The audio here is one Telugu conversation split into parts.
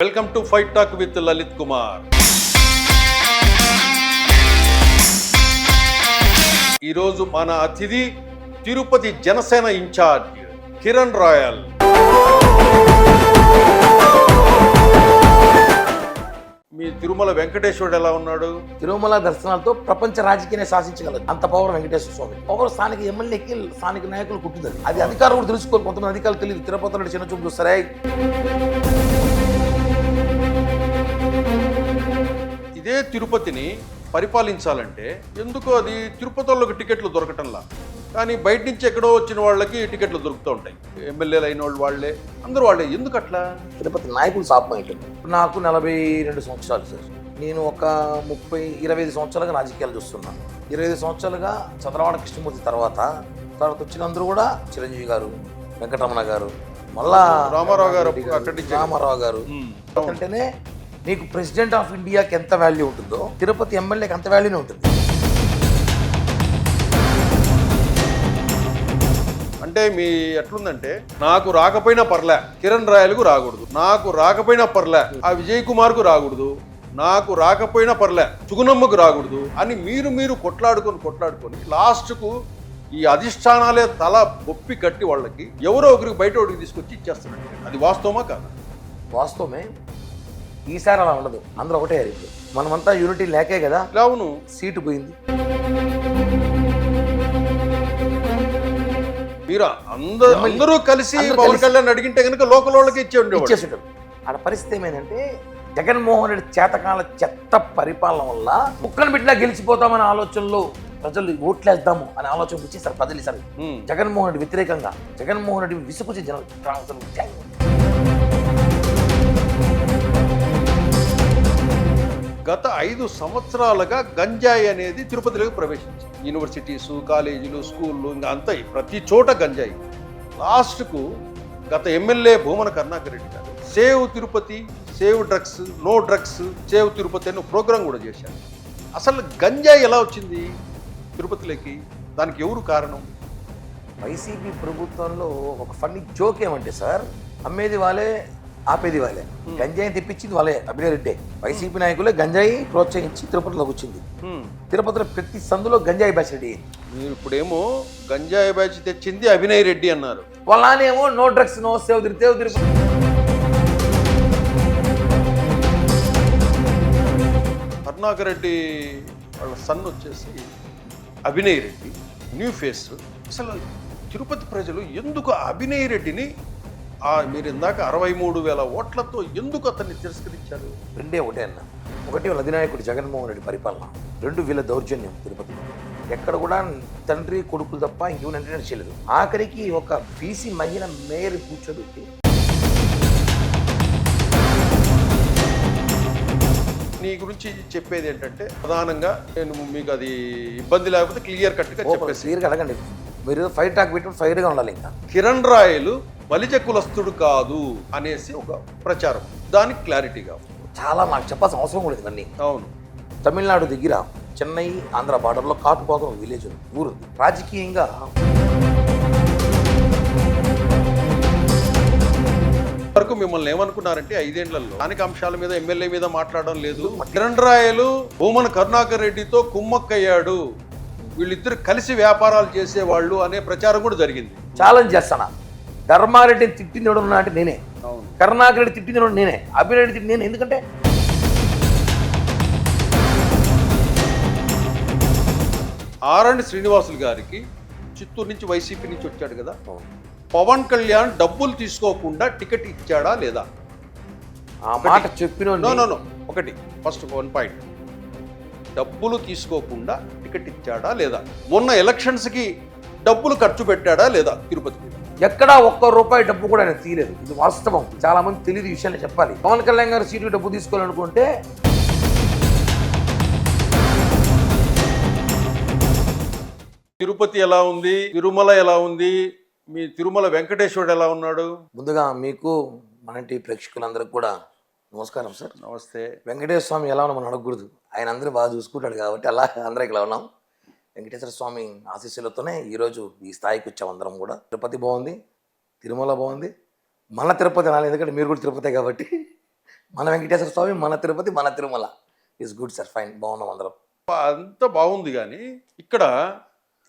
Welcome to fight talk with Lalit Kumar. ఈరోజు మన అతిథి తిరుపతి జనసేన ఇన్ఛార్జ్ కిరణ్ రాయల్. మీ తిరుమల వెంకటేశ్వరుడు ఎలా ఉన్నాడు? తిరుమల దర్శనాలతో ప్రపంచ రాజకీయాన్ని శాసించగలదు అంత పవర్ వెంకటేశ్వర స్వామి. పవర్ స్థానిక ఎమ్మెల్యేకి స్థానిక నాయకులు కుట్టింది. అది అధికారులు కూడా తెలుసుకోరు. కొంతమంది అధికారులు తెలియదు. తిరుపతిలో చిన్న చూపు చూస్తారే. ఇదే తిరుపతిని పరిపాలించాలంటే ఎందుకో అది తిరుపతి వాళ్ళకి టికెట్లు దొరకటంలా, కానీ బయట నుంచి ఎక్కడో వచ్చిన వాళ్ళకి టికెట్లు దొరుకుతూ ఉంటాయి. ఎమ్మెల్యేలు అయిన వాళ్ళే, అందరూ వాళ్ళే. ఎందుకు అట్లా? తిరుపతి నాయకులు శాపం అయిపోయింది. నాకు 42 సంవత్సరాలు సార్. నేను ఒక 25 సంవత్సరాలుగా రాజకీయాలు చూస్తున్నాను. 25 సంవత్సరాలుగా చంద్రబాబు కృష్ణమూర్తి తర్వాత వచ్చినందరూ కూడా చిరంజీవి గారు, వెంకటరమణ గారు, మళ్ళా రామారావు గారు, రామారావు గారు. అంటేనే నీకు ప్రెసిడెంట్ ఆఫ్ ఇండియాకి ఎంత వాల్యూ ఉంటుందో తిరుపతి ఎమ్మెల్యేకి అంత వాల్యూనే ఉంటుంది. అంటే మీ ఎట్లుందంటే, నాకు రాకపోయినా పర్లే కిరణ్ రాయల్కు రాకూడదు, నాకు రాకపోయినా పర్లే ఆ విజయ్ కుమార్కు రాకూడదు, నాకు రాకపోయినా పర్లే చుగునమ్మకు రాకూడదు అని మీరు కొట్లాడుకొని లాస్ట్కు ఈ అధిష్టానాలే తల బొప్పి కట్టి వాళ్ళకి ఎవరో ఒకరికి బయట ఒకరికి తీసుకొచ్చి ఇచ్చేస్తున్నట్టు. అది వాస్తవమా కాదా? వాస్తవమే. ఈసారి అలా ఉండదు. అందరూ ఒకటే అరిగింది. మనమంతా యూనిటీ లేకే కదా. అవును, సీటు పోయింది. మీరు అందరూ కలిసి పవన్ కళ్యాణ్ అడిగింటే కనుక లోకల్ వాళ్ళకి ఇచ్చేసాడు. ఆడ పరిస్థితి ఏమైందంటే జగన్మోహన్ రెడ్డి చేతకాల చెత్త పరిపాలన వల్ల కుక్కను బిడ్డలా గెలిచిపోతామనే ఆలోచనలో ప్రజలు ఓట్లేద్దాము అనే ఆలోచన వచ్చేసారు ప్రజలు. ఈసారి జగన్మోహన్ రెడ్డి వ్యతిరేకంగా, జగన్మోహన్ రెడ్డి విసుగుచి గత 5 సంవత్సరాలుగా గంజాయి అనేది తిరుపతిలోకి ప్రవేశించింది. యూనివర్సిటీసు, కాలేజీలు, స్కూళ్ళు, ఇంకా అంతా ప్రతి చోట గంజాయి. లాస్ట్కు గత ఎమ్మెల్యే భూమన కరుణాకర్ రెడ్డి గారు save Tirupati, save drugs, no drugs, save Tirupati అనే ప్రోగ్రాం కూడా చేశారు. అసలు గంజాయి ఎలా వచ్చింది తిరుపతిలోకి? దానికి ఎవరు కారణం? వైసీపీ ప్రభుత్వంలో ఒక ఫన్నీ జోక్ ఏమంటే సార్, అమ్మేది వాళ్ళే, ఆపేది వాళ్ళే. గంజాయి తెప్పించింది వాళ్ళే, అభినయ్ రెడ్డి. వైసీపీ నాయకులే గంజాయి ప్రోత్సహించి తిరుపతిలోకి వచ్చింది. తిరుపతిలో ప్రతి సందులో గంజాయి బ్యాచ్ రెడీ. మీరు ఇప్పుడేమో గంజాయి బ్యాచ్ తెచ్చింది అభినయ్ రెడ్డి అన్నారు. వాళ్ళనేమో no drugs, no save Tirupati. Karunakar Reddy వాళ్ళ సన్ వచ్చేసి అభినయ్ రెడ్డి, న్యూ ఫేస్. అసలు తిరుపతి ప్రజలు ఎందుకు అభినయ్ రెడ్డిని మీరు ఇందాక 63,000 ఓట్లతో ఎందుకు అతన్ని తిరస్కరించారు? ఒకటే అన్న. ఒకటి వాళ్ళ అధినాయకుడు జగన్మోహన్ రెడ్డి పరిపాలన, 2 వీళ్ళ దౌర్జన్యం. తిరుపతిలో ఎక్కడ కూడా తండ్రి కొడుకులు తప్ప ఇంకేమైనా ఎంటర్టైన్ చేయలేదు. ఆఖరికి ఒక బీసీ మహిళ మేయర్ కూర్చోబెట్టి నీ గురించి చెప్పేది ఏంటంటే, ప్రధానంగా నేను మీకు అది ఇబ్బంది లేకపోతే క్లియర్ కట్గా చెప్పేసి క్లియర్గా అడగండి. మీరు ఫైర్ టాక్ పెట్టి ఫైర్గా ఉండాలి. ఇంకా కిరణ్ రాయల్ బలిజ కులస్తుడు కాదు అనేసి ఒక ప్రచారం, దానికి క్లారిటీగా చాలా నాకు చెప్పాల్సిన అవసరం కూడా ఇవన్నీ. అవును, తమిళనాడు దగ్గర చెన్నై ఆంధ్ర బార్డర్లో కాటుపాకం విలేజ్ ఊరుంది. రాజకీయంగా వరకు మిమ్మల్ని ఏమనుకున్నారంటే 5 ఏళ్లలో స్థానిక అంశాల మీద, ఎమ్మెల్యే మీద మాట్లాడడం లేదు. కిరణ్ రాయల్ భూమన కరుణాకర్ రెడ్డితో కుమ్మక్కయ్యాడు, వీళ్ళిద్దరు కలిసి వ్యాపారాలు చేసేవాళ్ళు అనే ప్రచారం కూడా జరిగింది. ఛాలెంజ్ చేస్తానా, ధర్మారెడ్డిని తిట్టింది ఎవడున్నా అంటే నేనే, కరుణాకర్ రెడ్డి తిట్టింది ఎవడు నేనే, అభినయ్ రెడ్డి తిట్టింది నేనే. ఎందుకంటే ఆరణి శ్రీనివాసులు గారికి చిత్తూరు నుంచి వైసీపీ నుంచి వచ్చాడు కదా, పవన్ కళ్యాణ్ డబ్బులు తీసుకోకుండా టికెట్ ఇచ్చాడా లేదా? ఆ మాట చెప్పిన ఒకటి ఫస్ట్ 1 పాయింట్, డబ్బులు తీసుకోకుండా టికెట్ ఇచ్చాడా లేదా? మొన్న ఎలక్షన్స్కి డబ్బులు ఖర్చు పెట్టాడా లేదా? తిరుపతికి ఎక్కడా ₹1 డబ్బు కూడా ఆయన తీయలేదు. ఇది వాస్తవం. చాలా మంది తెలియదు ఈ విషయాన్ని చెప్పాలి. పవన్ కళ్యాణ్ గారు సీటు డబ్బు తీసుకోవాలనుకుంటే తిరుపతి ఎలా ఉంది, తిరుమల ఎలా ఉంది, మీ తిరుమల వెంకటేశ్వరుడు ఎలా ఉన్నాడు? ముందుగా మీకు మన ప్రేక్షకులందరికీ కూడా నమస్కారం సార్. నమస్తే. వెంకటేశ్వర స్వామి ఎలా ఉన్నా మనం అడగకూడదు, ఆయన అందరూ బాగా చూసుకుంటాడు కాబట్టి అలా అందరికి ఇలా ఉన్నాం. వెంకటేశ్వర స్వామి ఆశీస్సులతోనే ఈరోజు ఈ స్థాయికి వచ్చాం అందరం కూడా. తిరుపతి బాగుంది, తిరుమల బాగుంది, మన తిరుపతి అనాలి, ఎందుకంటే మీరు కూడా తిరుపతే కాబట్టి మన వెంకటేశ్వర స్వామి, మన తిరుపతి, మన Tirumala is good sir, fine, బాగున్నాం అందరం. అంత బాగుంది కానీ ఇక్కడ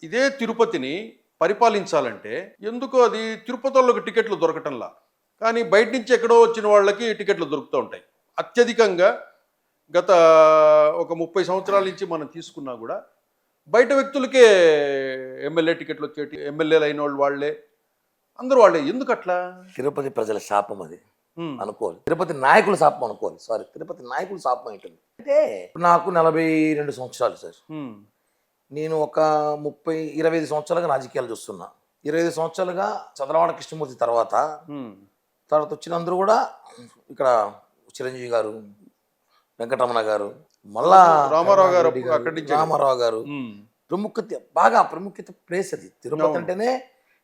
ఇదే తిరుపతిని పరిపాలించాలంటే ఎందుకో అది తిరుపతి వాళ్ళకి టికెట్లు దొరకటంలా, కానీ బయట నుంచి ఎక్కడో వచ్చిన వాళ్ళకి టికెట్లు దొరుకుతూ ఉంటాయి. అత్యధికంగా గత ఒక 30 సంవత్సరాల నుంచి మనం తీసుకున్నా కూడా బయట వ్యక్తులకే ఎమ్మెల్యే టికెట్లు వచ్చేటి, ఎమ్మెల్యేలు అయిన వాళ్ళే, అందరూ వాళ్ళే. ఎందుకు అట్లా? తిరుపతి ప్రజల శాపం అది అనుకోవాలి, తిరుపతి నాయకుల శాపం అనుకోవాలి. సారీ, తిరుపతి నాయకుల శాపం ఏంటంది అంటే, నాకు 42 సంవత్సరాలు సార్. నేను ఒక 25 సంవత్సరాలుగా రాజకీయాలు చూస్తున్నా. 25 సంవత్సరాలుగా చంద్రబాబు కృష్ణమూర్తి తర్వాత వచ్చిన అందరూ కూడా ఇక్కడ చిరంజీవి గారు, వెంకటరమణ గారు, మళ్ళా రామారావు గారు ప్రాముఖ్యత ప్లేస్ అది. తిరుపతి అంటేనే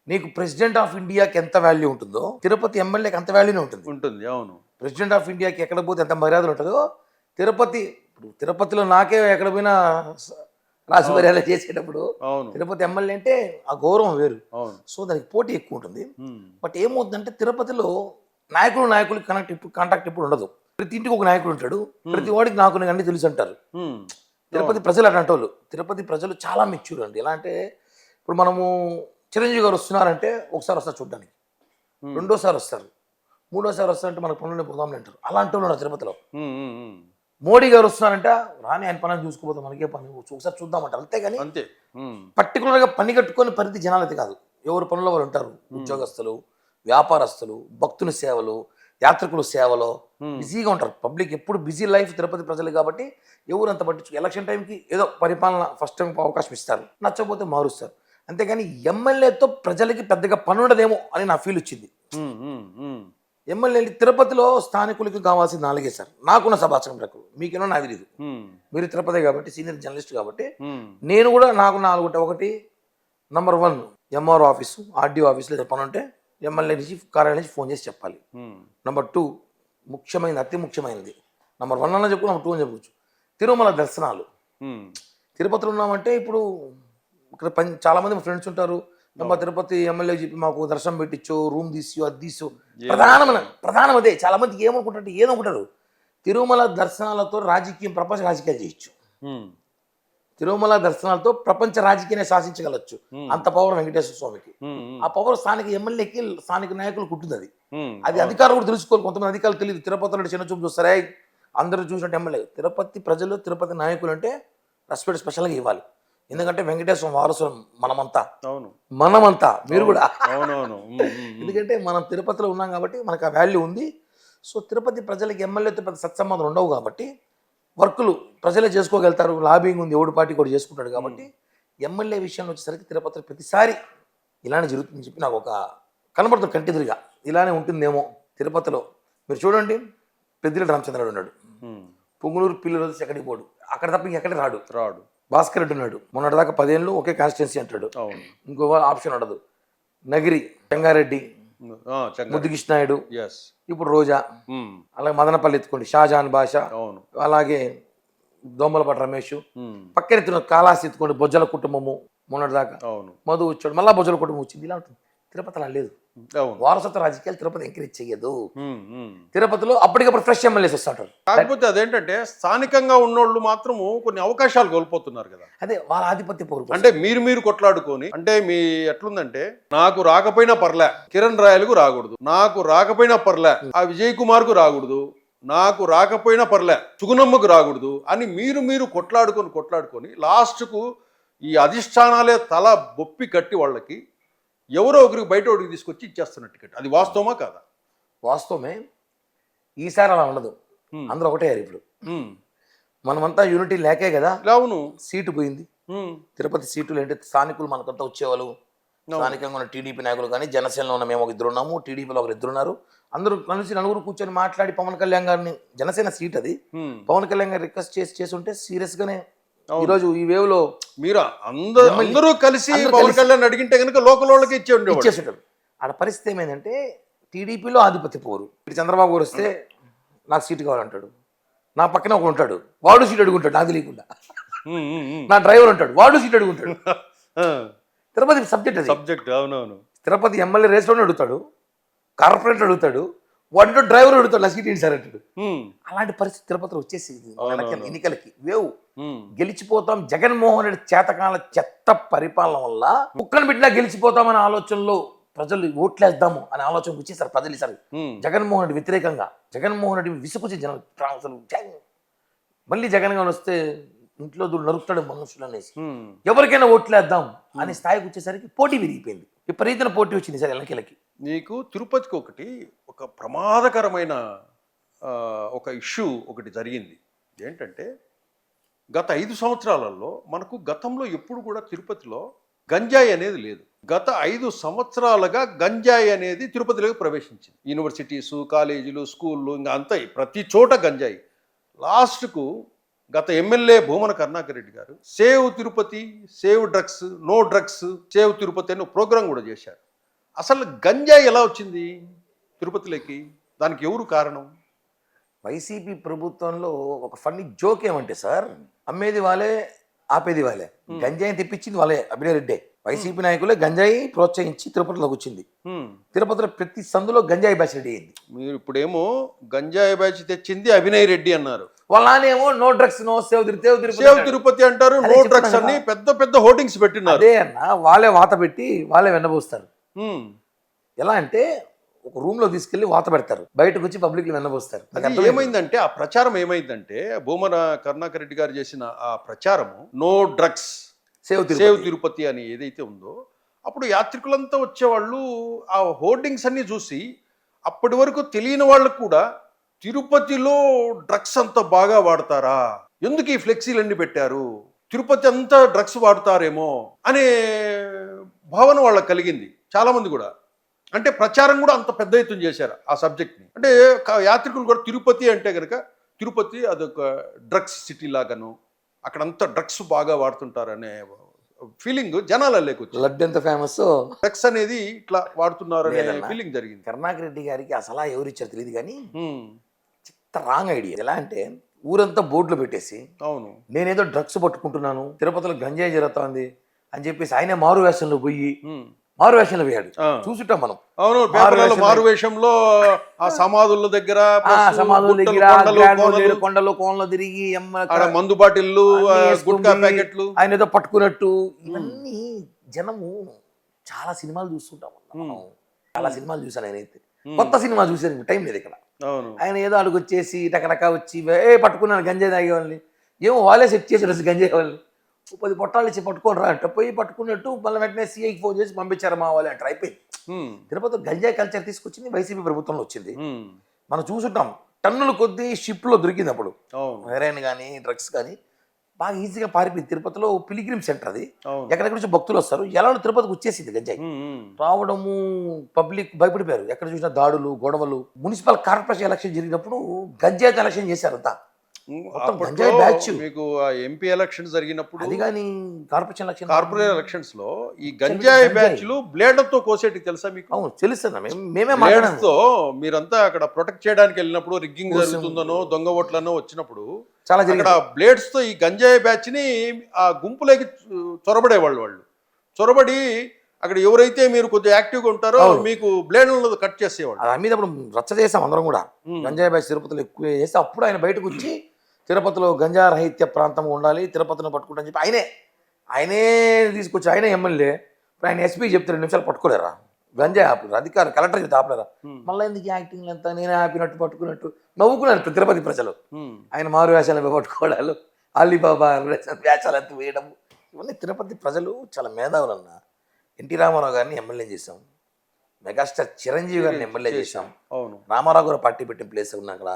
నీకు ప్రెసిడెంట్ ఆఫ్ ఇండియాకి ఎంత వాల్యూ ఉంటుందో తిరుపతి ఎమ్మెల్యేకి అంత వాల్యూనే ఉంటుంది. అవును, ప్రెసిడెంట్ ఆఫ్ ఇండియాకి ఎక్కడ పోతే ఎంత మర్యాదలు ఉంటుందో తిరుపతిలో నాకే ఎక్కడ పోయినా రాజు మర్యాద చేసేటప్పుడు తిరుపతి ఎమ్మెల్యే అంటే ఆ గౌరవం వేరు. సో దానికి పోటీ ఎక్కువ ఉంటుంది. బట్ ఏమవుతుందంటే తిరుపతిలో నాయకులు కాంటాక్ట్ ఇప్పుడు ఉండదు. ప్రతి ఇంటికి ఒక నాయకుడు ఉంటాడు, ప్రతి వాడికి నాకు అన్ని తెలుసు అంటారు. తిరుపతి ప్రజలు అట్లాంటి వాళ్ళు. తిరుపతి ప్రజలు చాలా మెచ్యూర్ అండి. ఎలా అంటే ఇప్పుడు మనము చిరంజీవి గారు వస్తున్నారంటే ఒకసారి వస్తారు చూడడానికి, రెండోసారి వస్తారు, మూడోసారి వస్తారంటే మనకు పనులు పోదాంలే అంటారు. అలాంటి వాళ్ళు ఉన్నారు తిరుపతిలో. మోడీ గారు వస్తున్నారంటే రాని ఆయన పని చూసుకోపోతాం, మనకే పని ఒకసారి చూద్దామంటారు. అంతేగాని పర్టికులర్గా పని కట్టుకొని పరిధి జనాలు అయితే కాదు. ఎవరు పనుల్లో వాళ్ళు ఉంటారు. ఉద్యోగస్తులు, వ్యాపారస్తులు, భక్తుల సేవలు, యాత్రికుల సేవలో బిజీగా ఉంటారు. పబ్లిక్ ఎప్పుడు బిజీ లైఫ్ తిరుపతి ప్రజలు కాబట్టి ఎవరు అంత పట్టించు. ఎలక్షన్ టైంకి ఏదో పరిపాలన ఫస్ట్ టైం అవకాశం ఇస్తారు, నచ్చకపోతే మారుస్తారు. అంతేగాని ఎమ్మెల్యేతో ప్రజలకి పెద్దగా పని ఉండదేమో అని నా ఫీల్ వచ్చింది. ఎమ్మెల్యే తిరుపతిలో స్థానికులకి కావాల్సింది 4 సార్. నాకున్న సమాచారం ప్రకారం, మీకేమో నాకు తెలియదు. మీరు తిరుపతి కాబట్టి సీనియర్ జర్నలిస్ట్ కాబట్టి నేను కూడా నాకు 4 ఒకటి నంబర్ 1 ఎంఆర్ఓ ఆఫీసు, ఆర్డీఓ ఆఫీసులో పని ఉంటే ఎమ్మెల్యే నుంచి కార్యాలయం నుంచి ఫోన్ చేసి చెప్పాలి. నంబర్ 2 ముఖ్యమైనది, అతి ముఖ్యమైనది, నంబర్ 1 అన్న చెప్పు, నంబర్ 2 అని చెప్పవచ్చు, తిరుమల దర్శనాలు. తిరుపతిలో ఉన్నామంటే ఇప్పుడు ఇక్కడ చాలా మంది ఫ్రెండ్స్ ఉంటారు. మా తిరుపతి ఎమ్మెల్యే చెప్పి మాకు దర్శనం పెట్టించు, రూమ్ తీసు, అది తీసు. ప్రధానం అదే. చాలా మందికి ఏమనుకుంటారు తిరుమల దర్శనాలతో ప్రపంచ రాజకీయాలు చేయొచ్చు. తిరుమల దర్శనాలతో ప్రపంచ రాజకీయాన్ని శాసించగలచ్చు. అంత పవర్ వెంకటేశ్వర స్వామికి. ఆ పవర్ స్థానిక ఎమ్మెల్యేకి, స్థానిక నాయకులకు ఉంటుంది. అది అధికారులు కూడా తెలుసుకోవాలి. కొంతమంది అధికారులు తెలియదు. తిరుపతిలో చిన్న చూపు చూస్తారే, అందరూ చూసినట్టు ఎమ్మెల్యే. తిరుపతి ప్రజలు, తిరుపతి నాయకులు అంటే రెస్పెక్ట్ స్పెషల్గా ఇవ్వాలి. ఎందుకంటే వెంకటేశ్వర వారసులం మనమంతా, మీరు కూడా. ఎందుకంటే మనం తిరుపతిలో ఉన్నాం కాబట్టి మనకు ఆ వాల్యూ ఉంది. సో తిరుపతి ప్రజలకి ఎమ్మెల్యేతో పెద్ద సత్సంబంధం ఉండవు కాబట్టి వర్కులు ప్రజలే చేసుకోగలుగుతారు. లాబింగ్ ఉంది, ఎవడు పార్టీ కూడా చేసుకుంటాడు కాబట్టి ఎమ్మెల్యే విషయంలో వచ్చేసరికి తిరుపతిలో ప్రతిసారి ఇలానే జరుగుతుందని చెప్పి నాకు ఒక కనబడుతుంది కంటిదురుగా. ఇలానే ఉంటుందేమో తిరుపతిలో. మీరు చూడండి, పెద్దిరెడ్డి రామచంద్రరావు ఉన్నాడు, పొంగునూరు పిల్లలు ఎక్కడికి పోడు, అక్కడ తప్ప ఇంకెక్కడ రాడు. భాస్కర్ రెడ్డి ఉన్నాడు, మొన్నటిదాకా 10 ఏళ్ళు ఒకే కాన్స్టిట్యున్సీ అంటాడు, ఇంకో ఆప్షన్ ఉండదు. నగిరి చెంగారెడ్డి, ముద్దుకృష్ణాయుడు, ఇప్పుడు రోజా, అలాగే మదనపల్లి ఎత్తుకోండి షాజహాన్ భాష, అలాగే దోమలపాటి రమేష్, పక్కన కాళాసి ఎత్తుకోండి బొజ్జల కుటుంబము, మొన్నటిదాకా మధు వచ్చాడు, మళ్ళా బొజ్జల కుటుంబం వచ్చింది. ఇలా ఉంటుంది. తిరుపతి అలా లేదు. వారసత్వ రాజకీయాలు తిరుపతి ఎంకరేజ్ చెయ్యదు. తిరుపతిలో అప్పటికప్పుడు ఫ్రెష్ ఎమ్మెల్యేస్ వస్తుంటారు. కాకపోతే అదేంటంటే స్థానికంగా ఉన్నోళ్ళు మాత్రము కొన్ని అవకాశాలు కోల్పోతున్నారు కదా. అదే వాళ్ళ ఆధిపత్య పౌరు. అంటే మీరు కొట్లాడుకొని, అంటే మీ ఎట్లుందంటే, నాకు రాకపోయినా పర్లే కిరణ్ రాయలకు రాకూడదు, నాకు రాకపోయినా పర్లే ఆ విజయ్ కుమార్ కు రాకూడదు, నాకు రాకపోయినా పర్లే సుగుణమ్మకు రాకూడదు అని మీరు కొట్లాడుకొని లాస్ట్కు ఈ అధిష్టానాలే తల బొప్పి కట్టి వాళ్ళకి ఎవరో ఒకరికి బయట ఒకరికి తీసుకొచ్చి ఇచ్చేస్తున్న టికెట్. అది వాస్తవమా కాదా? వాస్తవమే. ఈసారి అలా ఉండదు. అందరూ ఒకటే ఇప్పుడు. మనమంతా యూనిటీ లేకే కదా. అవును, సీటు పోయింది. తిరుపతి సీటులు అంటే స్థానికులు మనకంతా వచ్చేవాళ్ళు. స్థానికంగా ఉన్న టీడీపీ నాయకులు కానీ, జనసేనలో ఉన్న మేము 1 ఉన్నాము, టీడీపీలో 1 ఉన్నారు. అందరూ కలిసి 4 కూర్చొని మాట్లాడి పవన్ కళ్యాణ్ గారిని, జనసేన సీట్ అది, పవన్ కళ్యాణ్ గారు రిక్వెస్ట్ చేసి ఉంటే సీరియస్ గానే ఈరోజు ఈ వేవ్ లో మీరు అందరూ కలిసి పవన్ కళ్యాణ్ అడిగింటే కనుక లోకల్ వాళ్ళకి ఇచ్చేస్తుంటారు. ఆడ పరిస్థితి ఏమైందంటే టీడీపీలో ఆధిపత్య పోరు. చంద్రబాబు గారు వస్తే నాకు సీటు కావాలంటాడు, నా పక్కన ఒకడు ఉంటాడు, వాడు సీట్ అడుగుంటాడు నాకు తెలియకుండా. నా డ్రైవర్ ఉంటాడు, వాడు సీట్ అడుగుంటాడు. తిరుపతి సబ్జెక్ట్. అవునవును. తిరుపతి ఎమ్మెల్యే రేస్లోనే అడుగుతాడు, కార్పొరేటర్ అడుగుతాడు, వాడు డ్రైవర్ పెడతాడు లసీట్ ఏంటి సార్ అంటాడు. ఉమ్, అలాంటి పరిస్థితి తిరుపతిలో వచ్చేసింది అవునవును. ఎన్నికలకి వేవు. ఉమ్, గెలిచిపోతాం, జగన్మోహన్ రెడ్డి చేతకాల చెత్త పరిపాలన వల్ల కుక్కను బిడ్డ గెలిచిపోతామనే ఆలోచనలో ప్రజలు ఓట్లేద్దాము అనే ఆలోచనకు వచ్చేసారు ప్రజలు ఈసారి ఉమ్, జగన్మోహన్ రెడ్డి వ్యతిరేకంగా. జగన్మోహన్ రెడ్డి విసుకొచ్చి జనం అసలు మళ్ళీ జగన్ గారు వస్తే ఇంట్లో నరుకుతాడు మనుషులు అనేసి ఉమ్. ఎవరికైనా ఓట్లేద్దాం అనే స్థాయికి వచ్చేసరికి పోటీ విరిగిపోయింది. విపరీతమైన పోటీ వచ్చింది సార్ ఎన్నికలకి. నీకు తిరుపతికి ఒక ప్రమాదకరమైన ఒక ఇష్యూ ఒకటి జరిగింది. ఏంటంటే గత 5 సంవత్సరాలలో మనకు గతంలో ఎప్పుడు కూడా తిరుపతిలో గంజాయి అనేది లేదు. గత 5 సంవత్సరాలుగా గంజాయి అనేది తిరుపతిలోకి ప్రవేశించింది. యూనివర్సిటీసు, కాలేజీలు, స్కూళ్ళు ఇంకా అంతా ప్రతి చోట గంజాయి. లాస్ట్కు గత ఎమ్మెల్యే భూమన కరుణాకర్ రెడ్డి గారు save Tirupati, save drugs, no drugs, save Tirupati అని ప్రోగ్రాం కూడా చేశారు. అసలు గంజాయి ఎలా వచ్చింది తిరుపతిలోకి? దానికి ఎవరు కారణం? వైసీపీ ప్రభుత్వంలో ఒక ఫన్నీ జోక్ ఏమంటే సార్, అమ్మేది వాళ్ళే, ఆపేది వాళ్ళే. గంజాయి తెప్పించింది వాళ్ళే, అభినయ్ రెడ్డి. వైసీపీ నాయకులే గంజాయి ప్రోత్సహించి తిరుపతిలోకి వచ్చింది. తిరుపతిలో ప్రతి సందులో గంజాయి బ్యాచ్ రెడీ అయింది. మీరు ఇప్పుడేమో గంజాయి బ్యాచ్ తెచ్చింది అభినయ్ రెడ్డి అన్నారు. వాళ్ళ నానేమో no drugs, no save save Tirupati అంటారు, నో డ్రగ్స్ అని పెద్ద పెద్ద హోర్డింగ్స్ పెట్టినారు. అదే అన్న, వాళ్ళే వాత పెట్టి వాళ్ళే వెన్నబోస్తారు. ఉమ్. ఎలా అంటే ఒక రూమ్ లో తీసుకెళ్లి వాత పెడతారు, బయటకు వచ్చి పబ్లిక్ లో వెన్నబోస్తారు. అది ఏమైందంటే ఆ ప్రచారం ఏమైందంటే భూమన కరుణాకర్ రెడ్డి గారు చేసిన ఆ ప్రచారము నో డ్రగ్స్ సేవ్ తిరుపతి అని ఏదైతే ఉందో, అప్పుడు యాత్రికులంతా వచ్చేవాళ్ళు ఆ హోర్డింగ్స్ అన్ని చూసి అప్పటి వరకు తెలియని వాళ్ళకు కూడా తిరుపతిలో డ్రగ్స్ అంత బాగా వాడతారా, ఎందుకు ఈ ఫ్లెక్సీలు అన్ని పెట్టారు, తిరుపతి అంతా డ్రగ్స్ వాడతారేమో అనే భావన వాళ్ళకి కలిగింది చాలా మంది కూడా. అంటే ప్రచారం కూడా అంత పెద్ద ఎత్తున చేశారు ఆ సబ్జెక్ట్ని. అంటే యాత్రికులు కూడా తిరుపతి అంటే కనుక తిరుపతి అదొక డ్రగ్స్ సిటీ లాగాను, అక్కడంతా డ్రగ్స్ బాగా వాడుతుంటారనే ఫీలింగ్ జనాలలోకి వచ్చింది. లడ్డు ఎంత ఫేమస్, డ్రగ్స్ అనేది ఇట్లా వాడుతున్నారనే ఫీలింగ్ జరిగింది. కరుణాకర్ రెడ్డి గారికి అసలు ఎవరు ఇచ్చారు తెలియదు కానీ చిత్త రాంగ్ ఐడియా. ఎలా అంటే ఊరంతా బోర్డులు పెట్టేసి, అవును నేనేదో డ్రగ్స్ పట్టుకుంటున్నాను, తిరుపతిలో గంజాయి జరుగుతోంది అని చెప్పేసి ఆయనే మారు వేషంలో పోయి మారు వేషంలో పోయాడు. చూసుంటాం మనం. అవును, పేపర్లలో మారు వేషంలో ఆ సమాధుల దగ్గర, సమాధుల దగ్గర కొండలు కోనలు తిరిగి మందు బాటిల్లు, గుట్కా ప్యాకెట్లు ఆయన ఏదో పట్టుకున్నట్టు, ఇవన్నీ జనము చాలా సినిమాలు చూస్తుంటాం. చాలా సినిమాలు చూసాను నేనైతే. కొత్త సినిమా చూసాను, టైం లేదు ఇక్కడ. ఆయన ఏదో అడుగొచ్చేసి టకటకా వచ్చి పట్టుకున్నాను గంజాయి తాగే వాళ్ళని, ఏమో వాళ్ళే సెట్ చేశారు గంజాయి వాళ్ళని. 10 పొట్టాలు ఇచ్చి పట్టుకొని రా అంటే పోయి పట్టుకున్నట్టు మళ్ళీ వెంటనే సీఐకి ఫోన్ చేసి పంపించారు మా వాళ్ళు అంటారు. అయిపోయింది. తిరుపతి గంజాయి కల్చర్ తీసుకొచ్చింది వైసీపీ ప్రభుత్వంలో వచ్చింది. మనం చూసుంటాం, టన్నుల కొద్దీ షిప్లో దొరికింది అప్పుడు హెరాయిన్ కానీ డ్రగ్స్ కానీ బాగా ఈజీగా పారిపోయింది. తిరుపతిలో పిలిగ్రిమ్ సెంటర్ అది, ఎక్కడెక్కడ నుంచి భక్తులు వస్తారు. ఎలా తిరుపతికి వచ్చేసింది గంజాయి రావడము, పబ్లిక్ భయపడిపోయారు. ఎక్కడ చూసినా దాడులు, గొడవలు. మున్సిపల్ కార్పొరేషన్ ఎలక్షన్ జరిగినప్పుడు గంజాయి ఎలక్షన్ చేశారు అంతా. మీకు ఎంపీ ఎలక్షన్స్ జరిగినప్పుడు అది కానీ కార్పొరేషన్ ఎలక్షన్స్ లో ఈ గంజాయి బ్యాచ్లు బ్లేడ్లతో కోసేటికి తెలుసా మీకు? అవును తెలుసు. మేమే బ్లేడ్స్తో మీరంతా అక్కడ ప్రొటెక్ట్ చేయడానికి వెళ్ళినప్పుడు, రిగ్గింగ్ జరుగుతుందనో దొంగ ఓట్లనో వచ్చినప్పుడు చాలా అక్కడ బ్లేడ్స్ తో ఈ గంజాయి బ్యాచ్ ని ఆ గుంపులోకి చొరబడేవాళ్ళు. వాళ్ళు చొరబడి అక్కడ ఎవరైతే మీరు కొద్దిగా యాక్టివ్గా ఉంటారో మీకు బ్లేడ్లను కట్ చేసేవాళ్ళు. దాని మీద అప్పుడు రచ్చ చేసాం అందరం కూడా. గంజాయి బ్యాచ్ తిరుపతిలో ఎక్కువ చేస్తే అప్పుడు ఆయన బయటకు వచ్చి తిరుపతిలో గంజా రహిత్య ప్రాంతం ఉండాలి, తిరుపతిని పట్టుకుంటా అని చెప్పి ఆయనే తీసుకొచ్చి, ఆయన ఎమ్మెల్యే. ఆయన ఎస్పీ చెప్తే 2 నిమిషాలు పట్టుకోలేరా, గంజాయి ఆపలేరు, అధికారులు కలెక్టర్ చెప్తే ఆపలేరా, మళ్ళీ ఎందుకు యాక్టింగ్ ఎంత నేనే ఆపినట్టు పట్టుకున్నట్టు నవ్వుకున్నారు తిరుపతి ప్రజలు. ఆయన మారు వేషాలు పట్టుకోవడాలు, అలీబాబా వేషాలు ఎంత వేయడం, ఇవన్నీ తిరుపతి ప్రజలు చాలా మేధావులన్న. ఎన్టీ రామారావు గారిని ఎమ్మెల్యే చేసాం, మెగాస్టార్ చిరంజీవి గారిని ఎమ్మెల్యే చేసాం, రామారావు గారు పార్టీ పెట్టిన ప్లేస్ ఉన్నా అక్కడ,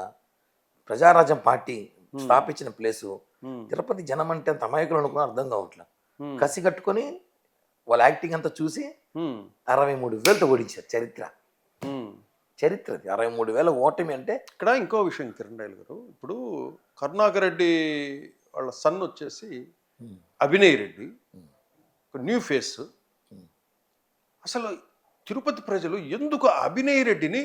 ప్రజారాజ్యం పార్టీ స్థాపించిన ప్లేసు. తిరుపతి జనం అంటే అంత అమాయకులు అనుకుని అర్థం కావట్లా. కసి కట్టుకొని వాళ్ళ యాక్టింగ్ అంతా చూసి 63,000తో ఓడించారు. చరిత్ర 63,000 ఓటమి అంటే. ఇక్కడ ఇంకో విషయం కిరణ్ రాయల్ గారు, ఇప్పుడు కరుణాకర్ రెడ్డి వాళ్ళ సన్ వచ్చేసి అభినయ్ రెడ్డి, న్యూ ఫేస్. అసలు తిరుపతి ప్రజలు ఎందుకు అభినయ్ రెడ్డిని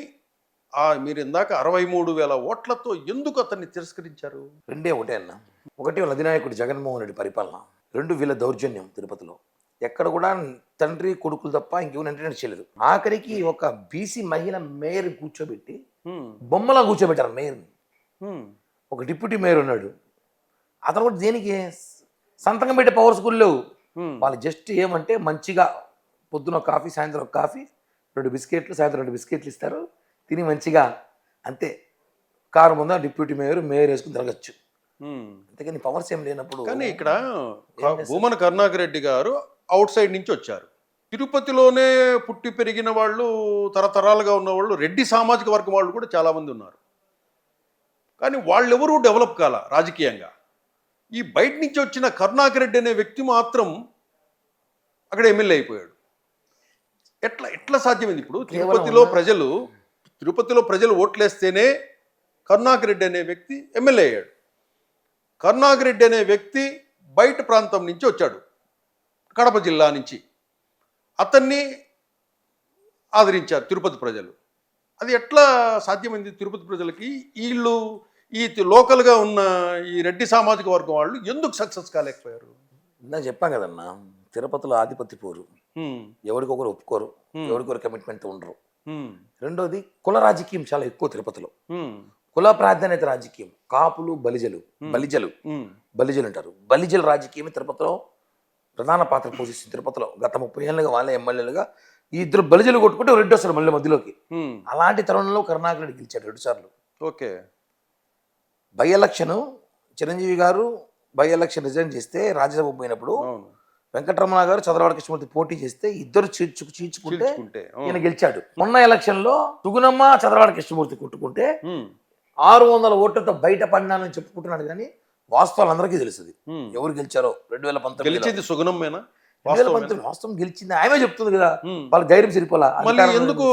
మీరు ఇందాక 63,000 ఓట్లతో ఎందుకు అతన్ని తిరస్కరించారు? ఒకటే అన్న. ఒకటి వాళ్ళ అధినాయకుడు జగన్మోహన్ రెడ్డి పరిపాలన, 2 వీళ్ళ దౌర్జన్యం. తిరుపతిలో ఎక్కడ కూడా తండ్రి కొడుకులు తప్ప ఇంకెవరు ఎంటర్టైన్ చేయలేదు. ఆఖరికి ఒక బీసీ మహిళ మేయర్ కూర్చోబెట్టి బొమ్మలా కూర్చోబెట్టారు మేయర్ని. హ్మ్. ఒక డిప్యూటీ మేయర్ ఉన్నాడు, అతను కూడా దేనికి సంతకం పెట్టే పవర్ స్కూల్ లేవు. హ్మ్. వాళ్ళు జస్ట్ ఏమంటే మంచిగా పొద్దున ఒక కాఫీ, సాయంత్రం ఒక కాఫీ, 2 బిస్కెట్లు, సాయంత్రం 2 బిస్కెట్లు ఇస్తారు, తిని మంచిగా అంతే. కారు ముందు డిప్యూటీ మేయర్ వేసుకుని తిరగచ్చు. హ్మ్. అంతేకాని పవర్స్ ఏం లేనప్పుడు. కానీ ఇక్కడ భూమన కరుణాకర్ రెడ్డి గారు అవుట్ సైడ్ నుంచి వచ్చారు. తిరుపతిలోనే పుట్టి పెరిగిన వాళ్ళు, తరతరాలుగా ఉన్న వాళ్ళు, రెడ్డి సామాజిక వర్గం వాళ్ళు కూడా చాలామంది ఉన్నారు. కానీ వాళ్ళెవరూ డెవలప్ కాల రాజకీయంగా. ఈ బయట నుంచి వచ్చిన కరుణాకర్ రెడ్డి అనే వ్యక్తి మాత్రం అక్కడ ఎమ్మెల్యే అయిపోయాడు. ఎట్లా ఎట్లా సాధ్యమైంది? ఇప్పుడు తిరుపతిలో ప్రజలు ఓట్లేస్తేనే కరుణాకర్ రెడ్డి అనే వ్యక్తి ఎమ్మెల్యే అయ్యాడు. కరుణాకర్ రెడ్డి అనే వ్యక్తి బయట ప్రాంతం నుంచి వచ్చాడు, కడప జిల్లా నుంచి. అతన్ని ఆదరించారు తిరుపతి ప్రజలు. అది ఎట్లా సాధ్యమైంది తిరుపతి ప్రజలకి? వీళ్ళు ఈ లోకల్గా ఉన్న ఈ రెడ్డి సామాజిక వర్గం వాళ్ళు ఎందుకు సక్సెస్ కాలేకపోయారు? ఇందాక చెప్పాను కదన్నా, తిరుపతిలో ఆధిపత్య పోరు, ఎవరికొకరు ఒప్పుకోరు, ఎవరికొకరు కమిట్మెంట్ ఉండరు. రెండోది కుల రాజకీయం చాలా ఎక్కువ తిరుపతిలో. కుల ప్రాధాన్యత రాజకీయం. కాపులు, బలిజలు అంటారు. బలిజల రాజకీయం తిరుపతిలో ప్రధాన పాత్ర పోషిస్తుంది. తిరుపతిలో గత 30 ఏళ్ళుగా వాళ్ళే ఎమ్మెల్యేలుగా ఈ ఇద్దరు బలిజలు కొట్టుకుంటే రెడ్డి వస్తారు మళ్ళీ మధ్యలోకి. అలాంటి తరుణంలో కరుణాకర్ రెడ్డి గెలిచాడు 2 సార్లు. ఓకే. బై ఎలక్షన్ చిరంజీవి గారు బై ఎలక్షన్ రిజైన్ చేస్తే రాజ్యసభ పోయినప్పుడు వెంకటరమణ గారు, చంద్రబాబు కృష్ణమూర్తి పోటీ చేస్తే ఇద్దరు చీల్చుకుంటే ఈయన గెలిచాడు. మొన్న ఎలక్షన్ లో సుగుణమ్మ, చంద్రబాబు కృష్ణమూర్తి కొట్టుకుంటే 600 ఓట్లతో బయట పడినానని చెప్పుకుంటున్నాడు. కానీ వాస్తవాలు అందరికీ తెలుస్తుంది ఎవరు గెలిచారో. 2019 గెలిచింది సుగుణమ్మేనా? 2019 వాస్తవం గెలిచింది ఆమె చెప్తుంది కదా. వాళ్ళ ధైర్యం సరిపోలా, ఎందుకు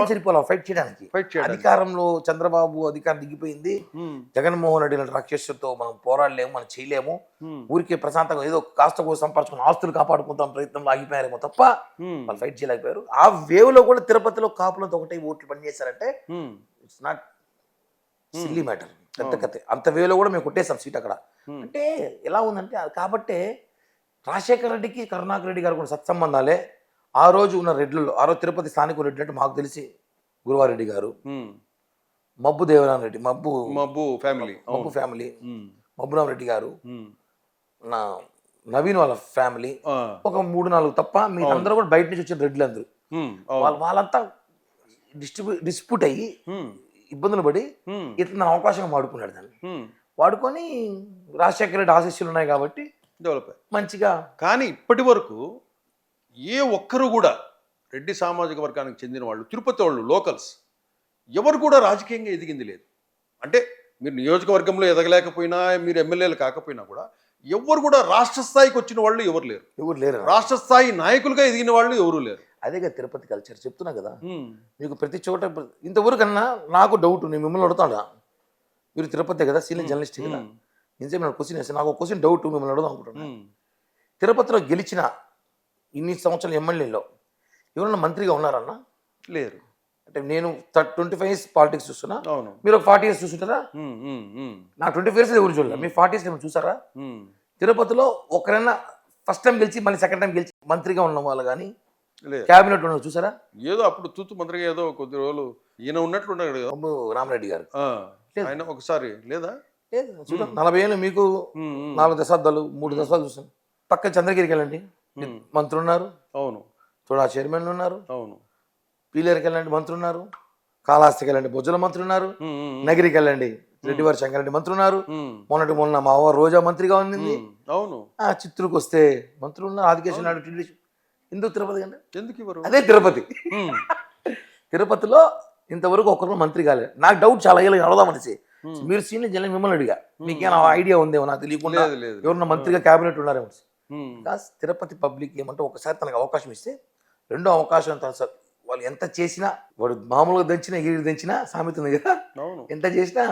సరిపోలా ఫైట్ చేయడానికి. అధికారంలో చంద్రబాబు అధికారం దిగిపోయింది. జగన్మోహన్ రెడ్డి రాక్షసులతో మనం పోరాడలేము, మనం చేయలేము, ఊరికే ప్రశాంతంగా ఏదో కాస్త కోసం సంపాదించుకుని ఆస్తులు కాపాడుకుంటాం ప్రయత్నంలో ఆగిపోయారేమో తప్ప వాళ్ళు ఫైట్ చేయలేకపోయారు. ఆ వేవ్ లో కూడా తిరుపతిలో కాపులతో ఒకటే ఓట్లు పనిచేశారంటే ఇట్స్ నాట్ సిల్లీ మ్యాటర్, పెద్ద కథ. అంత వేలో కూడా మేము కొట్టేసాం సీట్ అక్కడ. అంటే ఎలా ఉందంటే కాబట్టే రాజశేఖర రెడ్డికి కరుణాకర్ రెడ్డి గారు కూడా సత్సంబంధాలే. ఆ రోజు ఉన్న రెడ్లలో, ఆ రోజు తిరుపతి స్థానిక రెడ్డి అంటే మాకు తెలిసి గురువారెడ్డి గారు, మబ్బు దేవరాం రెడ్డి, మబ్బు ఫ్యామిలీ, మబ్బురామరెడ్డి గారు, నా నవీన్ వాళ్ళ ఫ్యామిలీ, ఒక 3-4 తప్ప మీ అందరూ కూడా బయట నుంచి వచ్చిన రెడ్లు అందరూ. వాళ్ళంతా డిస్ప్యూట్ అయ్యి ఇబ్బందులు పడి ఇతను అవకాశంగా వాడుకున్నాడు. దాన్ని వాడుకొని రాజశేఖర రెడ్డి ఆశీస్సులు ఉన్నాయి కాబట్టి డెవలప్ మంచిగా. కానీ ఇప్పటి వరకు ఏ ఒక్కరు కూడా రెడ్డి సామాజిక వర్గానికి చెందిన వాళ్ళు, తిరుపతి వాళ్ళు, లోకల్స్ ఎవరు కూడా రాజకీయంగా ఎదిగింది లేదు. అంటే మీరు నియోజకవర్గంలో ఎదగలేకపోయినా, మీరు ఎమ్మెల్యేలు కాకపోయినా కూడా ఎవరు కూడా రాష్ట్ర స్థాయికి వచ్చిన వాళ్ళు ఎవరు లేరు. రాష్ట్ర స్థాయి నాయకులుగా ఎదిగిన వాళ్ళు ఎవరు లేరు. అదేగా తిరుపతి కల్చర్ చెప్తున్నా కదా మీకు. ప్రతి చోట ఇంతవరకన్నా నాకు డౌట్, నేను మిమ్మల్ని అడుగుతాడా, మీరు తిరుపతి కదా, సీనియర్ జర్నలిస్ట్ కదా, నిజమే నేను క్వశ్చన్ వేస్తాను. నాకు ఒక క్వశ్చన్ డౌట్ మిమ్మల్ని అడుగుదాం అనుకుంటున్నాను. తిరుపతిలో గెలిచిన ఇన్ని సంవత్సరాల ఎమ్మెల్యేలో ఎవరన్నా మంత్రిగా ఉన్నారన్నా? లేరు. అంటే నేను 25 ఇయర్స్ పాలిటిక్స్ చూస్తున్నా, మీరు ఒక 40 ఇయర్స్ చూస్తుంటారా? నాకు 25 ఇయర్స్ ఎవరు చూడాలి, మీరు 40 ఇయర్స్ ఏమైనా చూసారా? తిరుపతిలో ఒకరైనా ఫస్ట్ టైం గెలిచి మళ్ళీ సెకండ్ టైం గెలిచి మంత్రిగా ఉన్న వాళ్ళు కానీ క్యాబినెట్ ఉన్న చూసారా? ఏదో అప్పుడు తూతు మంత్రిగా ఏదో కొద్ది రోజులు ఈయన ఉన్నట్లున్నాడు కదా, రామరెడ్డి గారు. ఆయన ఒకసారి లేదా? చూడ 40 ఏళ్ళు మీకు 4 దశాబ్దాలు 3 దశాబ్దాలు చూసాను. పక్క చంద్రగిరికి వెళ్ళండి, మంత్రులు ఉన్నారు. అవును. చూడ చైర్మన్లు ఉన్నారు. అవును. పీలేరుకి వెళ్ళండి, మంత్రులు ఉన్నారు. కాళహస్తికి వెళ్ళండి, బొజ్జల మంత్రులు ఉన్నారు. నగిరికి వెళ్ళండి, రెడ్డివారి శంకరెడ్డి మంత్రులు ఉన్నారు. మొన్న మా అవ్వ రోజా మంత్రిగా ఉంది. అవును. చిత్తూరుకు వస్తే మంత్రులు ఉన్నారు. ఆదికేశ్వర నాయుడు టీడీ. ఎందుకు తిరుపతి కంటే ఎందుకు ఇవ్వరు? అదే తిరుపతి. తిరుపతిలో ఇంతవరకు ఒక్కరు మంత్రి కాలేదు. నాకు డౌట్ చాలా ఏళ్ళు అడదాం అనేసి. మీరు సీనియర్ జనం మిమ్మల్ని అడిగా, మీకేనా ఐడియా ఉందేమో నాకు తెలియకుండా ఎవరన్నా మంత్రిగా క్యాబినెట్ ఉన్నారేమో. తిరుపతి పబ్లిక్ ఏమంటే ఒకసారి తనకు అవకాశం ఇస్తే రెండో అవకాశం వాళ్ళు ఎంత చేసినా, వాడు మామూలుగా దంచినా ఎగిరి దంచినా సామెత ఉంది కదా, ఎంత చేసినా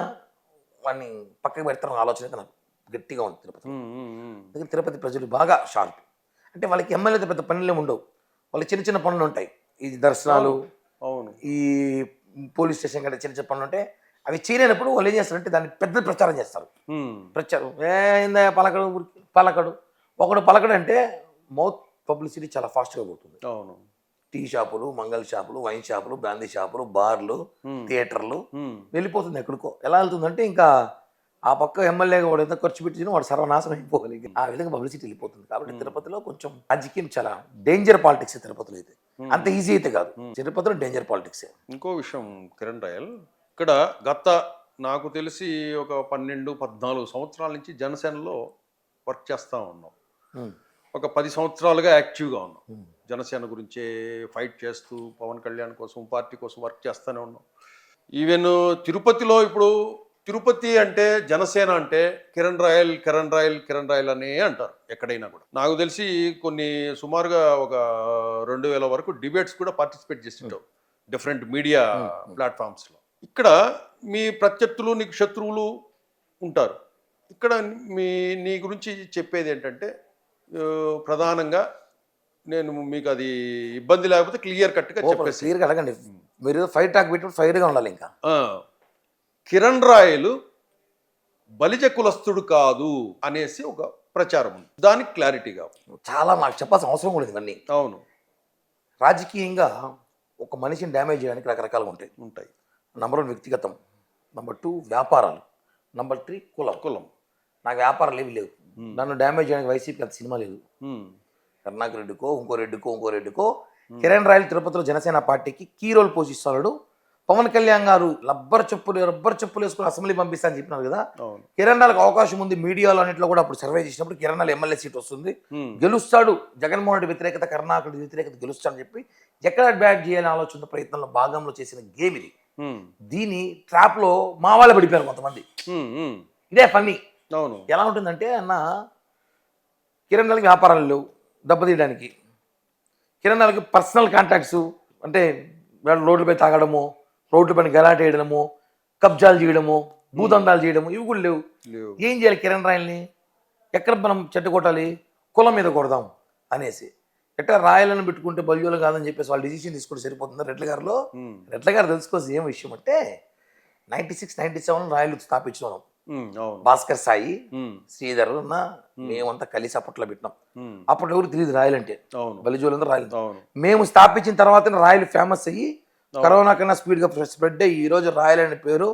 వాడిని పక్కకి పెడతారని ఆలోచన నాకు గట్టిగా ఉంది తిరుపతి. తిరుపతి ప్రజలు బాగా షార్ప్. అంటే వాళ్ళకి ఎమ్మెల్యేతో పెద్ద పనులే ఉండవు, వాళ్ళకి చిన్న చిన్న పనులు ఉంటాయి. ఈ దర్శనాలు, ఈ పోలీస్ స్టేషన్ కంటే చిన్న చిన్న పనులు ఉంటాయి. అవి చేయలేనప్పుడు వాళ్ళు ఏం చేస్తారంటే దాన్ని పెద్ద ప్రచారం చేస్తారు. ప్రచారం ఏందా పలకడు ఒకడు పలకడు అంటే మౌత్ పబ్లిసిటీ చాలా ఫాస్ట్గా పోతుంది. టీ షాపులు, మంగళ షాపులు, వైన్ షాపులు, బ్రాందీ షాపులు, బార్లు, థియేటర్లు వెళ్ళిపోతుంది ఎక్కడికో. ఎలా వెళ్తుందంటే ఇంకా ఆ పక్క ఎమ్మెల్యేగా వాడు ఎంత ఖర్చు పెట్టి వాడు సర్వనాశనం అయిపోవాలి. ఆ విధంగా పబ్లిసిటీ వెళ్ళిపోతుంది. కాబట్టి తిరుపతిలో కొంచెం రాజకీయం చాలా డేంజర్ పాలిటిక్స్. తిరుపతిలో అయితే అంత ఈజీ అయితే కాదు. తిరుపతిలో డేంజర్ పాలిటిక్స్. ఇంకో విషయం కిరణ్ రాయల్, ఇక్కడ గత నాకు తెలిసి ఒక 12-14 సంవత్సరాల నుంచి జనసేనలో వర్క్ చేస్తూ ఉన్నాం. ఒక 10 సంవత్సరాలుగా యాక్టివ్గా ఉన్నాం. జనసేన గురించే ఫైట్ చేస్తూ పవన్ కళ్యాణ్ కోసం, పార్టీ కోసం వర్క్ చేస్తూనే ఉన్నాం. ఈవెన్ తిరుపతిలో ఇప్పుడు తిరుపతి అంటే జనసేన అంటే Kiran royal Kiran royal Kiran royal అనే అంటారు ఎక్కడైనా కూడా. నాకు తెలిసి కొన్ని సుమారుగా ఒక 2000 వరకు డిబేట్స్ కూడా పార్టిసిపేట్ చేస్తుంటావు డిఫరెంట్ మీడియా ప్లాట్ఫామ్స్లో. ఇక్కడ మీ ప్రత్యర్థులు నీకు శత్రువులు ఉంటారు. ఇక్కడ నీ గురించి చెప్పేది ఏంటంటే ప్రధానంగా నేను మీకు అది ఇబ్బంది లేకపోతే క్లియర్ కట్గా చెప్పేసి క్లియర్గా అడగండి. మీరు ఫైర్ టాక్ పెట్టి ఫైర్గా ఉండాలి. ఇంకా కిరణ్ రాయలు బలిజ కులస్తుడు కాదు అనేసి ఒక ప్రచారం ఉంది. దానికి క్లారిటీగా చాలా మాకు చెప్పాల్సిన అవసరం కూడా ఇవన్నీ. అవును, రాజకీయంగా ఒక మనిషిని డ్యామేజ్ చేయడానికి రకరకాలుగా ఉంటాయి. నంబర్ 1 వ్యక్తిగతం, నంబర్ 2 వ్యాపారాలు, నంబర్ 3 కులం. నాకు వ్యాపారాలు ఏవి లేవు. నన్ను డ్యామేజ్ చేయడానికి వైసీపీ అంత సినిమా లేదు. కరుణాకర్ రెడ్డికో ఇంకో రెడ్డికో కిరణ్ రాయల్ తిరుపతిలో జనసేన పార్టీకి కీ రోల్ పోషిస్తున్నాడు. పవన్ కళ్యాణ్ గారు రబ్బర్ చెప్పులు వేసుకుని అసెంబ్లీ పంపిస్తానని చెప్పినారు కదా. కిరణ్ రాయల్కి అవకాశం ఉంది. మీడియాలో అన్నింటిలో కూడా అప్పుడు సర్వే చేసినప్పుడు కిరణ్ రాయల్ ఎమ్మెల్యే సీట్ వస్తుంది, గెలుస్తాడు. జగన్మోహన్ రెడ్డి వ్యతిరేకత, కరుణాకర్ రెడ్డి వ్యతిరేకత గెలుస్తాడని చెప్పి ఎక్కడ బ్యాట్ చేయాలని ఆలోచన ప్రయత్నంలో భాగంలో చేసిన గేమ్ ఇది. దీని ట్రాప్ లో మా వాళ్ళు పడిపోయారు కొంతమంది. ఇదే ఫన్నీ. ఎలా ఉంటుందంటే అన్న, కిరణ్ రాయల్కి వ్యాపారాలు లేవు దెబ్బతీయడానికి. కిరణ్ రాయల్కి పర్సనల్ కాంటాక్ట్స్ అంటే రోడ్లపై తాగడము, రోడ్లపైన గలాట వేయడము, కబ్జాలు చేయడము, భూదందాలు చేయడము ఇవి కూడా లేవు. ఏం చేయాలి కిరణ్ రాయల్ని? ఎక్కడ మనం చెట్టు కొట్టాలి? కులం మీద కొడదాం అనేసి. ఎట్లా రాయలను పెట్టుకుంటే బల్యోలు కాదని చెప్పేసి వాళ్ళు డిసిషన్ తీసుకుంటే సరిపోతుంది. రెడ్ల గారు తెలుసుకోవాల్సిన ఏం విషయం అంటే 96-97 రాయలు స్థాపించడం. భాస్కర్ సాయి, శ్రీధర్ మేమంతా కలిసి అప్పట్లో పెట్టినాం. అప్పట్లో ఎవరు తెలియదు రాయలు అంటే, బలిజోలందరూ రాయలు. మేము స్థాపించిన తర్వాత రాయలు ఫేమస్ అయ్యి కరోనా కన్నా స్పీడ్ గా స్ప్రెడ్ అయ్యి ఈ రోజు రాయల్ అనే పేరు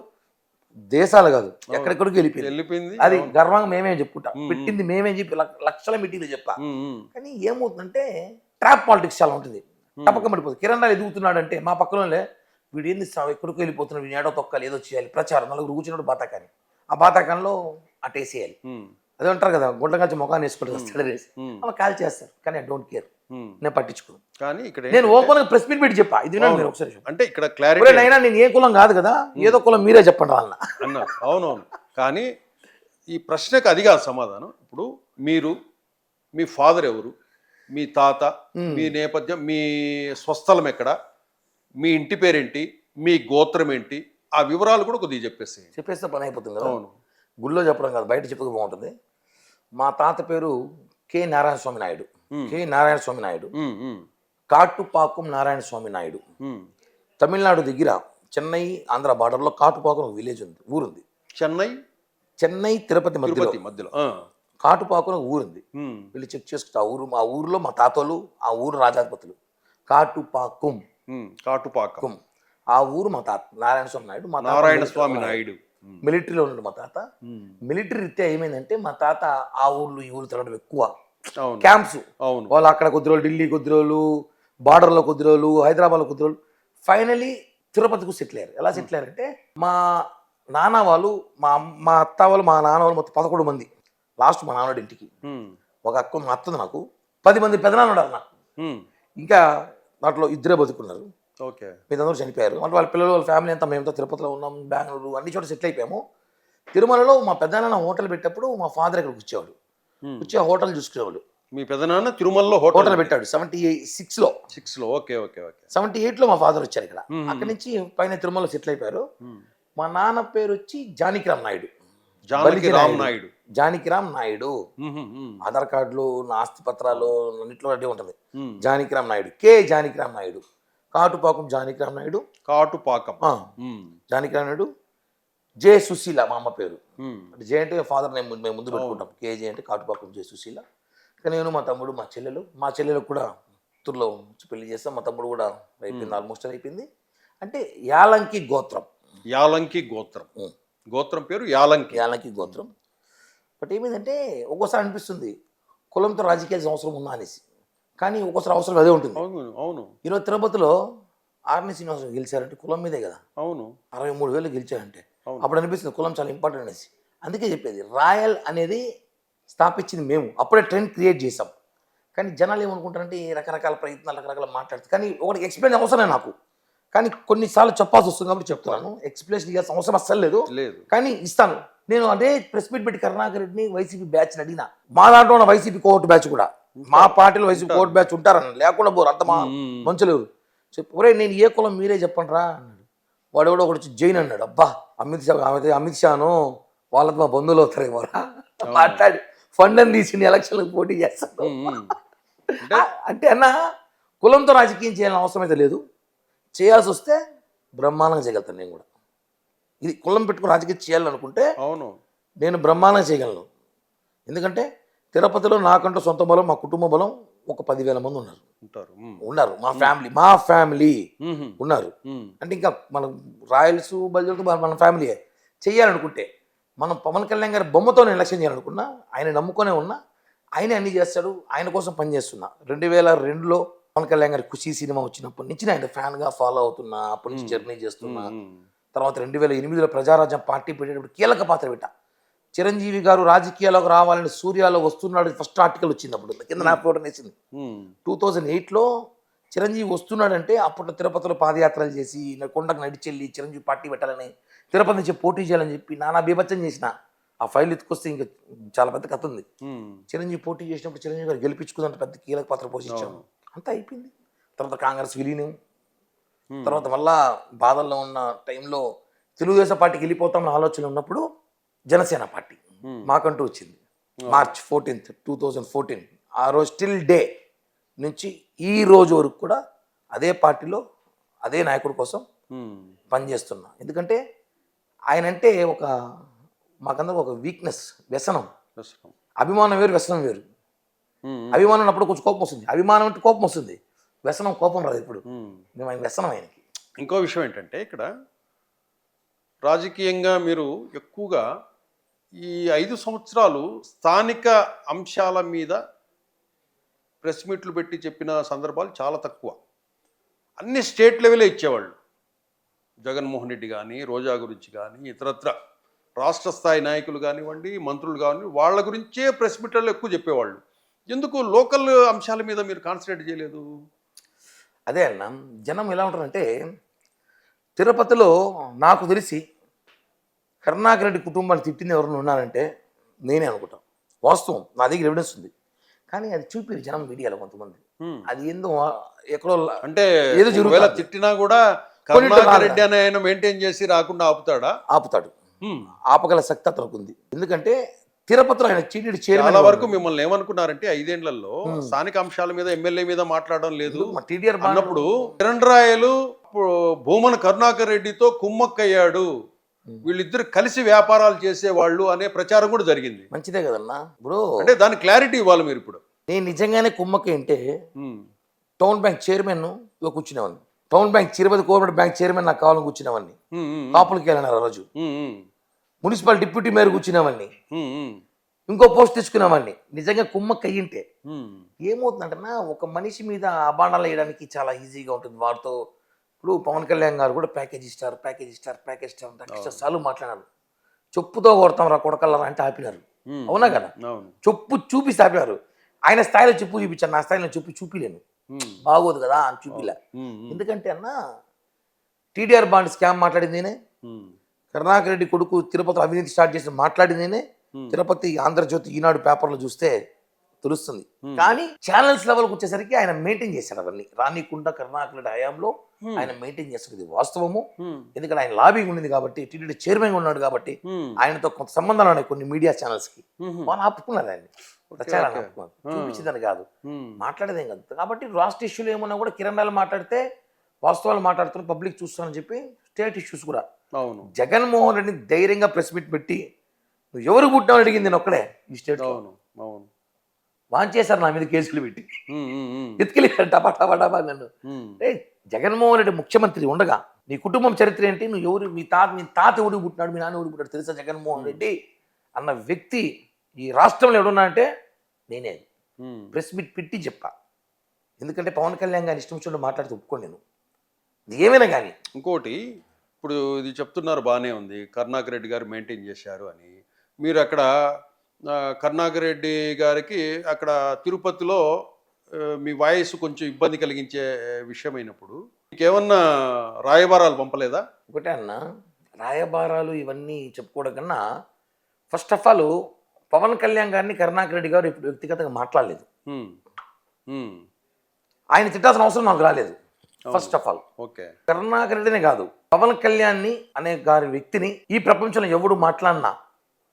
దేశాలు కాదు ఎక్కడెక్కడికి వెళ్ళిపోయింది. అది గర్వంగా మేమే చెప్పుకుంటాం. పెట్టింది మేమే చెప్పి లక్షల మీటింగ్లు చెప్తా. కానీ ఏమవుతుందంటే ట్రాప్ పాలిటిక్స్ చాలా ఉంటుంది. తప్పక పడిపోతుంది. కిరణ్ రాయల్ ఎదుగుతున్నాడు అంటే మా పక్కనోళ్ళే వీడు ఏంది ఎక్కడికి వెళ్ళిపోతున్నాడు, వీడు ఏడో తొక్కాలి, ఏదో చేయాలి, ప్రచారం, నలుగురు కూర్చున్నాడు బాతాకాని. ఆ బాతాకంలో అటేసేయాలి. అదే అంటారు కదా, గుంట కలిసి ముఖాన్ని వేసుకుంటారు వస్తాడు రేసి అలా కాల్ చేస్తారు. కానీ ఐ డోంట్ కేర్, నేను పట్టించుకోను. కానీ ఇక్కడ నేను ఓపెన్ గా ప్రెస్ మీట్ పెట్టి చెప్పా. ఇది మీరు ఒకసారి అంటే ఇక్కడ క్లారిటీ అయినా నేను ఏ కులం కాదు కదా, ఏదో కులం మీరే చెప్పండి వాళ్ళ అన్నారు. అవునవును. కానీ ఈ ప్రశ్నకు అది కాదు సమాధానం. ఇప్పుడు మీరు, మీ ఫాదర్ ఎవరు, మీ తాత, మీ నేపథ్యం, మీ స్వస్థలం ఎక్కడ, మీ ఇంటి పేరేంటి, మీ గోత్రం ఏంటి, ఆ వివరాలు కూడా కొద్దిగా చెప్పేస్తే పని అయిపోతుంది కదా. అవును, గుళ్ళో చెప్పడం కాదు, బయట చెప్పక బాగుంటుంది. మా తాత పేరు కె నారాయణ స్వామి నాయుడు. కాటుపాకం నారాయణ స్వామి నాయుడు. తమిళనాడు దగ్గర చెన్నై ఆంధ్ర బార్డర్లో కాటుపాకం ఒక విలేజ్ ఉంది, ఊరుంది. చెన్నై తిరుపతి మధ్యలో కాటుపాకం ఒక ఊరుంది. వీళ్ళు చెక్ చేసుకుంటే ఆ ఊరిలో మా తాతలు, ఆ ఊరు రాజాధిపతులు. కాటుపాకం ఆ ఊరు మా తాత నారాయణ స్వామి నాయుడు. మిలిటరీలో ఉన్నాడు మా తాత. మిలిటరీ రీత్యా ఏమైందంటే మా తాత ఆ ఊర్లు ఈ ఊరు తిరగడం ఎక్కువ. క్యాంప్స్ వాళ్ళు అక్కడ కొద్ది రోజులు, ఢిల్లీ కొద్ది రోజులు, బార్డర్లో కొద్ది రోజులు, హైదరాబాద్లో కొద్ది రోజులు, ఫైనలీ తిరుపతికి సెటిల్ అయ్యారు. ఎలా సెటిల్ అయ్యారంటే మా నాన్న వాళ్ళు, మా అత్త వాళ్ళు, మా నాన్న వాళ్ళు మొత్తం 11 మంది. లాస్ట్ మా నాన్నోడి ఇంటికి ఒక అక్క, మా అత్తది నాకు 10 మంది పెదనాన్న ఉన్నారు నాకు. ఇంకా దాంట్లో 2 బతుకున్నారు, మీరందరూ చనిపోయారు. అంటే వాళ్ళ పిల్లలు, వాళ్ళ ఫ్యామిలీ అంతా మేమంతా తిరుపతిలో ఉన్నాం, బెంగళూరు అన్ని చోట్ల సెటిల్ అయిపోయాము. తిరుమలలో మా పెద్దనాన్న హోటల్ పెట్టేప్పుడు మా ఫాదర్ ఇక్కడికి వచ్చేవాడు, వచ్చి ఆ హోటల్ చూసుకునేవాడు. మీ పెద్దనాన్న తిరుమలలో హోటల్ పెట్టాడు 76లో. 78లో మా ఫాదర్ వచ్చారు ఇక్కడ. అక్కడి నుంచి పైన తిరుమలలో సెటిల్ అయిపోయారు. మా నాన్న పేరు వచ్చి జానకిరామ్ నాయుడు. ఆధార్ కార్డులు, ఆస్తి పత్రాలు అన్నింటిలో అదే ఉంటుంది జానకిరామ్ నాయుడు. కే జానకిరామ్ నాయుడు. కాటుపాకం జానకిరామ్ నాయుడు. జానకిరామ్ నాయుడు. జే సుశీల మా అమ్మ పేరు. అంటే జే అంటే ఫాదర్ నేమ్ మేము ముందు పెట్టుకుంటాం. కేజే అంటే కాటుపాకం జే సుశీల. ఇక నేను, మా తమ్ముడు, మా చెల్లెలు కూడా చిత్తూరులో పెళ్లి చేస్తాం. మా తమ్ముడు కూడా అయిపోయింది, ఆల్మోస్ట్ అయిపోయింది. అంటే యాలంకి గోత్రం. యాలంకి గోత్రం. ఉం. గోత్రం పేరు యాలంకి. యాలంకి గోత్రం. బట్ ఏమైందంటే ఒక్కోసారి అనిపిస్తుంది కులంతో రాజకీయాలు అవసరం ఉందా అనేసి, కానీ ఒక్కోసారి అవసరం అదే ఉంటుంది. అవును అవును ఈరోజు తిరుపతిలో ఆర్ని శ్రీనివాసరావు గెలిచారంటే కులం మీదే కదా. అవును 63,000 గెలిచారంటే అవును. అప్పుడు అనిపిస్తుంది కులం చాలా ఇంపార్టెంట్ అనేసి. అందుకే చెప్పేది రాయల్ అనేది స్థాపించింది మేము, అప్పుడే ట్రెండ్ క్రియేట్ చేసాం. కానీ జనాలు ఏమనుకుంటారంటే ఈ రకరకాల ప్రయత్నాలు రకరకాల మాట్లాడుతారు, కానీ ఒకటి ఎక్స్ప్లెయిన్ అవసరమే నాకు, కానీ కొన్నిసార్లు చెప్పాల్సి వస్తుంది కాబట్టి చెప్తున్నాను. ఎక్స్ప్లెయిన్ ఇవ్వాల్సిన అవసరం అస్సలు లేదు, లేదు. కానీ ఇస్తాను. నేను అదే ప్రెస్ మీట్ పెట్టి కరుణాకర్ రెడ్డిని వైసీపీ బ్యాచ్ అడిగినా. మా దాంట్లో ఉన్న వైసీపీ కోర్టు బ్యాచ్ కూడా, మా పార్టీలో వైసీపీ కోర్టు బ్యాచ్ ఉంటారని, లేకుండా పోరు అంత మంచులు చెప్పు. ఒరే నేను ఏ కులం మీరే చెప్పండి రా అన్నాడు. వాడు కూడా ఒకటి వచ్చి జైన్ అన్నాడు. అబ్బా అమిత్ షాను వాళ్ళతో మా బంధువులు అవుతారేమో మాట్లాడి ఫండ్ అని తీసి ఎలక్షన్లకు పోటీ చేస్తాను. అంటే అన్న కులంతో రాజకీయం చేయాలని అవసరం అయితే లేదు, చేయాల్సి వస్తే బ్రహ్మాండంగా చేయగలుగుతాను నేను కూడా. ఇది కులం పెట్టుకుని రాజకీయం చేయాలనుకుంటే అవును నేను బ్రహ్మాండంగా చేయగలను. ఎందుకంటే తిరుపతిలో నాకంటూ సొంత బలం, మా కుటుంబ బలం ఒక 10,000 మంది ఉన్నారు. మా ఫ్యామిలీ ఉన్నారు. అంటే ఇంకా మనం రాయల్స్ బల్జలతో మన ఫ్యామిలీ చేయాలనుకుంటే, మనం పవన్ కళ్యాణ్ గారి బొమ్మతో నేను ఎలక్షన్ చేయాలనుకున్నా, ఆయన నమ్ముకొనే ఉన్నా, ఆయనే అన్ని చేస్తాడు, ఆయన కోసం పనిచేస్తున్నా. 2002లో పవన్ కళ్యాణ్ గారి ఖుషీ సినిమా వచ్చినప్పటి నుంచి ఆయన ఫ్యాన్గా ఫాలో అవుతున్నా, అప్పటి నుంచి జర్నీ చేస్తున్నా. తర్వాత 2008లో ప్రజారాజ్యం పార్టీ పెట్టేటప్పుడు కీలక పాత్ర పెట్టా. చిరంజీవి గారు రాజకీయాల్లోకి రావాలని సూర్యాలో వస్తున్నాడు ఫస్ట్ ఆర్టికల్ వచ్చింది, అప్పుడు కింద నా ఫోటో వేసింది. 2008లో చిరంజీవి వస్తున్నాడంటే అప్పట్లో తిరుపతిలో పాదయాత్రలు చేసి కొండకు నడిచెళ్ళి చిరంజీవి పార్టీ పెట్టాలని, తిరుపతి నుంచి పోటీ చేయాలని చెప్పి నానా బీభత్సం చేసిన. ఆ ఫైల్ ఎత్తుకొస్తే ఇంకా చాలా పెద్ద కథ ఉంది. చిరంజీవి పోటీ చేసినప్పుడు చిరంజీవి గారు గెలిపించుకుందంటే పెద్ద కీలక పాత్ర పోషించాము. అంతా అయిపోయింది. తర్వాత కాంగ్రెస్ విలీనం, తర్వాత మళ్ళా బాధల్లో ఉన్న టైంలో తెలుగుదేశం పార్టీకి వెళ్ళిపోతామని ఆలోచన ఉన్నప్పుడు జనసేన పార్టీ మాకంటూ వచ్చింది. March 14th, 2014 ఆ రోజు స్టిల్ డే నుంచి ఈ రోజు వరకు కూడా అదే పార్టీలో అదే నాయకుడి కోసం పనిచేస్తున్నా. ఎందుకంటే ఆయన అంటే ఒక మాకందరూ ఒక వీక్నెస్, వ్యసనం. అభిమానం వేరు, వ్యసనం వేరు. అభిమానం అప్పుడు కొంచెం కోపం వస్తుంది, అభిమానం అంటే కోపం వస్తుంది, వ్యసనం కోపం రాదు. ఇప్పుడు మేము ఆయన వ్యసనం ఆయనకి. ఇంకో విషయం ఏంటంటే ఇక్కడ రాజకీయంగా మీరు ఎక్కువగా ఈ 5 సంవత్సరాలు స్థానిక అంశాల మీద ప్రెస్ మీట్లు పెట్టి చెప్పిన సందర్భాలు చాలా తక్కువ. అన్ని స్టేట్ లెవెలే ఇచ్చేవాళ్ళు. జగన్మోహన్ రెడ్డి కానీ, రోజా గురించి కానీ, ఇతరత్ర రాష్ట్ర స్థాయి నాయకులు కానివ్వండి, మంత్రులు కానివ్వండి, వాళ్ళ గురించే ప్రెస్ మీట్లలో ఎక్కువ చెప్పేవాళ్ళు. ఎందుకు లోకల్ అంశాల మీద మీరు కాన్సన్ట్రేట్ చేయలేదు? అదే అన్న, జనం ఎలా ఉంటారంటే తిరుపతిలో నాకు తెలిసి కరుణాకర్ రెడ్డి కుటుంబాన్ని తిట్టింది ఎవరైనా ఉన్నారంటే నేనే అనుకుంటాం. వాస్తవం, నా దగ్గర ఎవిడెన్స్ ఉంది, కానీ అది చూపిరు జనం మీడియాలో కొంతమంది. అది ఏందో ఎక్కడో అంటే ఏదో జరుగుతుంది. తిట్టినా కూడా కరుణాకర్ రెడ్డి అని ఆయన మెయింటైన్ చేసి రాకుండా ఆపుతాడు. ఆపగల శక్తి అతనికి ఉంది. ఎందుకంటే తిరుపతిలో ఆయన చీటీ చాలా వరకు మిమ్మల్ని ఏమనుకున్నారంటే 5 ఏళ్లలో స్థానిక అంశాల మీద ఎమ్మెల్యే మీద మాట్లాడడం లేదు అన్నప్పుడు కిరణ్ రాయలు భూమన కరుణాకర్ రెడ్డితో కుమ్మక్కయ్యాడు, వీళ్ళిద్దరు కలిసి వ్యాపారాలు చేసేవాళ్ళు అనే ప్రచారం కూడా జరిగింది. మంచిదే కదన్నా. ఇప్పుడు అంటే దాని క్లారిటీ ఇవ్వాలి మీరు. ఇప్పుడు నేను నిజంగానే కుమ్మక్క అంటే టౌన్ బ్యాంక్ చైర్మన్ కూర్చునేవాడిని, town bank Tirupati cooperative bank chairman నాకు కావాలని కూర్చునేవాడిని, కాపులకి వెళ్ళినారు ఆ రోజు. మున్సిపల్ డిప్యూటీ మేయర్ కూర్చునేవాడిని, ఇంకో పోస్ట్ తీసుకునేవాడిని. నిజంగా కుమ్మక్క అయ్యింటే ఏమవుతుందంటే ఒక మనిషి మీద అబాండాలు వేయడానికి చాలా ఈజీగా ఉంటుంది వారితో. ఇప్పుడు పవన్ కళ్యాణ్ గారు కూడా ప్యాకేజ్ స్టార్ సార్లు మాట్లాడారు. చెప్పుతో కొడతాం రా కొడకల్లా అంటే ఆపినారు. అవునా కదా? చెప్పు చూపిస్తే ఆపినారు. ఆయన స్థాయిలో చెప్పు చూపించాను, నా స్థాయిలో చెప్పు చూపిలేను, బాగోదు కదా అని చూపిలే. ఎందుకంటే అన్న టీడీఆర్ బాండ్ స్కామ్ మాట్లాడింది నేనే, కరుణాకర్ రెడ్డి కొడుకు తిరుపతిలో అవినీతి స్టార్ట్ చేసి మాట్లాడింది నేనే. తిరుపతి ఆంధ్రజ్యోతి ఈనాడు పేపర్లో చూస్తే తెలుస్తుంది. కానీ ఛానల్స్ లెవెల్కి వచ్చేసరికి ఆయన మెయింటైన్ చేశాడు అవన్నీ. రానికుండా కరుణాకర్ రెడ్డి హయాంలో ఆయన మెయింటైన్ చేస్తాడు, ఇది వాస్తవము. ఎందుకంటే ఆయన లాబీ ఉండింది కాబట్టి, టీటీడీ చైర్మన్ ఉన్నాడు కాబట్టి ఆయనతో కొంత సంబంధాలు ఉన్నాయి కొన్ని మీడియా ఛానల్స్ కి. వాళ్ళు ఆపుకున్నారు ఆయన్ని, ప్రచారాన్ని ఆపుకున్నారు, చూపించిందని కాదు, మాట్లాడేదేం కాదు. కాబట్టి రాష్ట్ర ఇష్యూలు ఏమన్నా కూడా కిరణ్ రాయలు మాట్లాడితే వాస్తవాలు మాట్లాడుతున్న పబ్లిక్ చూస్తానని చెప్పి స్టేట్ ఇష్యూస్ కూడా. జగన్మోహన్ రెడ్డిని ధైర్యంగా ప్రెస్ మీట్ పెట్టి నువ్వు ఎవరు పుట్టినావు అడిగింది నేను ఒక్కడే ఈ స్టేట్. వాంచేశారు నా మీద కేసులు పెట్టి ఉమ్, ఉమ్, ఉమ్, ఎత్తుకెళ్ళారు టపా టపా టపా నన్ను. ఉమ్, జగన్మోహన్ రెడ్డి ముఖ్యమంత్రి ఉండగా నీ కుటుంబం చరిత్ర ఏంటి, నువ్వు ఎవరు, మీ తాత ఎవడు పుట్టినాడు, మీ నాన్న ఎవడు పుట్టాడు తెలుసా జగన్మోహన్ రెడ్డి అన్న వ్యక్తి ఈ రాష్ట్రంలో ఎవడున్నా అంటే నేనే. ఉమ్. ప్రెస్ మీట్ పెట్టి చెప్పా. ఎందుకంటే పవన్ కళ్యాణ్ గారిని ఇష్టం వచ్చినట్టు మాట్లాడితే ఒప్పుకోను నేను, ఇది ఏమైనా కానీ. ఇంకోటి ఇప్పుడు ఇది చెప్తున్నారు బాగానే ఉంది, కరుణాకర్ రెడ్డి గారు మెయింటైన్ చేశారు అని. మీరు అక్కడ కరుణాకర్ రెడ్డి గారికి అక్కడ తిరుపతిలో మీ వాయిస్ కొంచెం ఇబ్బంది కలిగించే విషయమైనప్పుడు మీకేమన్నా రాయబారాలు పంపలేదా? ఒకటే అన్న, రాయబారాలు ఇవన్నీ చెప్పుకోవడం కన్నా first of all Pavan Kalyan గారిని కరుణాకర్ రెడ్డి గారు ఇప్పుడు వ్యక్తిగతంగా మాట్లాడలేదు. ఉమ్, ఉమ్, ఆయన తిట్టాల్సిన అవసరం నాకు రాలేదు. First of all okay. Karunakar రెడ్డినే కాదు, పవన్ కళ్యాణ్ని అనే గారి వ్యక్తిని ఈ ప్రపంచంలో ఎవడు మాట్లాడినా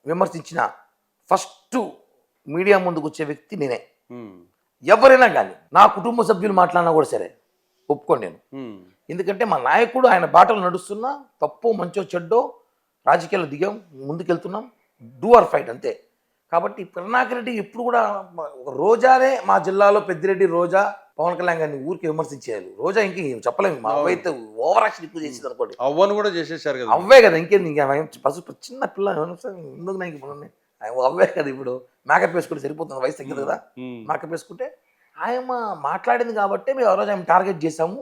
విమర్శించినా ఫస్ట్ మీడియా ముందుకు వచ్చే వ్యక్తి నేనే. ఉమ్, ఎవరైనా కానీ నా కుటుంబ సభ్యులు మాట్లాడినా కూడా సరే ఒప్పుకోండి నేను. ఉమ్, ఎందుకంటే మా నాయకుడు ఆయన బాటలు నడుస్తున్నా, తప్పో మంచో చెడ్డో రాజకీయాలు దిగాం, ముందుకెళ్తున్నాం, డూ ఆర్ ఫైట్ అంతే. కాబట్టి కరుణాకర్ రెడ్డి ఎప్పుడు కూడా ఒక రోజానే మా జిల్లాలో పెద్దిరెడ్డి రోజా పవన్ కళ్యాణ్ గారిని ఊరికి విమర్శించేయాలి. రోజా ఇంక చెప్పలేము, మా అవ్వ అయితే ఓవర్ యాక్షన్ ఎక్కువ చేసింది అనుకోండి. అవ్వను కూడా చేసేసారు కదా. అవ్వే కదా, ఇంకేంది, ఇంకా పసుపు చిన్న పిల్ల ఎందుకు నాకు ఇప్పుడు అవ్వే కదా. ఇప్పుడు మేకప్ వేసుకుంటే సరిపోతుంది, వయసు తగ్గింది కదా. ఉమ్, మేకప్ వేసుకుంటే ఆయన మాట్లాడింది కాబట్టి మేము ఆ రోజు ఆమె టార్గెట్ చేసాము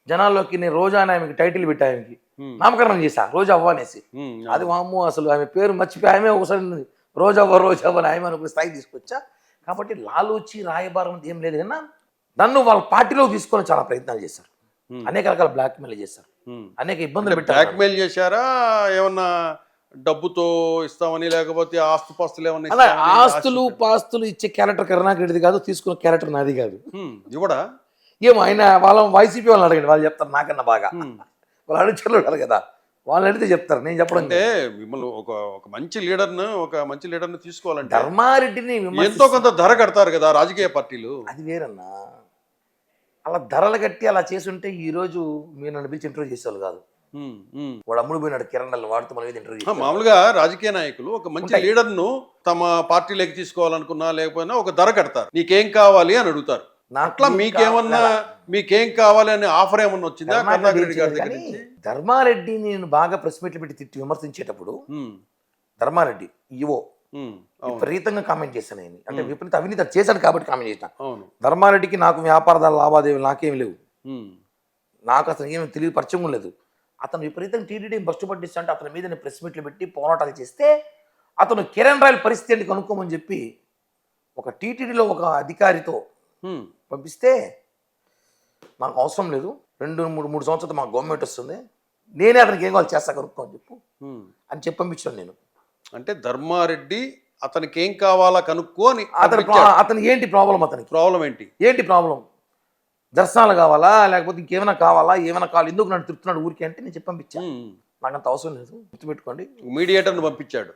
జనాల్లోకి. నేను రోజా అని ఆమెకి టైటిల్ పెట్టా, ఆమెకి ఉమ్, నామకరణం చేశా రోజా అవ్వ అనేసి. ఉమ్, అది వాము అసలు ఆమె పేరు మర్చిపోయి ఆమె ఒకసారి రోజవ్వ అని ఆమె అనుకునే స్థాయికి తీసుకొచ్చా. కాబట్టి లాలూచి రాయబారం ఏం లేదు కన్నా నన్ను వాళ్ళ పార్టీలో తీసుకొని చాలా ప్రయత్నాలు చేశారు, అనేక రకాల బ్లాక్మెయిల్ చేశారు, ఉమ్. అనేక ఇబ్బందులు పెట్టారు. బ్లాక్మెయిల్ చేశారా ఏమన్నా డబ్బుతో ఇస్తామని, లేకపోతే ఆస్తుపాస్తులు ఏమన్నా అలా ఇస్తామని ఆస్తులు పాస్తులు ఇచ్చే క్యారెక్టర్ కరుణాకర్ రెడ్డిది కాదు, తీసుకున్న క్యారెక్టర్ నాది కాదు. ఇవ్వడా? ఏమో ఆయన వాళ్ళ వైసీపీ వాళ్ళని అడగండి, వాళ్ళు చెప్తారు నాకన్నా బాగా. వాళ్ళు అడుగుచర్లు ఉంటారు కదా, వాళ్ళు అడిగితే చెప్తారు, నేను చెప్పడం. అంటే మిమ్మల్ని ఒక మంచి లీడర్ను తీసుకోవాలంటే ధర్మారెడ్డిని ఎంతో కొంత ధర కడతారు కదా రాజకీయ పార్టీలు. అది వేరన్నా, అలా ధరలు కట్టి అలా చేసుంటే ఈ రోజు మీరు నన్ను పిలిచి ఇంటర్వ్యూ చేసేవాళ్ళు కాదు. వాడు అమ్ముడు పోయినాడు కిరణ్ వాడితో మన మీద ఇంటర్వ్యూ. మామూలుగా రాజకీయ నాయకులు ఒక మంచి లీడర్ను తమ పార్టీలోకి తీసుకోవాలనుకున్నా లేకపోయినా ఒక ధర కడతారు, నీకేం కావాలి అని అడుగుతారు. అట్లా మీకేం కావాలి అనే ఆఫర్ ఏమన్నా వచ్చిందా కరుణాకర్ రెడ్డి గారి దగ్గర నుంచి? ధర్మారెడ్డి నేను బాగా ప్రెస్ మీట్లు పెట్టి తిట్టి విమర్శించేటప్పుడు ధర్మారెడ్డి ఇవో విపరీతంగా కామెంట్ చేశాను నేను. అంటే విపరీత అవినీతి చేశాను కాబట్టి కామెంట్ చేశాను. ధర్మారెడ్డికి నాకు వ్యాపార లావాదేవీలు నాకేం లేవు, నాకు అసలు ఏమి తెలియదు, పరిచయం లేదు. అతను విపరీతంగా టీడీడీ బస్టు పట్టిస్తా అంటే అతని మీద నేను ప్రెస్ మీట్లు పెట్టి పోరాటాలు చేస్తే అతను కిరణ్ రాయల్ పరిస్థితి ఏంటి కనుక్కోమని చెప్పి ఒక టీటీడీలో ఒక అధికారితో పంపిస్తే నాకు అవసరం లేదు, 2-3 సంవత్సరాలు మాకు గవర్నమెంట్ వస్తుంది, నేనే అతనికి ఏం కావాలి చేస్తా కనుక్కో అని చెప్పి పంపించాను నేను. అంటే ధర్మారెడ్డి అతనికి ఏం కావాలా కనుక్కో అని. అతను ఏంటి ప్రాబ్లం, ప్రాబ్లం ఏంటి ప్రాబ్లం, దర్శనాలు కావాలా లేకపోతే ఇంకేమైనా కావాలా, ఏమైనా కావాలి, ఎందుకు నన్ను తిరుగుతున్నాడు ఊరికి అంటే నేను చెప్పి పంపించాను. నాకు అంత అవసరం లేదు, గుర్తుపెట్టుకోండి. మీడియేటర్ని పంపించాడు,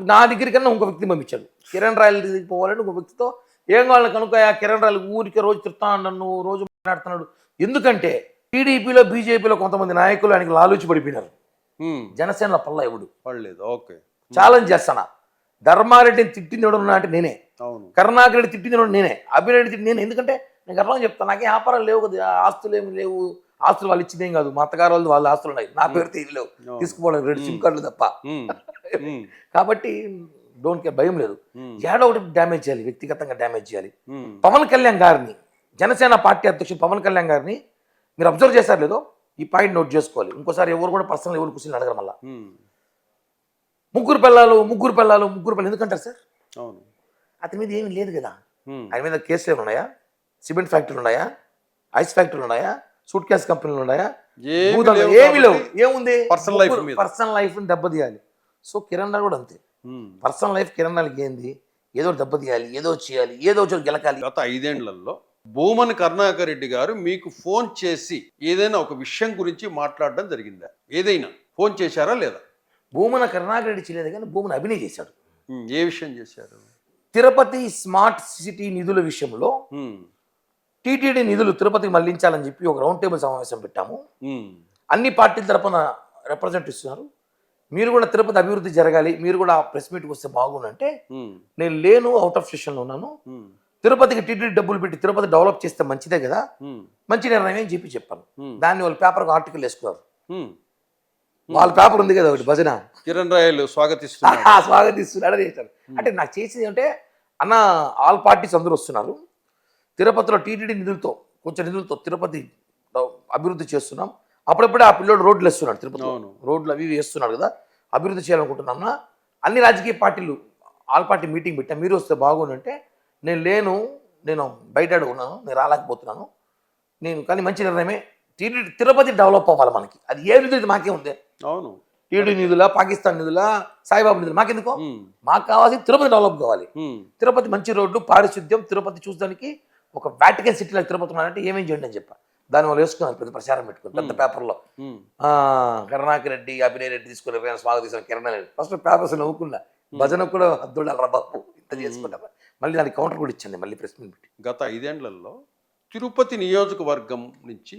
నా దగ్గరికన్నా ఇంకో వ్యక్తిని పంపించాడు. కిరణ్ రాయల్ దగ్గరికి పోవాలని ఇంకో వ్యక్తితో ఏం కావాలి కనుక కిరణ్ రాయల్ ఊరికి రోజు తిరుగుతాను, నన్ను రోజు మాట్లాడుతున్నాడు. ఎందుకంటే టీడీపీలో బీజేపీలో కొంతమంది నాయకులు ఆయనకి లాలూచి పడిపోయినారు, జనసేనలో పల్లా ఎవడు పడలేదు. ఓకే, ఛాలెంజ్ చేస్తానా, ధర్మారెడ్డిని తిట్టింది ఎవడన్నా అంటే నేనే, కరుణాకర్ రెడ్డి తిట్టింది ఎవడు నేనే, అభిరెడ్డి తిట్టింది నేనే. ఎందుకంటే నేను గర్వంగా చెప్తాను, నాకేం వ్యాపారాలు లేవు కదా, ఆస్తులు ఏమి లేవు, ఆస్తులు వాళ్ళు ఇచ్చిందేం కాదు, మా అత్తగారు వాళ్ళు ఆస్తులు ఉన్నాయి, నా పేరు తీయలేవు, తీసుకుపోవడం 2 సిమ్ కార్డులు తప్ప. కాబట్టి డోంట్ కేర్, భయం లేదు. ఏడో ఒకటి డ్యామేజ్ చేయాలి, వ్యక్తిగతంగా డ్యామేజ్ చేయాలి. పవన్ కళ్యాణ్ గారిని, జనసేన పార్టీ అధ్యక్షుడు పవన్ కళ్యాణ్ గారిని మీరు అబ్జర్వ్ చేశారు లేదో, ఈ పాయింట్ నోట్ చేసుకోవాలి. ఇంకోసారి ఎవరు కూడా పర్సనల్ ఎవరు కూర్చొని అడగడం వల్ల ముగ్గురు పిల్లలు ఎందుకంటారు సార్? అతని మీద ఏమీ లేదు కదా, ఆయన మీద కేసులు ఏమి ఉన్నాయా, సిమెంట్ ఫ్యాక్టరీలు ఉన్నాయా, ఐస్ ఫ్యాక్టరీలు ఉన్నాయా, సూట్ కేస్ కంపెనీలు ఉన్నాయా, ఏమి లేవు. ఏముంది, పర్సనల్ లైఫ్ దెబ్బతీయాలి. సో కిరణ్ రాయల్ కూడా అంతే, పర్సనల్ లైఫ్ కిరణ్ రాయల్కి ఏంది, ఏదో దెబ్బతీయాలి, ఏదో చేయాలి, ఏదో గెలకాలి. గత 5 ఏళ్లలో భూమన కరుణాకర్ రెడ్డి గారు మీకు ఫోన్ చేసి ఏదైనా ఒక విషయం గురించి మాట్లాడడం జరిగిందా? ఏదైనా ఫోన్ చేశారా లేదా? భూమన కరుణాకర్ రెడ్డి చేయలేదు కానీ భూమన అభినయ్ చేశాడు. ఏ విషయం చేశారు? తిరుపతి స్మార్ట్ సిటీ నిధుల విషయంలో టీటీడీ నిధులు తిరుపతికి మళ్లించాలని చెప్పి ఒక రౌండ్ టేబుల్ సమావేశం పెట్టాము. అన్ని పార్టీల తరపున రిప్రజెంట్ ఇస్తున్నారు. మీరు కూడా తిరుపతి అభివృద్ధి జరగాలి, మీరు కూడా ప్రెస్ మీట్కి వస్తే బాగుందంటే ఉమ్, నేను లేను, అవుట్ ఆఫ్ స్టేషన్లో ఉన్నాను, ఉమ్, తిరుపతికి టీటీడీ డబ్బులు పెట్టి తిరుపతి డెవలప్ చేస్తే మంచిదే కదా, ఉమ్, మంచి నిర్ణయం అని చెప్పాను. ఉమ్, దాన్ని వాళ్ళు పేపర్కి ఆర్టికల్ వేసుకున్నారు. ఉమ్. వాళ్ళ పేపర్ ఉంది కదా ఒకటి భజన, కిరణ్ రాయలు స్వాగతిస్తున్నారు. స్వాగతిస్తున్నాడు అని చేశారు. అంటే నాకు చేసేది అంటే అన్న ఆల్ పార్టీస్ అందరూ వస్తున్నారు, తిరుపతిలో టీటీడీ నిధులతో కొంచెం నిధులతో తిరుపతి అభివృద్ధి చేస్తున్నాం. అప్పుడప్పుడే ఆ పిల్లోడు రోడ్లు వేస్తున్నాడు, తిరుపతి అవును. రోడ్లు అవి ఇవి వేస్తున్నాడు కదా, అభివృద్ధి చేయాలనుకుంటున్నా. అన్ని రాజకీయ పార్టీలు ఆల్ పార్టీ మీటింగ్ పెట్టా, మీరు వస్తే బాగుండంటే నేను లేను, నేను బయట ఉన్నాను, నేను రాలేకపోతున్నాను, నేను కానీ మంచి నిర్ణయమే, టీటీడీ తిరుపతి డెవలప్ అవ్వాలి మనకి, అది ఏ నిధులు మాకే ఉంది, అవును. టీటీడీ నిధుల, పాకిస్తాన్ నిధుల, సాయిబాబు నిధులు మాకెందుకో, ఉమ్, మాకు కావాల్సింది తిరుపతి డెవలప్ కావాలి. ఉమ్, తిరుపతి మంచి రోడ్డు, పారిశుద్ధ్యం, తిరుపతి చూడడానికి ఒక వాటికన్ సిటీలో తిరుపతి ఉన్నారంటే ఏమేం చేయండి అని చెప్పా. దానివల్ల వేసుకున్నాను, పెద్ద ప్రచారం పెట్టుకుని పెద్ద పేపర్లో ఉమ్, కరుణాకర్ రెడ్డి, అభినయ్ రెడ్డి తీసుకుని స్వాగతించిన కిరణ్ రెడ్డి. ఫస్ట్ పేపర్స్ నవ్వుకున్నా, భజన కూడా అద్దుడాలరా బాబు ఇంత చేసుకుంటా. మళ్ళీ దానికి కౌంటర్ కూడా ఇచ్చింది, మళ్ళీ ప్రెస్ మీట్ పెట్టి. గత 5 ఏళ్లలో తిరుపతి నియోజకవర్గం నుంచి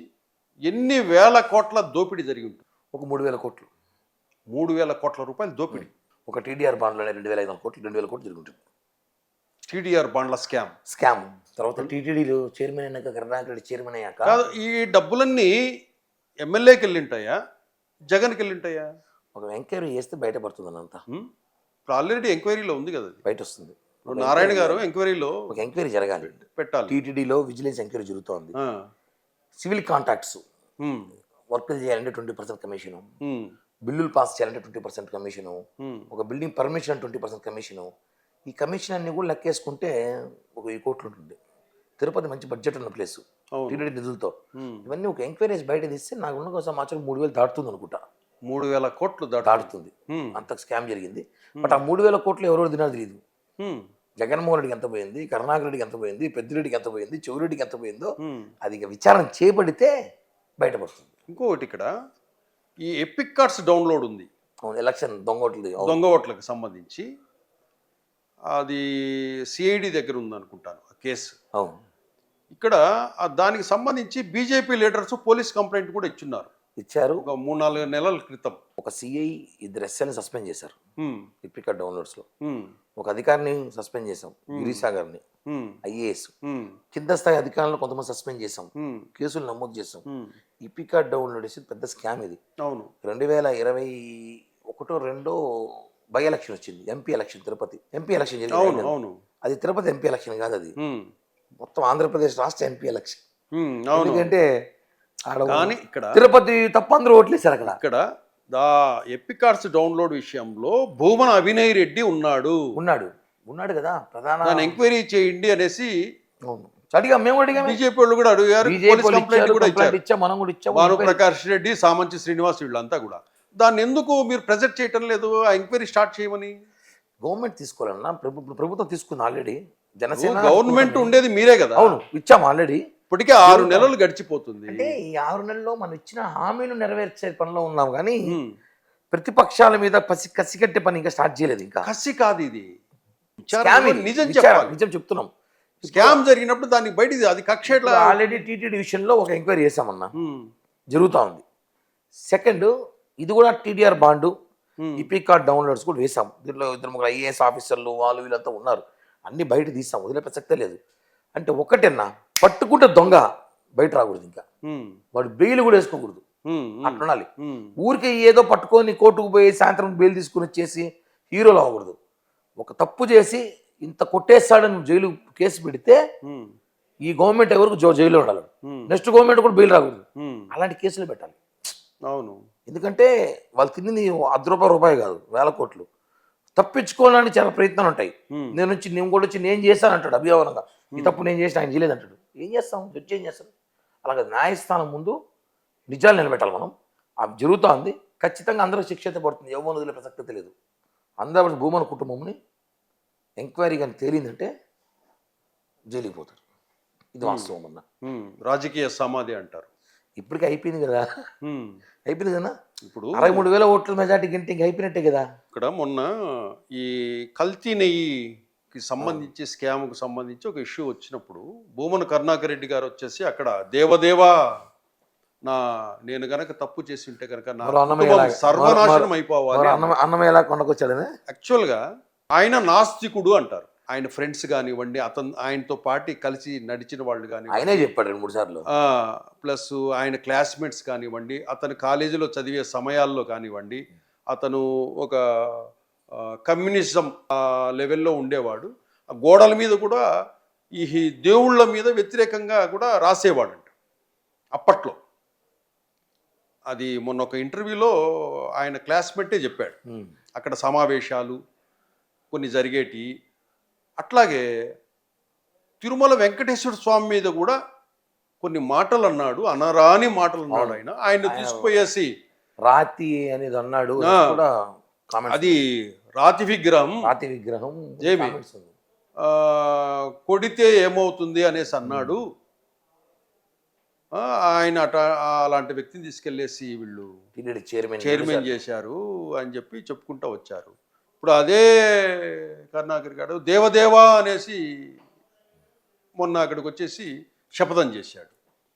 ఎన్ని వేల కోట్ల దోపిడీ జరిగి ఉంటుంది? ఒక 3,000 కోట్లు, 3,000 కోట్ల రూపాయలు దోపిడీ. ఒక టీడీఆర్ బాండ్లోనే 2,500 కోట్లు, 2,000 కోట్లు జరుగుతుంది టీడీఆర్ బాండ్ల స్కామ్. తర్వాత టీటీడీలో చైర్మన్ అయినాక, కరుణాకర్ రెడ్డి చైర్మన్ అయ్యాక కాదు, ఈ డబ్బులన్నీ ఎమ్మెల్యేకి వెళ్ళింటాయా, జగన్కి వెళ్ళింటాయా? ఒక ఎంక్వైరీ చేస్తే బయటపడుతుంది అంతా. ఇప్పుడు ఆల్రెడీ ఎంక్వైరీలో ఉంది కదా, అది బయట వస్తుంది. ఇప్పుడు నారాయణ గారు ఎంక్వైరీలో ఒక ఎంక్వైరీ జరగాలి, పెట్టాలి. టీటీడీలో విజిలెన్స్ ఎంక్వైరీ జరుగుతోంది. ఆ, సివిల్ కాంట్రాక్ట్స్ ఉమ్, వర్కులు చేయాలంటే 20% కమిషను, ఉమ్, బిల్లులు పాస్ చేయాలంటే 20% కమిషను, ఉమ్, ఒక బిల్డింగ్ పర్మిషన్ 20% కమిషను. ఈ కమిషన్ అన్ని కూడా లెక్కేసుకుంటే ఒక 1,000 కోట్లు ఉంటుంది. తిరుపతి మంచి బడ్జెట్ ఉన్న ప్లేస్, అవును. టీటీడీ నిధులతో. ఉమ్, ఇవన్నీ ఒక ఎంక్వైరీస్ బయట తీస్తే నాకు ఉన్న సమాచారం 3,000 దాటుతుంది అనుకుంటా, 3,000 కోట్లు దాటుతుంది. ఉమ్, అంత స్కామ్ జరిగింది. బట్ ఆ 3,000 కోట్లు ఎవరెవరు తినారు తెలియదు. ఉమ్, జగన్మోహన్ రెడ్డికి ఎంత పోయింది, కరుణాకర్ రెడ్డికి ఎంత పోయింది, పెద్దిరెడ్డికి ఎంత పోయింది, చెవిరెడ్డికి ఎంత పోయిందో ఉమ్. అది ఇక విచారణ చేపడితే బయటపడుతుంది. ఇంకొకటి, ఇక్కడ ఈ ఎపిక్ కార్డ్స్ డౌన్లోడ్ ఉంది, ఎలక్షన్ దొంగోట్లు దొంగ ఓట్లకు సంబంధించి. అది సిఐడి దగ్గర ఉందనుకుంటాను ఆ కేసు. అవును, ఇక్కడ దానికి సంబంధించి బీజేపీ లీడర్స్ పోలీస్ కంప్లైంట్ కూడా ఇచ్చున్నారు ఇచ్చారు. ఒక 3-4 నెలల క్రితం. ఒక సిఐ, 2 ఎస్ఐని సస్పెండ్ చేశారు ఉమ్, ఇప్పికా డౌన్లోడ్స్లో. ఉమ్, ఒక అధికారిని సస్పెండ్ చేశాం, గిరీషా గారిని, ఉమ్, ఐఏఎస్. ఉమ్, కింద స్థాయి అధికారులను కొంతమంది సస్పెండ్ చేశాం, ఉమ్, కేసులు నమోదు చేశాం. ఉమ్. ఇప్పికా డౌన్లోడ్ చేసి పెద్ద స్కామ్ ఇది. అవును. 2021-2 బై ఎలక్షన్ వచ్చింది, MP election, Tirupati MP election అవును, జరిగింది. అవును. అది తిరుపతి ఎంపీ ఎలక్షన్ కాదు, అది ఉమ్, మొత్తం ఆంధ్రప్రదేశ్ రాష్ట్ర ఎంపీ ఎలక్షన్. ఉమ్, అవును. ఎందుకంటే ఆడ కానీ ఇక్కడ తిరుపతి తప్ప అందరూ ఓట్లేశారు అక్కడ. ఇక్కడ దా ఎపిక్ కార్డ్స్ డౌన్లోడ్ విషయంలో భూమన అభినయ్ రెడ్డి ఉన్నాడు కదా ప్రధాన. దాన్ని ఎంక్వైరీ చేయండి అనేసి అవును, అడిగా, మేము అడిగాము, బీజేపీ వాళ్ళు కూడా అడిగారు, పోలీస్ కంప్లైంట్ కూడా ఇచ్చారు. మనం కూడా ఇచ్చాము. భాను ప్రకాష్ రెడ్డి, సామంచి శ్రీనివాస్ వీళ్ళంతా కూడా. దాన్ని ఎందుకు మీరు ప్రెజెంట్ చేయటం లేదు, ఆ ఎంక్వైరీ స్టార్ట్ చేయమని? గవర్నమెంట్ తీసుకోవాలన్నా, ప్రభుత్వం తీసుకుంది ఆల్రెడీ. జనసేన గవర్నమెంట్ ఉండేది మీరే కదా. అవును, ఇచ్చాము ఆల్రెడీ. ఇప్పటికే 6 నెలలు గడిచిపోతుంది. అంటే ఈ 6 నెలల్లో మనం ఇచ్చిన హామీలు నెరవేర్చే పనిలో ఉన్నాం, కానీ ఉమ్. ప్రతిపక్షాల మీద కసికట్టే పని ఇంకా స్టార్ట్ చేయలేదు. ఇంకా కసి కాదు ఇది, స్కామ్ ఇది. నిజం చెప్పాలి. నిజం చెప్తున్నాం. స్కామ్ జరిగినప్పుడు దాన్ని బయట అది కక్ష ఎట్లా? ఆల్రెడీ టీటీడీ విషయంలో ఒక ఎంక్వైరీ చేశామన్నా, ఉమ్, జరుగుతూ ఉంది. సెకండ్, ఇది కూడా టీడీఆర్ బాండు, ఉమ్, ఈపీ కార్డ్ డౌన్లోడ్స్ కూడా వేసాం. దీంట్లో 2-3 ఐఏఎస్ ఆఫీసర్లు వాళ్ళు వీళ్ళంతా ఉన్నారు, అన్ని బయట తీసాం, వదిలే ప్రసక్తే లేదు. అంటే ఒకటేనా, పట్టుకుంటే దొంగ బయట రాకూడదు, ఇంకా ఉమ్, వాడు బెయిల్ కూడా వేసుకోకూడదు, ఉమ్, అట్లా ఉండాలి. ఉమ్, ఊరికే ఏదో పట్టుకొని కోర్టుకు పోయి సాయంత్రం బెయిల్ తీసుకుని వచ్చేసి హీరోలు అవ్వకూడదు. ఒక తప్పు చేసి ఇంత కొట్టేస్తాడని జైలు కేసు పెడితే ఉమ్, ఈ గవర్నమెంట్ ఎవరికి జైల్లో ఉండాలి, ఉమ్, నెక్స్ట్ గవర్నమెంట్ కూడా బెయిల్ రాకూడదు. ఉమ్. అలాంటి కేసులు పెట్టాలి. అవును. ఎందుకంటే వాళ్ళు తిన్నది ₹10 కాదు, 1000 కోట్లు. తప్పించుకోవడానికి చాలా ప్రయత్నాలు ఉంటాయి. ఉమ్, నేను కూడా వచ్చి నేను చేశాను అంటాడు అభియోగంగా, ఈ తప్పు నేను చేసిన, ఆయన చేయలేదు అంటాడు. ఏం చేస్తాం, జడ్జి ఏం చేస్తాడు? అలాగే న్యాయస్థానం ముందు నిజాలు నిలబెట్టాలి మనం. అది జరుగుతోంది, ఖచ్చితంగా అందరూ శిక్ష అయితే పడుతుంది, ఎవరు వదిలే ప్రసక్తి లేదు. అందరూ భూమన కుటుంబంని ఎంక్వైరీ కానీ తేలిందంటే జైలుకి పోతారు. ఇది వాస్తవం అన్న. ఉమ్, రాజకీయ సమాధి అంటారు. ఇప్పటికీ అయిపోయింది కదా, ఉమ్, అయిపోయింది కదా. ఇప్పుడు 63,000 ఓట్ల మెజార్టీ గింటే ఇంక అయిపోయినట్టే కదా. ఇక్కడ మొన్న ఈ కల్తీ నెయ్యికి సంబంధించి స్కామ్కు సంబంధించి ఒక ఇష్యూ వచ్చినప్పుడు భూమన కరుణాకర్ రెడ్డి గారు వచ్చేసి అక్కడ దేవదేవ నేను గనక తప్పు చేసి ఉంటే గనక నా మరో అన్నమయ్య కుటుంబం లాగా. సర్వనాశనం అయిపోవాలి. అన్నమయ్య ఎలా కొండకొచ్చాడనే. యాక్చువల్గా ఆయన నాస్తికుడు అంటారు. ఆయన ఫ్రెండ్స్ కానివ్వండి, ఆయనతో పాటు కలిసి నడిచిన వాళ్ళు కానివ్వండి, ఆయనే చెప్పాడు 2-3 సార్లు. ప్లస్ ఆయన క్లాస్మేట్స్ కానివ్వండి, అతను కాలేజీలో చదివే సమయాల్లో కానివ్వండి, అతను ఒక కమ్యూనిజం లెవెల్లో ఉండేవాడు. ఆ గోడల మీద కూడా ఈ దేవుళ్ళ మీద వ్యతిరేకంగా కూడా రాసేవాడంట అప్పట్లో. అది మొన్న ఒక ఇంటర్వ్యూలో ఆయన క్లాస్మేటే చెప్పాడు. అక్కడ సమావేశాలు కొన్ని జరిగేటి. అట్లాగే తిరుమల వెంకటేశ్వర స్వామి మీద కూడా కొన్ని మాటలు అన్నాడు, అనరాని మాటలు అన్నాడు. ఆయన తీసుకుపోయేసి రాతి అనేది అన్నాడు. అది రాతి విగ్రహం ఏమి కొడితే ఏమవుతుంది అనేసి అన్నాడు. ఆయన అలాంటి వ్యక్తిని తీసుకెళ్లేసి వీళ్ళు చైర్మన్ చేశారు అని చెప్పి చెప్పుకుంటూ వచ్చారు. ఇప్పుడు అదే కరుణాకర్ గారు దేవదేవా అనేసి మొన్న అక్కడికి వచ్చేసి శపథం చేశాడు.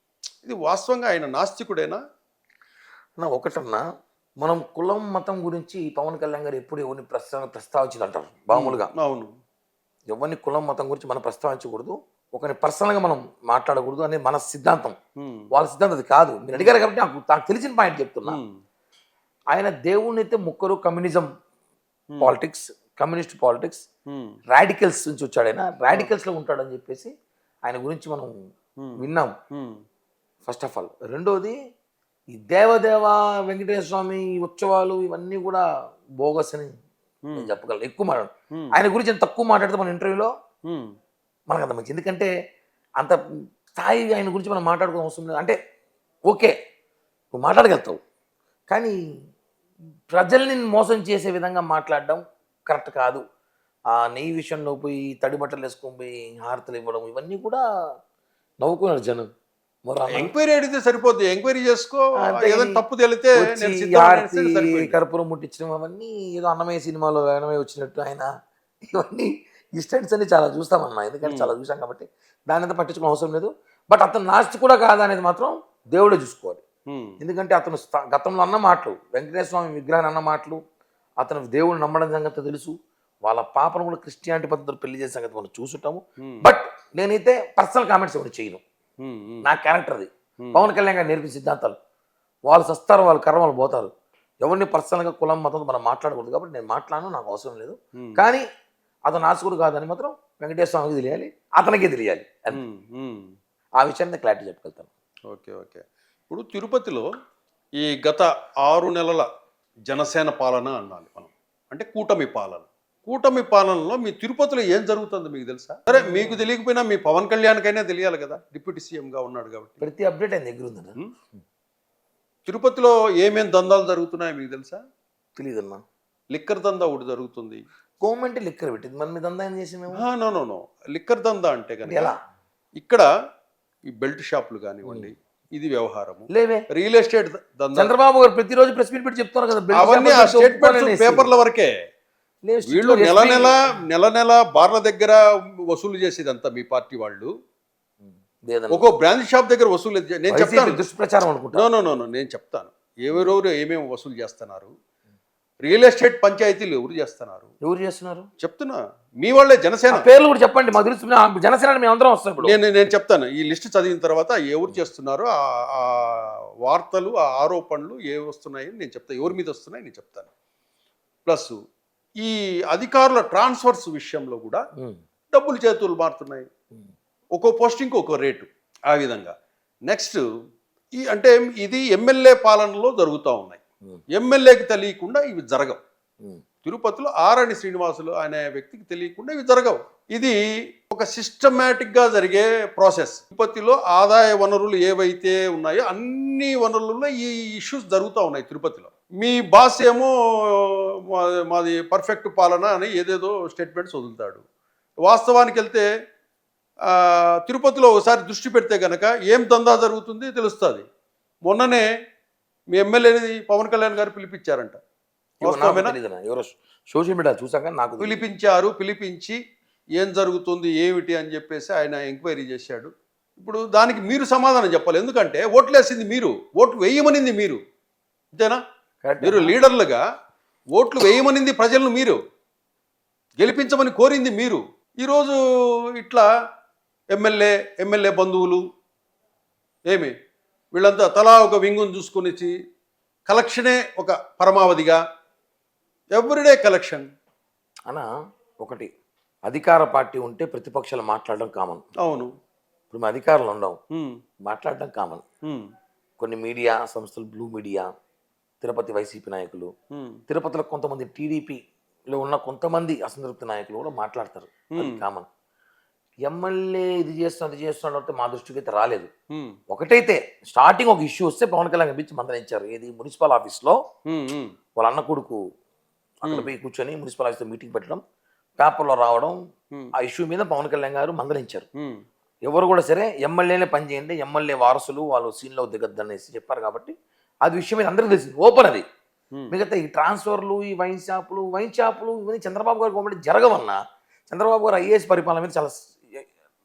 ఇది వాస్తవంగా ఆయన నాస్తికుడేనా? ఒకటన్నా, మనం కులం మతం గురించి పవన్ కళ్యాణ్ గారు ఎప్పుడు ఎవరిని ప్రస్తావించదు అంటారు మామూలుగా. అవును, ఎవరిని కులం మతం గురించి మనం ప్రస్తావించకూడదు, ఒకరిని పర్సనల్గా మనం మాట్లాడకూడదు అనేది మన సిద్ధాంతం. వాళ్ళ సిద్ధాంతం అది కాదు. మీరు అడిగారు కాబట్టి నాకు తెలిసిన పాయింట్ చెప్తున్నా. ఆయన దేవుణ్ణి అయితే ముక్కరు communism politics, communist politics, radicals నుంచి వచ్చాడు. ఆయన రాడికల్స్లో ఉంటాడని చెప్పేసి ఆయన గురించి మనం విన్నాం ఫస్ట్ ఆఫ్ ఆల్. రెండోది, ఈ దేవదేవ వెంకటేశ్వర స్వామి ఉత్సవాలు ఇవన్నీ కూడా బోగస్ అని నేను చెప్పగలను. ఎక్కువ మాట్లాడు ఆయన గురించి ఎంత తక్కువ మాట్లాడితే మన ఇంటర్వ్యూలో మనకు అంత మంచి. ఎందుకంటే అంత స్థాయి ఆయన గురించి మనం మాట్లాడుకోవడం అవసరం లేదు. అంటే ఓకే, నువ్వు మాట్లాడగలుగుతావు, కానీ ప్రజల్ని మోసం చేసే విధంగా మాట్లాడడం కరెక్ట్ కాదు. ఆ నెయ్యి విషయంలో పోయి తడి బట్టలు వేసుకొని పోయి హారతలు ఇవ్వడం ఇవన్నీ కూడా నవ్వుకున్నారు జనం. ఎంక్వైరీ అడిగితే సరిపోద్ది, ఎంక్వైరీ చేసుకో, ఏదైనా తప్పు తెలితే కర్పూరం ముట్టించడం అవన్నీ ఏదో అన్నమయ్య సినిమాలో అన్నమయ్య వచ్చినట్టు ఆయన ఇవన్నీ ఈ స్టైల్స్ అన్ని చాలా చూస్తామన్నా. ఎందుకంటే చాలా చూసాం కాబట్టి దాని అంతా పట్టించుకునే అవసరం లేదు. బట్ అతను నాస్తి కూడా కాదా అనేది మాత్రం దేవుడే చూసుకోవాలి. ఎందుకంటే అతను గతంలో అన్న మాటలు, వెంకటేశ్వర స్వామి విగ్రహాన్ని అన్న మాటలు, అతను దేవుడు నమ్మడం సంగతి తెలుసు. వాళ్ళ పాపను కూడా క్రిస్టియానిటీ పద్ధతిలో పెళ్లి చేసే సంగతి మనం చూసుంటాము. బట్ నేనైతే పర్సనల్ కామెంట్స్ ఎవరు చేయను. నా క్యారెక్టర్ అది. పవన్ కళ్యాణ్ గారు నేర్పిన సిద్ధాంతాలు. వాళ్ళు సస్తారు, వాళ్ళు కర్ర వాళ్ళు పోతారు. ఎవరిని పర్సనల్గా కులం మతం మనం మాట్లాడకూడదు కాబట్టి నేను మాట్లాడను, నాకు అవసరం లేదు. కానీ అతను నాస్తికుడు కాదని మాత్రం వెంకటేశ్వర స్వామికి తెలియాలి, అతనికే తెలియాలి. ఆ విషయాన్ని క్లారిటీ చెప్పగలుగుతాను. Okay okay. ఇప్పుడు తిరుపతిలో ఈ గత 6 నెలల జనసేన పాలన అన్నాలి మనం, అంటే కూటమి పాలన. కూటమి పాలనలో మీ తిరుపతిలో ఏం జరుగుతుందో మీకు తెలుసా? సరే, మీకు తెలియకపోయినా మీ పవన్ కళ్యాణ్కైనా తెలియాలి కదా, డిప్యూటీ సీఎంగా ఉన్నాడు కాబట్టి. ప్రతి అప్డేట్ ఆయన దగ్గర ఉంది. తిరుపతిలో ఏమేమి దందాలు జరుగుతున్నాయో మీకు తెలుసా? తెలియదన్నా. లిక్కర్ దందా ఒకటి జరుగుతుంది. గవర్నమెంట్ లిక్కర్ పెట్టింది, మన మీద దందా ఏం చేసి మేము? నో లిక్కర్ దందా అంటే కనుక ఇక్కడ ఈ బెల్ట్ షాపులు కానివ్వండి, ఇది వ్యవహారము లేవే. రియల్ ఎస్టేట్ దందా. చంద్రబాబు గారు ప్రతిరోజు ప్రెస్ మీట్ పెట్టి చెప్తున్నారు కదా, అవన్నీ ఆ స్టేట్మెంట్స్ పేపర్ల వరకే. వీళ్ళు నెల నెల బార్ల దగ్గర వసూలు చేసేదంతా మీ పార్టీ వాళ్ళు. ఒక్కో బ్రాంచ్ షాప్ దగ్గర వసూలు. నేను చెప్తాను, దుష్ప్రచారం అనుకుంటా. నో నేను చెప్తాను ఎవరెవరు ఏమేమి వసూలు చేస్తున్నారు. రియల్ ఎస్టేట్ పంచాయతీలు ఎవరు చేస్తున్నారు చెప్తున్నా. మీ వాళ్ళే జనసేన పేర్లు కూడా చెప్పండి, మాకు తెలుసు. జనసేన మేము అందరం వస్తాం. నేను చెప్తాను, ఈ లిస్ట్ చదివిన తర్వాత ఎవరు చేస్తున్నారో ఆ వార్తలు, ఆ ఆరోపణలు ఏవి వస్తున్నాయని నేను చెప్తాను, ఎవరి మీద వస్తున్నాయి నేను చెప్తాను. ప్లస్ ఈ అధికారుల ట్రాన్స్ఫర్స్ విషయంలో కూడా డబ్బులు చేతులు మారుతున్నాయి. ఒక్కో పోస్టింగ్ ఒక్కో రేటు, ఆ విధంగా. నెక్స్ట్ అంటే ఇది ఎమ్మెల్యే పాలనలో జరుగుతూ ఉన్నాయి. ఎమ్మెల్యేకి తెలియకుండా ఇవి జరగవు. తిరుపతిలో ఆరణి శ్రీనివాసులు అనే వ్యక్తికి తెలియకుండా ఇవి జరగవు. ఇది ఒక సిస్టమేటిక్గా జరిగే ప్రాసెస్. తిరుపతిలో ఆదాయ వనరులు ఏవైతే ఉన్నాయో అన్ని వనరులలో ఈ ఇష్యూస్ జరుగుతూ ఉన్నాయి తిరుపతిలో. మీ బాస్ ఏమో మాది పర్ఫెక్ట్ పాలన అని ఏదేదో స్టేట్మెంట్స్ వదులుతాడు. వాస్తవానికి వెళ్తే తిరుపతిలో ఒకసారి దృష్టి పెడితే కనుక ఏం దందా జరుగుతుంది తెలుస్తుంది. మొన్ననే మీ ఎమ్మెల్యేని పవన్ కళ్యాణ్ గారు పిలిపించారంట. సోషల్ మీడియా చూసాక నాకు పిలిపించి ఏం జరుగుతుంది ఏమిటి అని చెప్పేసి ఆయన ఎంక్వైరీ చేశాడు. ఇప్పుడు దానికి మీరు సమాధానం చెప్పాలి. ఎందుకంటే ఓట్లు వేసింది మీరు, ఓట్లు వేయమనింది మీరు, అంతేనా? Correct. మీరు లీడర్లుగా ఓట్లు వేయమనింది ప్రజలను మీరు, గెలిపించమని కోరింది మీరు. ఈరోజు ఇట్లా ఎమ్మెల్యే బంధువులు ఏమి వీళ్ళంతా తలా ఒక వింగును చూసుకొని కలెక్షనే ఒక పరమావధిగా, ఎవ్రీడే కలెక్షన్. అన్న ఒకటి, అధికార పార్టీ ఉంటే ప్రతిపక్షాలు మాట్లాడడం కామన్. అవును. ఇప్పుడు మా అధికారులు ఉండవు, ఉమ్, మాట్లాడడం కామన్. ఉమ్, కొన్ని మీడియా సంస్థలు, బ్లూ మీడియా, తిరుపతి వైసీపీ నాయకులు, ఉమ్, తిరుపతిలో కొంతమంది టీడీపీలో ఉన్న కొంతమంది అసంతృప్తి నాయకులు కూడా మాట్లాడతారు, అది కామన్. ఎమ్మెల్యే ఇది చేస్తున్నాడు అది చేస్తున్నాడు అంటే మా దృష్టికి అయితే రాలేదు. ఉమ్, ఒకటైతే స్టార్టింగ్ ఒక ఇష్యూ వస్తే పవన్ కళ్యాణ్ పిలిచి మందలించారు. ఏది, మున్సిపల్ ఆఫీస్లో ఉమ్, ఉమ్, వాళ్ళ అన్న కొడుకు అక్కడ పోయి కూర్చొని మున్సిపల్ ఆఫీస్లో మీటింగ్ పెట్టడం, పేపర్లో రావడం, ఆ ఇష్యూ మీద పవన్ కళ్యాణ్ గారు మందలించారు. ఉమ్, ఎవరు కూడా సరే ఎమ్మెల్యేనే పనిచేయండి, ఎమ్మెల్యే వారసులు వాళ్ళు సీన్లో దిగద్దు అనేసి చెప్పారు. కాబట్టి అది విషయం మీద అందరికీ తెలిసింది, ఓపెన్ అది. మిగతా ఈ ట్రాన్స్ఫర్లు, ఈ వైన్ షాపులు ఇవన్నీ చంద్రబాబు గారు గవర్నమెంట్ జరగవన్నా, చంద్రబాబు గారు ఐఏఎస్ పరిపాలన మీద చాలా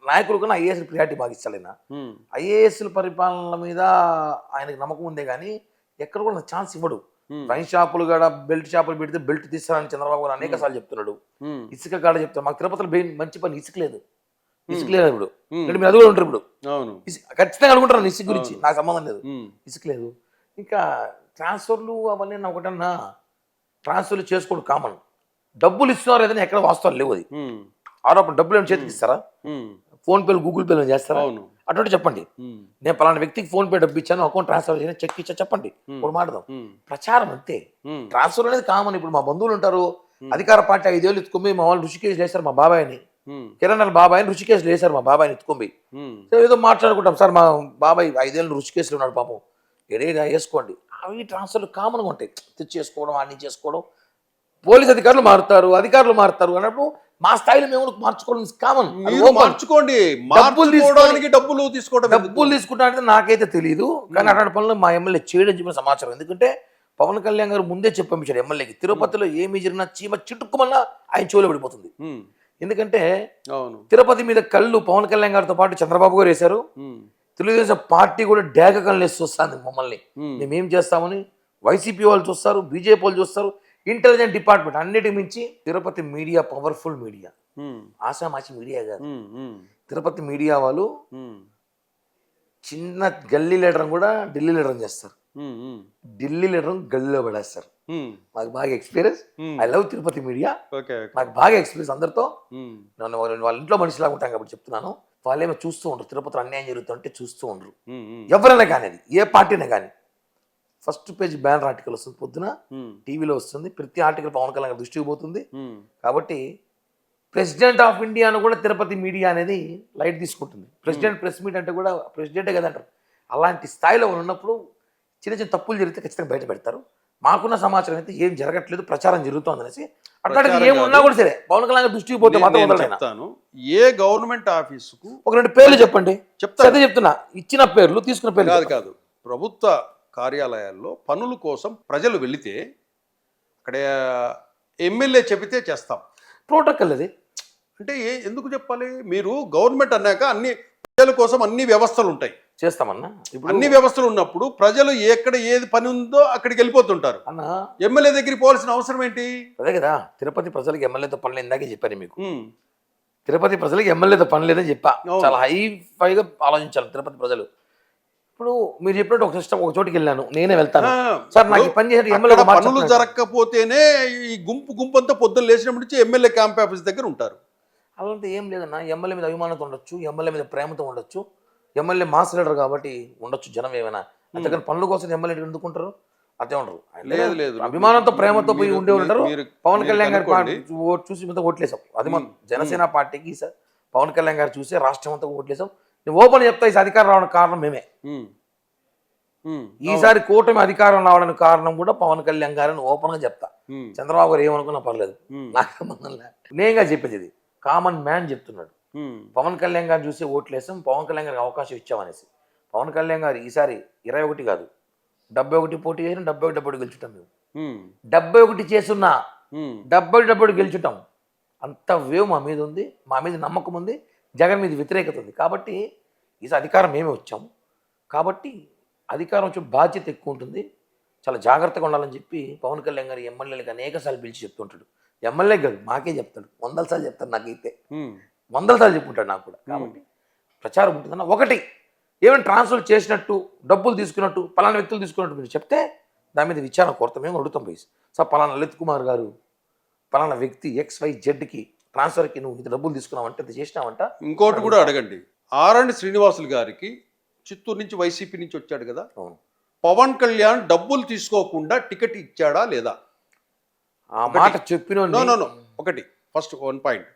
నాయకులు కన్నా ఐఏఎస్ ప్రియారిటీ బాగా ఇస్తాడు. ఉమ్, ఐఏఎస్ల పరిపాలన మీద ఆయనకు నమ్మకం ఉందే కానీ ఎక్కడ కూడా నాకు ఛాన్స్ ఇవ్వడు. వైన్ షాపులు కూడా బెల్ట్ షాపులు పెడితే బెల్ట్ తీస్తారని చంద్రబాబు గారు అనేక సార్లు చెప్తున్నాడు. ఉమ్, ఇసుక కాడ చెప్తారు, మాకు తిరుపతిలో మంచి పని ఇసుక లేదు ఇప్పుడు. ఇక్కడ మీరు అది కూడా ఉంటారు ఇప్పుడు. అవును. ఖచ్చితంగా అనుకుంటారు ఇసుక గురించి, నాకు సంబంధం లేదు, ఉమ్, ఇసుక లేదు. ఇంకా ట్రాన్స్ఫర్లు అవన్నీ నా ఒకటన్నా, ట్రాన్స్ఫర్లు చేసుకోవడం కామన్. డబ్బులు ఇస్తున్నారు ఏదైనా ఎక్కడ వాస్తవాలు లేవు. అది ఉమ్, ఆరోపణ. డబ్బులు ఏమైనా చేతికి ఇస్తారా? ఉమ్, ఫోన్పేలు, గూగుల్ పేలు చేస్తారా? అవును. అటువంటి చెప్పండి. ఉమ్, నేను పలానా వ్యక్తికి ఫోన్ పే డబ్బు ఇచ్చాను, అకౌంట్ ట్రాన్స్ఫర్ చేసిన, చెక్ ఇచ్చా, చెప్పండి, ఇప్పుడు మాట్లాడదాం. ఉమ్, ప్రచారం అంతే. ఉమ్, ట్రాన్స్ఫర్ అనేది కామన్. ఇప్పుడు మా బంధువులు ఉంటారు, అధికార పార్టీ 5 ఏళ్ళు ఎత్తుకొని మా వాళ్ళు ఋషికేశ్ లేసారు, మా బాబాయ్ని, ఉమ్, కిరణ్ బాబాయ్ని ఋషికేశ్ లేసారు, మా బాబాయ్ని ఎత్తుకొని. ఉమ్, ఏదో మాట్లాడుకుంటాం, సార్ మా బాబాయ్ 5 ఏళ్ళు ఋషికేశ్లో ఉన్నాడు పాపం, ఏడేదా వేసుకోండి. అవి ట్రాన్స్ఫర్లు కామన్గా ఉంటాయి. తెచ్చేసుకోవడం, అన్ని చేసుకోవడం. పోలీస్ అధికారులు మారుతారు, అధికారులు మారుతారు అన్నప్పుడు మా స్థాయిలో మేము మార్చుకోవడం కామన్. మీరు మార్చుకోండి. మార్చుకోవడానికి డబ్బులు తీసుకోవడం, డబ్బులు తీసుకుంటా అంటే నాకైతే తెలియదు, కానీ అటువంటి పనులు మా ఎమ్మెల్యే చేయడం చెప్పిన సమాచారం. ఎందుకంటే పవన్ కళ్యాణ్ గారు ముందే చెప్పంపించాడు ఎమ్మెల్యేకి, తిరుపతిలో ఏమి జరిగినా చీమ చిట్టుకుమన్నా ఆయన చెవులో పడిపోతుంది. ఎందుకంటే అవును, తిరుపతి మీద కళ్ళు పవన్ కళ్యాణ్ గారితో పాటు చంద్రబాబు గారు వేశారు. తెలుగుదేశం పార్టీ కూడా డేగ కళ్ళు వేసి చూస్తుంది మమ్మల్ని, మేమేం చేస్తామని. వైసీపీ వాళ్ళు చూస్తారు, బీజేపీ వాళ్ళు చూస్తారు, ఇంటెలిజెంట్ డిపార్ట్మెంట్. అన్నిటి మించి తిరుపతి మీడియా పవర్ఫుల్ మీడియా, ఆశామాచి మీడియా కాదు. తిరుపతి మీడియా వాళ్ళు చిన్న గల్లీ లీడర్ కూడా ఢిల్లీ లీడర్ చేస్తారు, ఢిల్లీ లీడర్ గల్లీలో పడేస్తారు. నాకు బాగా experience. I love Tirupati media. నాకు బాగా ఎక్స్పీరియన్స్ అందరితో. నన్ను వాళ్ళ ఇంట్లో మనిషిలాగా ఉంటాం కాబట్టి చెప్తున్నాను. వాళ్ళేమో చూస్తూ ఉంటారు, తిరుపతిలో అన్యాయం జరుగుతుంటే చూస్తూ ఉండరు. ఎవరైనా కానీ, అది ఏ పార్టీనే కానీ. ఫస్ట్ పేజ్ బ్యానర్ ఆర్టికల్ వస్తుంది, పొద్దున టీవీలో వస్తుంది. ప్రతి ఆర్టికల్ పవన్ కళ్యాణ్ దృష్టికి పోతుంది. కాబట్టి ప్రెసిడెంట్ ఆఫ్ ఇండియాను కూడా తిరుపతి మీడియా అనేది లైట్ తీసుకుంటుంది. ప్రెసిడెంట్ ప్రెస్ మీట్ అంటే కూడా ప్రెసిడెంటే కదా అంటారు. అలాంటి స్థాయిలో ఉన్నప్పుడు చిన్న చిన్న తప్పులు జరిగితే ఖచ్చితంగా బయట పెడతారు. మాకున్న సమాచారం అయితే ఏం జరగట్లేదు, ప్రచారం జరుగుతోంది అనేసి. అట్లాంటిది ఏమున్నా కూడా సరే పవన్ కళ్యాణ్ దృష్టికి పోతే మాత్రం చెప్తాను. ఏ గవర్నమెంట్ ఆఫీసుకు ఒక 2 పేర్లు చెప్పండి. చెప్తున్నా, ఇచ్చిన పేర్లు తీసుకున్న పేర్లు కాదు. ప్రభుత్వ కార్యాలయాల్లో పనుల కోసం ప్రజలు వెళితే అక్కడ ఎమ్మెల్యే చెబితే చేస్తాం. ప్రోటోకాల్ అది. అంటే ఎందుకు చెప్పాలి? మీరు గవర్నమెంట్ అన్నాక అన్ని ప్రజల కోసం అన్ని వ్యవస్థలు ఉంటాయి, చేస్తామన్నా. ఇప్పుడు అన్ని వ్యవస్థలు ఉన్నప్పుడు ప్రజలు ఎక్కడ ఏది పని ఉందో అక్కడికి వెళ్ళిపోతుంటారు. అన్న ఎమ్మెల్యే దగ్గరికి పోవాల్సిన అవసరం ఏంటి? అదే కదా, తిరుపతి ప్రజలకు ఎమ్మెల్యేతో పని లేదు. ఇందాకే చెప్పాను మీకు, తిరుపతి ప్రజలకు ఎమ్మెల్యేతో పని లేదని చెప్పా. చాలా హైఫైగా ఆలోచించాలి తిరుపతి ప్రజలు. ఇప్పుడు మీరు చెప్పినట్టు ఒక సిస్టమ్, ఒక చోటికి వెళ్ళాను, నేనే వెళ్తాను, సార్ నాకు పని చేసి ఎమ్మెల్యే పనులు జరగకపోతేనే ఈ గుంపు అంతా పొద్దున్న లేచినప్పటి నుంచి ఎమ్మెల్యే క్యాంప్ ఆఫీస్ దగ్గర ఉంటారు. అలాంటి ఏం లేదన్నా. ఎమ్మెల్యే మీద అభిమానంతో ఉండొచ్చు, ఎమ్మెల్యే మీద ప్రేమతో ఉండొచ్చు, ఎమ్మెల్యే మాస్ లీడర్ కాబట్టి ఉండొచ్చు జనం ఏమైనా. అంతేకాని పనుల కోసం ఎమ్మెల్యే ఎందుకుంటారు? అదే ఉండరు. లేదు, అభిమానంతో ప్రేమతో పోయి ఉండే ఉంటారు. పవన్ కళ్యాణ్ గారి చూసి మీద ఓట్లేసాం. అది మన జనసేన పార్టీకి సార్ పవన్ కళ్యాణ్ గారు చూసి రాష్ట్రం అంతా ఓట్లేసాం. నేను ఓపెన్ చెప్తా, ఈ అధికారం రావడానికి కారణం మేమే. ఈసారి కూటమి అధికారం రావడానికి కారణం కూడా పవన్ కళ్యాణ్ గారిని ఓపెన్ గా చెప్తా. చంద్రబాబు గారు ఏమనుకున్నా పర్లేదు, నాకు సంబంధం లేదు. నేనుగా చెప్పేది ఇది, కామన్ మ్యాన్ చెప్తున్నాడు. పవన్ కళ్యాణ్ గారిని చూసి ఓట్లేసాం, పవన్ కళ్యాణ్ గారికి అవకాశం ఇచ్చామనేసి. పవన్ కళ్యాణ్ గారు ఈసారి 21 కాదు 71 పోటీ చేసిన 70 గెలుచుటాం మేము. 71 చేసున్నా 70 గెలుచుటాం. అంత వేవ్ మా మీద ఉంది, మా మీద నమ్మకం ఉంది, జగన్ మీద వ్యతిరేకత ఉంది. కాబట్టి ఈసారి అధికారం మేమే వచ్చాము కాబట్టి అధికారం వచ్చే బాధ్యత ఎక్కువ ఉంటుంది, చాలా జాగ్రత్తగా ఉండాలని చెప్పి పవన్ కళ్యాణ్ గారు ఎమ్మెల్యేలకు అనేకసార్లు పిలిచి చెప్తుంటాడు. ఎమ్మెల్యే కాదు మాకే చెప్తాడు, 100 సార్లు చెప్తాడు, నాకైతే 100 సార్లు చెప్పుంటాడు నాకు కూడా. కాబట్టి ప్రచారం ఉంటుందన్న ఒకటి ఏమైనా ట్రాన్స్ఫర్ చేసినట్టు డబ్బులు తీసుకున్నట్టు పలానా వ్యక్తులు తీసుకున్నట్టు మీరు చెప్తే దాని మీద విచారణ కోరతాం, మేము అడుగుతాం పోయి సార్ పలానా లలిత్ కుమార్ గారు పలానా వ్యక్తి XYZకి ట్రాన్స్ఫర్కి నువ్వు ఇంత డబ్బులు తీసుకున్నావంటే ఇంత చేసినావంట. ఇంకోటి కూడా అడగండి, ఆర్ఎండ్ శ్రీనివాసులు గారికి చిత్తూరు నుంచి వైసీపీ నుంచి వచ్చాడు కదా, అవును. పవన్ కళ్యాణ్ డబ్బులు తీసుకోకుండా టికెట్ ఇచ్చాడా లేదా? ఆ మాట చెప్పిన నో ఒకటి ఫస్ట్ 1 పాయింట్,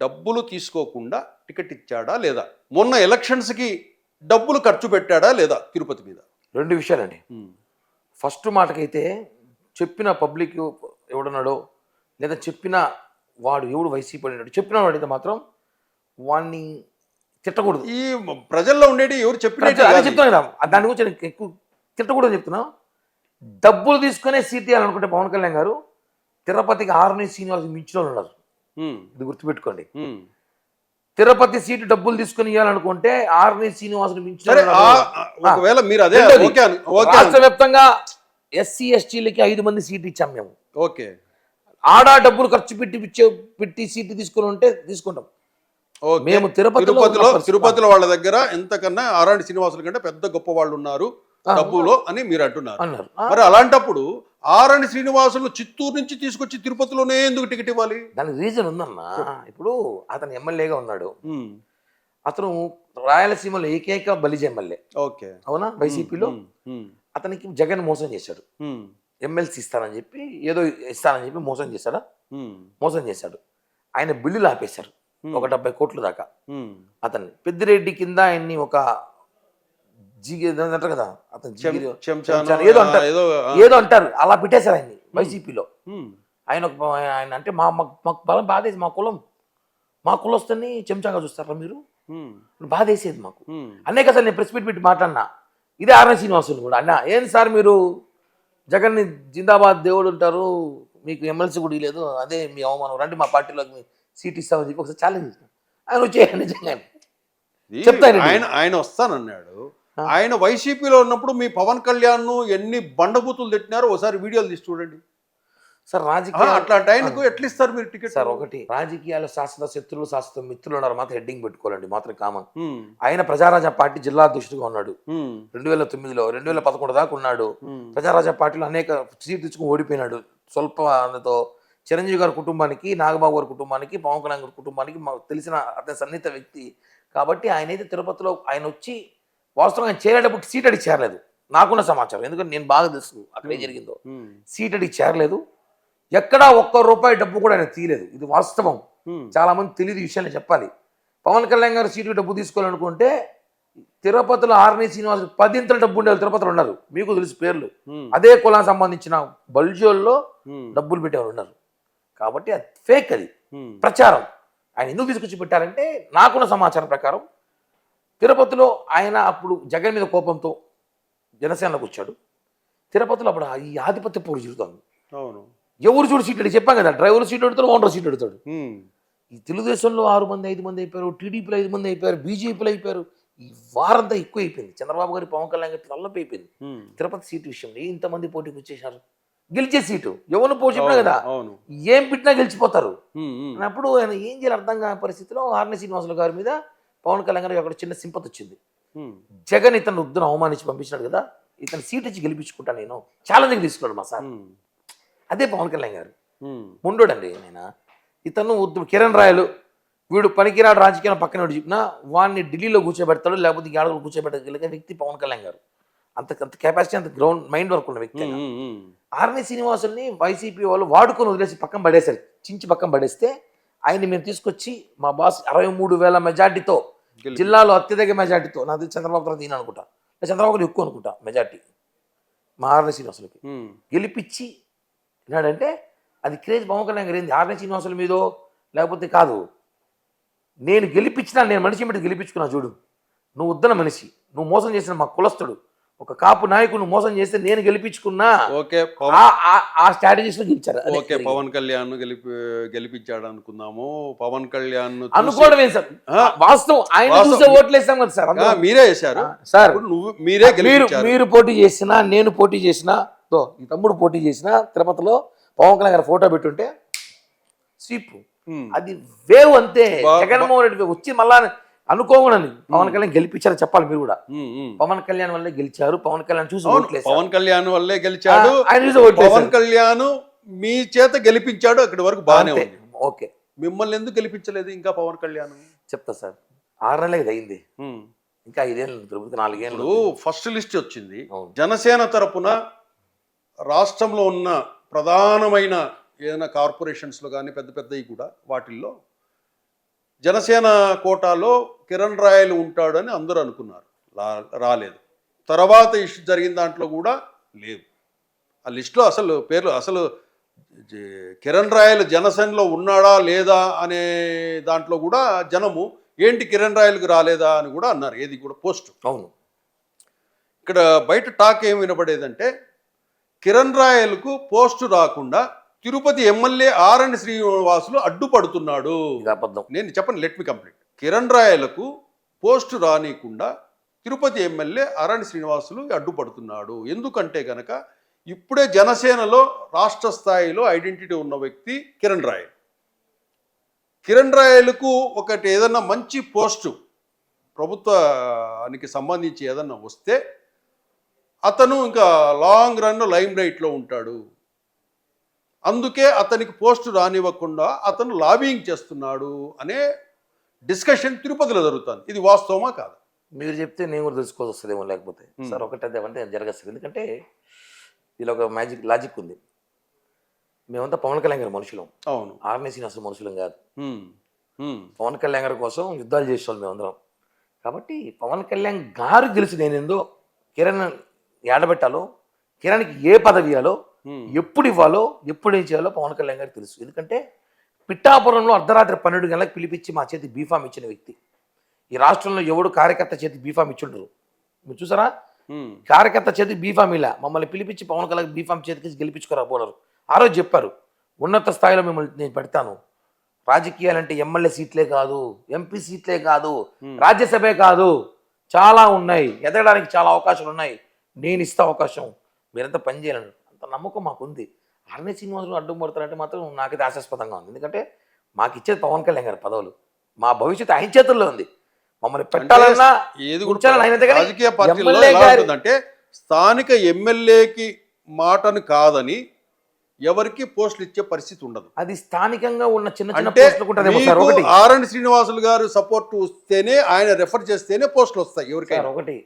డబ్బులు తీసుకోకుండా టికెట్ ఇచ్చాడా లేదా? మొన్న ఎలక్షన్స్కి డబ్బులు ఖర్చు పెట్టాడా లేదా తిరుపతి మీద? 2 విషయాలండి. ఫస్ట్ మాటకైతే చెప్పిన పబ్లిక్ ఎవడున్నాడో లేదా చెప్పిన వాడు ఎవడు వైసీపీ అడినాడు చెప్పిన వాడైతే మాత్రం వాడిని తిట్టకూడదు. ఈ ప్రజల్లో ఉండేది ఎవరు చెప్పిన అదే చెప్తున్నా కదా, దాని గురించి నేను ఎక్కువ తిట్టకూడదు చెప్తున్నా. డబ్బులు తీసుకునే సీట్ ఇవ్వాలనుకుంటే పవన్ కళ్యాణ్ గారు తిరుపతికి ఆర్ఎన్ శ్రీనివాస్ మించిన వాళ్ళు ఉన్నారు, ఇది గుర్తుపెట్టుకోండి. తిరుపతి సీటు డబ్బులు తీసుకుని ఇవ్వాలనుకుంటే ఆర్ఎన్ శ్రీనివాసుని మించిన ఒకవేళ మీరు అదే రాష్ట్ర వ్యాప్తంగా SC STలకి 5 మంది సీట్ ఇచ్చాం మేము. ఓకే, ఆడా డబ్బులు ఖర్చు పెట్టి సీటు తీసుకుని ఉంటే తీసుకుంటాం. మేము తిరుపతిలో వాళ్ళ దగ్గర ఎంతకన్నా ఆర్ఎన్ శ్రీనివాసుల కంటే పెద్ద గొప్ప వాళ్ళు ఉన్నారు డబ్బులో అని మీరు అంటున్నారు. మరి అలాంటప్పుడు ఆర్ఎన్ శ్రీనివాసులు చిత్తూరు నుంచి తీసుకొచ్చి తిరుపతిలోనే ఎందుకు టికెట్ ఇవ్వాలి? దానికి రీజన్ ఉందన్నా. ఇప్పుడు అతను ఎమ్మెల్యేగా ఉన్నాడు, అతను రాయలసీమలో ఏకైక బలిజ ఎమ్మెల్యే. ఓకే, అవునా? వైసీపీలో అతనికి జగన్ మోసం చేశాడు, ఎమ్మెల్సీ ఇస్తానని చెప్పి ఏదో ఇస్తానని చెప్పి మోసం చేశాడా? మోసం చేశాడు. ఆయన బిల్లులు ఆపేశారు 70 కోట్ల దాకా. అతన్ని పెద్దిరెడ్డి కింద ఆయన్ని ఒక అంటారు కదా, అతను ఏదో అంటారు అలా పెట్టేశారు ఆయన్ని వైసీపీలో. ఆయన అంటే మాకు బలం బాధేసి మా కులస్తుని చెంచాగా చూస్తారా మీరు? బాధేసేది మాకు. అనేక సార్ నేను ప్రెస్ మీట్ పెట్టి మాట్లాడినా ఇదే ఆర్ఎన్ శ్రీనివాసులు కూడా అన్న, ఏంటి సార్ మీరు జగన్ని జిందాబాద్ దేవుడు ఉంటారు, మీకు ఎమ్మెల్సీ కూడా లేదు, అదే మీ అవమానం, రండి మా పార్టీలోకి మీ సీట్ ఇస్తామని చెప్పి ఒకసారి ఛాలెంజ్ చేసిన. ఆయన వచ్చేయండి నిజంగా చెప్తాను. ఆయన వస్తానన్నాడు. ఆయన వైసీపీలో ఉన్నప్పుడు మీ పవన్ కళ్యాణ్ ఎన్ని బండబూతులు తిట్టినారో ఒకసారి వీడియోలు తీసి చూడండి సార్. రాజకీయ అట్లాంటి ఆయనకు ఎట్లా ఇస్తారు మీరు టికెట్? సార్ ఒకటి, రాజకీయాలు శాశ్వత శత్రువులు శాశ్వత మిత్రులు ఉన్నారు మాత్రం హెడ్డింగ్ పెట్టుకోవాలండి, మాత్రం కామన్. ఆయన ప్రజారాజ్య పార్టీ జిల్లా అధ్యక్షుడిగా ఉన్నాడు 2009లో, 2011 దాకా ఉన్నాడు. ప్రజారాజ్య పార్టీలో అనేక సీట్లు తెచ్చుకుని ఓడిపోయినాడు స్వల్పతో. చిరంజీవి గారి కుటుంబానికి, నాగబాబు గారి కుటుంబానికి, పవన్ కళ్యాణ్ గారి కుటుంబానికి మాకు తెలిసిన అతని సన్నిహిత వ్యక్తి కాబట్టి ఆయన అయితే తిరుపతిలో ఆయన వచ్చి వాస్తవంగా ఆయన చేరేటప్పుడు సీట్ అడిగి చేరలేదు, నాకున్న సమాచారం, ఎందుకంటే నేను బాగా తెలుసు అక్కడ ఏం జరిగిందో. సీట్ అడిగి చేరలేదు, ఎక్కడా ₹1 డబ్బు కూడా ఆయన తీయలేదు. ఇది వాస్తవం, చాలా మంది తెలియదు ఈ విషయాన్ని చెప్పాలి. పవన్ కళ్యాణ్ గారు సీటు డబ్బు తీసుకోవాలనుకుంటే తిరుపతిలో ఆర్ఎన్ శ్రీనివాస్ 10 డబ్బు ఉండేవాళ్ళు తిరుపతిలో ఉన్నారు, మీకు తెలుసు పేర్లు. అదే కులానికి సంబంధించిన బల్జోల్లో డబ్బులు పెట్టేవారు ఉన్నారు. కాబట్టి అది ఫేక్, అది ప్రచారం. ఆయన ఎందుకు తీసుకొచ్చి పెట్టారంటే నాకున్న సమాచారం ప్రకారం తిరుపతిలో ఆయన అప్పుడు జగన్ మీద కోపంతో జనసేనలోకి వచ్చాడు. తిరుపతిలో అప్పుడు ఈ ఆధిపత్య పోరు జరుగుతుంది. ఎవరు చూడు సీట్ అడిగి చెప్పాం కదా, డ్రైవర్ సీట్ అడుగుతాడు, ఓనర్ సీట్ అడుగుతాడు. ఈ తెలుగుదేశంలో 6 మంది 5 మంది అయిపోయారు, టీడీపీలో 5 మంది అయిపోయారు, బీజేపీలో అయిపోయారు. ఈ వారంతా ఎక్కువ అయిపోయింది. చంద్రబాబు గారి పవన్ కళ్యాణ్ గారి తల్లపు అయిపోయింది తిరుపతి సీటు విషయంలో. ఇంతమంది పోటీకి వచ్చేసారు, గెలిచే సీటు ఎవరు చెప్పినా కదా, ఏం పెట్టినా గెలిచిపోతారు. అప్పుడు ఆయన ఏం చేయాలి అర్థం కాని పరిస్థితిలో ఆర్ఎన్ శ్రీనివాసులు గారి మీద పవన్ కళ్యాణ్ గారికి అక్కడ చిన్న సింపతి వచ్చింది. జగన్ ఇతను వద్దును అవమానించి పంపించినాడు కదా, ఇతను సీట్ ఇచ్చి గెలిపించుకుంటా నేను ఛాలెంజింగ్ తీసుకున్నాడు మా సార్. అదే పవన్ కళ్యాణ్ గారు ముండోడండి. నేను ఇతను వద్దు కిరణ్ రాయలు వీడు పనికిరాడు రాజకీయాల పక్కన చెప్పినా వాడిని ఢిల్లీలో కూర్చోబెడతాడు, లేకపోతే ఆడలు కూర్చోబెట్టగలిగే వ్యక్తి పవన్ కళ్యాణ్ గారు. అంత కెపాసిటీ, అంత గ్రౌండ్ మైండ్ వర్క్ ఉన్న వ్యక్తి. ఆర్ఎన్ శ్రీనివాసుల్ని వైసీపీ వాళ్ళు వాడుకొని వదిలేసి పక్కన పడేశారు, చించి పక్కన పడేస్తే ఆయన్ని మేము తీసుకొచ్చి మా బాస్ 63,000 మెజార్టీతో, జిల్లాలో అత్యధిక మెజార్టీతో, నాకు చంద్రబాబు తర్వాత ఈయన అనుకుంటా, చంద్రబాబు ఎక్కువ అనుకుంటా మెజార్టీ మా ఆర్ఎన్ శ్రీనివాసులకి గెలిపించి విన్నాడంటే అది క్రేజ్ పవన్ కళ్యాణ్ గారు. ఏంది ఆర్ఎన్ శ్రీనివాసుల మీదో లేకపోతే కాదు, నేను గెలిపించినా, నేను మనిషి మీద గెలిపించుకున్నా చూడు, నువ్వు వద్దన మనిషి, నువ్వు మోసం చేసిన మా కులస్తుడు, ఒక కాపు నాయకుని మోసం చేస్తే నేను గెలిపించుకున్నా. ఓకే ఆ స్ట్రాటజీస్ లో గెలిచారు. అదే ఓకే పవన్ కళ్యాణ్ గెలిపించాడు అనుకుందాము. పవన్ కళ్యాణ్ అనుకోవడం ఏం సార్, వాస్తవం. ఆయన చూసే ఓట్లు వేస్తాం కదా సార్. మీరే వేశారు సార్. మీరే గెలిపించారు. మీరు పోటీ చేసినా, నేను పోటీ చేసినా, ఈ తమ్ముడు పోటీ చేసినా, తిరుపతిలో పవన్ కళ్యాణ్ గారు ఫోటో పెట్టుంటే సీపు అది వేవ్ అంతే. జగన్మోహన్ రెడ్డి వచ్చి మళ్ళా అనుకోకుండా పవన్ కళ్యాణ్ గెలిపించారని చెప్పాలి మీరు కూడా. పవన్ కళ్యాణ్ వల్లే గెలిచారు, పవన్ కళ్యాణ్ చూసి ఓట్లేదు. పవన్ కళ్యాణ్ వల్లే గెలిచాడు, ఆయన చూసి ఓట్లేదు. పవన్ కళ్యాణ్ మీ చేత గెలిపించాడు, అక్కడి వరకు బాగానే ఉంది. ఓకే, మిమ్మల్ని ఎందుకు గెలిపించలేదు ఇంకా పవన్ కళ్యాణ్? చెప్తా సార్. 6 నెలలే కదా అయింది, ఇంకా 5 ఏళ్ళు తిరుపతి 4 ఏళ్ళు. ఫస్ట్ లిస్ట్ వచ్చింది. జనసేన తరపున రాష్ట్రంలో ఉన్న ప్రధానమైన ఏదైనా కార్పొరేషన్స్లో కానీ పెద్ద పెద్దవి కూడా వాటిల్లో జనసేన కోటాలో కిరణ్ రాయలు ఉంటాడని అందరూ అనుకున్నారు. రాలేదు. తర్వాత ఇష్యూ జరిగిన దాంట్లో కూడా లేదు. ఆ లిస్టులో అసలు పేర్లు అసలు కిరణ్ రాయలు జనసేనలో ఉన్నాడా లేదా అనే దాంట్లో కూడా జనము ఏంటి కిరణ్ రాయలకు రాలేదా అని కూడా అన్నారు. ఏది కూడా పోస్టు. అవును. ఇక్కడ బయట టాక్ ఏం వినపడేదంటే కిరణ్ రాయలకు పోస్టు రాకుండా తిరుపతి ఎమ్మెల్యే ఆర్ఎన్ శ్రీనివాసులు అడ్డుపడుతున్నాడు. నేను చెప్పండి, లెట్ మీ కంప్లీట్. కిరణ్ రాయలకు పోస్టు రానియకుండా తిరుపతి ఎమ్మెల్యే ఆర్ఎన్ శ్రీనివాసులు అడ్డుపడుతున్నాడు. ఎందుకంటే గనక ఇప్పుడే జనసేనలో రాష్ట్ర స్థాయిలో ఐడెంటిటీ ఉన్న వ్యక్తి కిరణ్ రాయల్. కిరణ్ రాయలకు ఒకటి ఏదన్నా మంచి పోస్టు ప్రభుత్వానికి సంబంధించి ఏదన్నా వస్తే అతను ఇంకా లాంగ్ రన్ లైమ్ లైట్లో ఉంటాడు. అందుకే అతనికి పోస్టు రానివ్వకుండా అతను లాబింగ్ చేస్తున్నాడు అనే డిస్కషన్ తిరుపతిలో జరుగుతుంది. ఇది వాస్తవమా కాదు? మీరు చెప్తే నేను కూడా తెలుసుకోవాల్సి వస్తుందేమో. లేకపోతే సార్ ఒకటి అదేమంటే జరగస్తుంది. ఎందుకంటే ఇలా ఒక లాజిక్ ఉంది. మేమంతా పవన్ కళ్యాణ్ గారి మనుషులం. అవును. ఆర్ఎన్సీ అసలు మనుషులం కాదు. పవన్ కళ్యాణ్ గారి కోసం యుద్ధాలు చేసేవాళ్ళు మేమందరం. కాబట్టి పవన్ కళ్యాణ్ గారు గెలిచి నేనేందో కిరణ్ ఏడబెట్టాలో, కిరణ్కి ఏ పదవి ఇవ్వాలో, ఎప్పుడు ఇవ్వాలో, ఎప్పుడు ఏం చేయాలో పవన్ కళ్యాణ్ గారికి తెలుసు. ఎందుకంటే పిఠాపురంలో అర్ధరాత్రి 12 గంటలకు పిలిపించి మా చేతి బీఫామ్ ఇచ్చిన వ్యక్తి. ఈ రాష్ట్రంలో ఎవడు కార్యకర్త చేతి బీఫామ్ ఇచ్చుండరు. మీరు చూసారా? కార్యకర్త చేతి బీఫామ్ ఇలా మమ్మల్ని పిలిపించి పవన్ కళ్యాణ్ బీఫామ్ చేతికి గెలిపించుకోరాబోనరు. ఆ రోజు చెప్పారు, ఉన్నత స్థాయిలో మిమ్మల్ని నేను పెడతాను. రాజకీయాలంటే ఎమ్మెల్యే సీట్లే కాదు, ఎంపీ సీట్లే కాదు, రాజ్యసభే కాదు, చాలా ఉన్నాయి, ఎదగడానికి చాలా అవకాశాలు ఉన్నాయి, నేను ఇస్తా అవకాశం, మీరంతా పని చేయాలని అంత నమ్మకం మాకుంది. ఆర్ఎన్ శ్రీనివాసులు అడ్డం పడతారంటే మాత్రం నాకైతే ఆశాస్పదంగా ఉంది. ఎందుకంటే మాకు ఇచ్చేది పవన్ కళ్యాణ్ గారి పదవులు, మా భవిష్యత్తు ఆయన చేతుల్లో ఉంది. మమ్మల్ని పెట్టాలన్నా రాజకీయ పార్టీలో అంటే స్థానిక ఎమ్మెల్యేకి మాటను కాదని ఎవరికి పోస్టులు ఇచ్చే పరిస్థితి ఉండదు. అది స్థానికంగా ఉన్న చిన్న చిన్న పోస్టులు. ఆర్ఎన్ శ్రీనివాసులు గారు సపోర్ట్ వస్తేనే, ఆయన రెఫర్ చేస్తేనే పోస్టులు వస్తాయి ఎవరికైనా. ఒకటి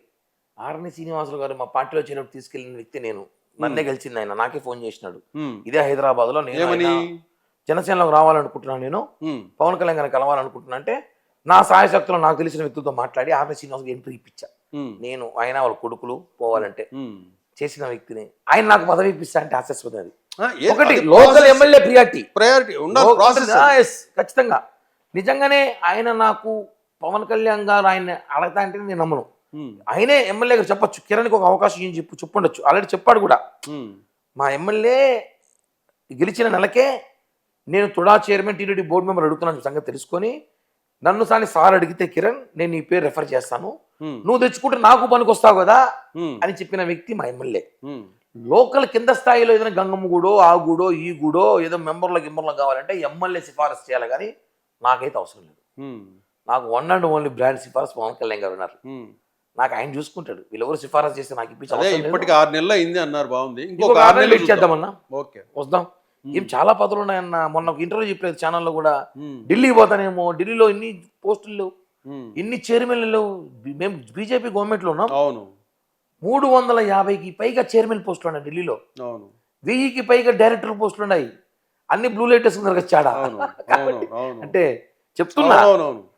ఆర్ఎన్ శ్రీనివాసులు గారు మా పార్టీలో చేరినప్పుడు తీసుకెళ్లిన వ్యక్తి నేను. నన్నే గెలిచింది ఆయన, నాకే ఫోన్ చేసినాడు. ఇదే హైదరాబాద్ లో నేను జనసేనలోకి రావాలనుకుంటున్నాను, నేను పవన్ కళ్యాణ్ గారిని కలవాలనుకుంటున్నా అంటే నా సాయశక్తులు నాకు తెలిసిన వ్యక్తులతో మాట్లాడి ఆర్ఎన్ శ్రీనివాస్ ఎంట్రీ ఇప్పించా. నేను ఆయన వాళ్ళ కొడుకులు పోవాలంటే చేసిన వ్యక్తిని ఆయన నాకు పదవి ఇప్పిస్తా అంటే ఆశాస్పదం. అది ఒకటి లోకల్ ఎమ్మెల్యే ప్రయారిటీ ఖచ్చితంగా. నిజంగానే ఆయన నాకు పవన్ కళ్యాణ్ గారు ఆయన అడగతా అంటే నేను నమ్మను. ఆయనే ఎమ్మెల్యే గారు చెప్పొచ్చు, కిరణ్కి ఒక అవకాశం ఏం చెప్పుండొచ్చు. ఆల్రెడీ చెప్పాడు కూడా. మా ఎమ్మెల్యే గెలిచిన నెలకే నేను TUDA chairman TDD board member అడుగుతున్నాను సంగతి తెలుసుకొని నన్ను సార్ అడిగితే కిరణ్ నేను నీ పేరు రెఫర్ చేస్తాను, నువ్వు తెచ్చుకుంటే నాకు పనికి వస్తావు కదా అని చెప్పిన వ్యక్తి మా ఎమ్మెల్యే. లోకల్ కింద స్థాయిలో ఏదైనా గంగమ్మ గూడో, ఆ గూడో, ఈ గూడో ఏదో మెంబర్లకు కావాలంటే ఎమ్మెల్యే సిఫారసు చేయాలి, కానీ నాకైతే అవసరం లేదు. నాకు వన్ అండ్ ఓన్లీ బ్రాండ్ సిఫారసు పవన్ కళ్యాణ్ గారు ఉన్నారు. నాకు ఆయన చూసుకుంటాడు. వీళ్ళెవరు సిఫారసు చేస్తే నాకు ఇప్పించాలి. ఇప్పటికి 6 నెలలు అయింది అన్నారు. బాగుంది, ఇంకొక 6 నెలలు ఇచ్చేద్దామన్నా. వద్దాం. ఏం చాలా పదవులు ఉన్నాయన్న. మొన్న ఒక ఇంటర్వ్యూ చెప్పలేదు ఛానల్లో కూడా, ఢిల్లీ పోతానేమో, ఢిల్లీలో ఇన్ని పోస్టులు లేవు, ఇన్ని చైర్మన్లు లేవు. మేము బీజేపీ గవర్నమెంట్ లో ఉన్నాం. 350కి పైగా చైర్మన్ పోస్టులు ఉన్నాయి ఢిల్లీలో. 1000కి పైగా డైరెక్టర్ పోస్టులు ఉన్నాయి. అన్ని బ్లూ లైట్ వేసుకున్నారా? అంటే చెప్తున్నా,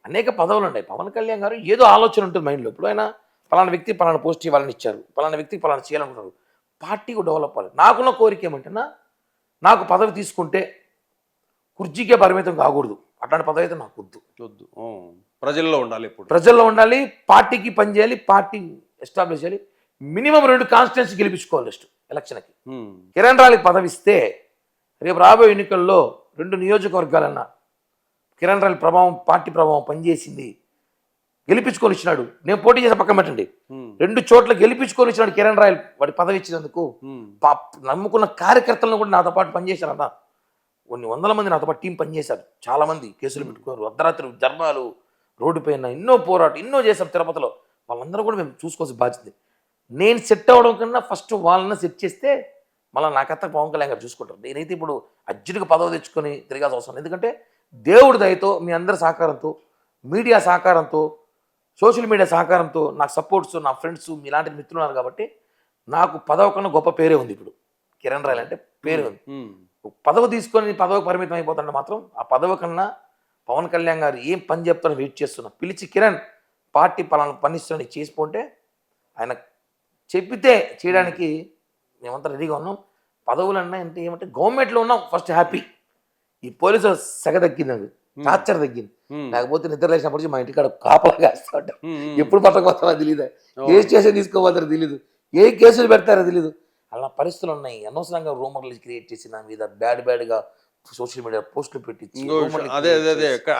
అనేక పదవులు ఉన్నాయి. పవన్ కళ్యాణ్ గారు ఏదో ఆలోచన ఉంటుంది మైండ్లో. ఎప్పుడైనా పలానా వ్యక్తి పలానా పోస్ట్ ఇవ్వాలని ఇచ్చారు, పలానా వ్యక్తికి పలానా చేయాలనుకుంటారు. పార్టీకి డెవలప్ అవ్వాలి. నాకున్న కోరిక ఏమంటేనా, నాకు పదవి తీసుకుంటే కుర్చీకే పరిమితం కాకూడదు. అట్లాంటి పదవి అయితే నాకు వద్దు. ప్రజల్లో ఉండాలి, ప్రజల్లో ఉండాలి, పార్టీకి పనిచేయాలి, పార్టీ ఎస్టాబ్లిష్ చేయాలి. మినిమం 2 కాన్స్టిట్యున్సీ గెలిపించుకోవాలి నెక్స్ట్ ఎలక్షన్కి. కిరణ్ రాయలకి పదవి ఇస్తే రేపు రాబోయే ఎన్నికల్లో 2 నియోజకవర్గాలన్నా కిరణ్ రాయల ప్రభావం, పార్టీ ప్రభావం పనిచేసింది, గెలిపించుకొని ఇచ్చినాడు. నేను పోటీ చేసిన పక్కన పెట్టండి, 2 చోట్ల గెలిపించుకొని ఇచ్చినాడు కిరణ్ రాయల్. వాడి పదవి ఇచ్చినందుకు నమ్ముకున్న కార్యకర్తలను కూడా నాతో పాటు పనిచేశారన్న. కొన్ని వందల మంది నాతో పాటు టీం పనిచేశారు. చాలా మంది కేసులు పెట్టుకున్నారు, అర్ధరాత్రి ధర్నాలు, రోడ్డు పైన ఎన్నో పోరాటం ఎన్నో చేశారు తిరుపతిలో. వాళ్ళందరూ కూడా మేము చూసుకోవాల్సిన బాధ్యత. నేను సెట్ అవ్వడం కన్నా ఫస్ట్ వాళ్ళని సెట్ చేస్తే మళ్ళీ నాకంతా పవన్ కళ్యాణ్ గారు చూసుకుంటారు. నేనైతే ఇప్పుడు అర్జెంటుగా పదవి తెచ్చుకొని తిరగాల్సిన అవసరం. ఎందుకంటే దేవుడి దయతో, మీ అందరి సహకారంతో, మీడియా సహకారంతో, సోషల్ మీడియా సహకారంతో, నాకు సపోర్ట్స్, నా ఫ్రెండ్స్, మీలాంటి మిత్రులు ఉన్నారు కాబట్టి నాకు పదవి కన్నా గొప్ప పేరే ఉంది. ఇప్పుడు కిరణ్ రాయల్ అంటే పేరే ఉంది. పదవి తీసుకొని పదవికి పరిమితం అయిపోతుంటే మాత్రం ఆ పదవి కన్నా పవన్ కళ్యాణ్ గారు ఏం పని చెప్తారో వెయిట్ చేస్తున్నా. పిలిచి కిరణ్ పార్టీ పలానా పని ఇస్తాను చేసిపోంటే ఆయన చెప్పితే చేయడానికి మేమంతా రెడీగా ఉన్నాం. పదవులన్నా అంటే ఏమంటే గవర్నమెంట్లో ఉన్నాం ఫస్ట్ హ్యాపీ. ఈ పోలీసు సెగ తగ్గింది, టార్చర్ తగ్గింది. లేకపోతే నిద్ర లేచినప్పటికీ మా ఇంటికాడ కాపలా కాస్తా ఉంటాం. ఎప్పుడు పట్టకపోతారో తెలియదు, ఏ స్టేషన్ తీసుకోపోతారో తెలియదు, ఏ కేసులు పెడతారో తెలియదు. అలా పరిస్థితులు ఉన్నాయి. అనవసరంగా రూమర్లు క్రియేట్ చేసి నా మీద బ్యాడ్గా సోషల్ మీడియా పోస్టులు పెట్టి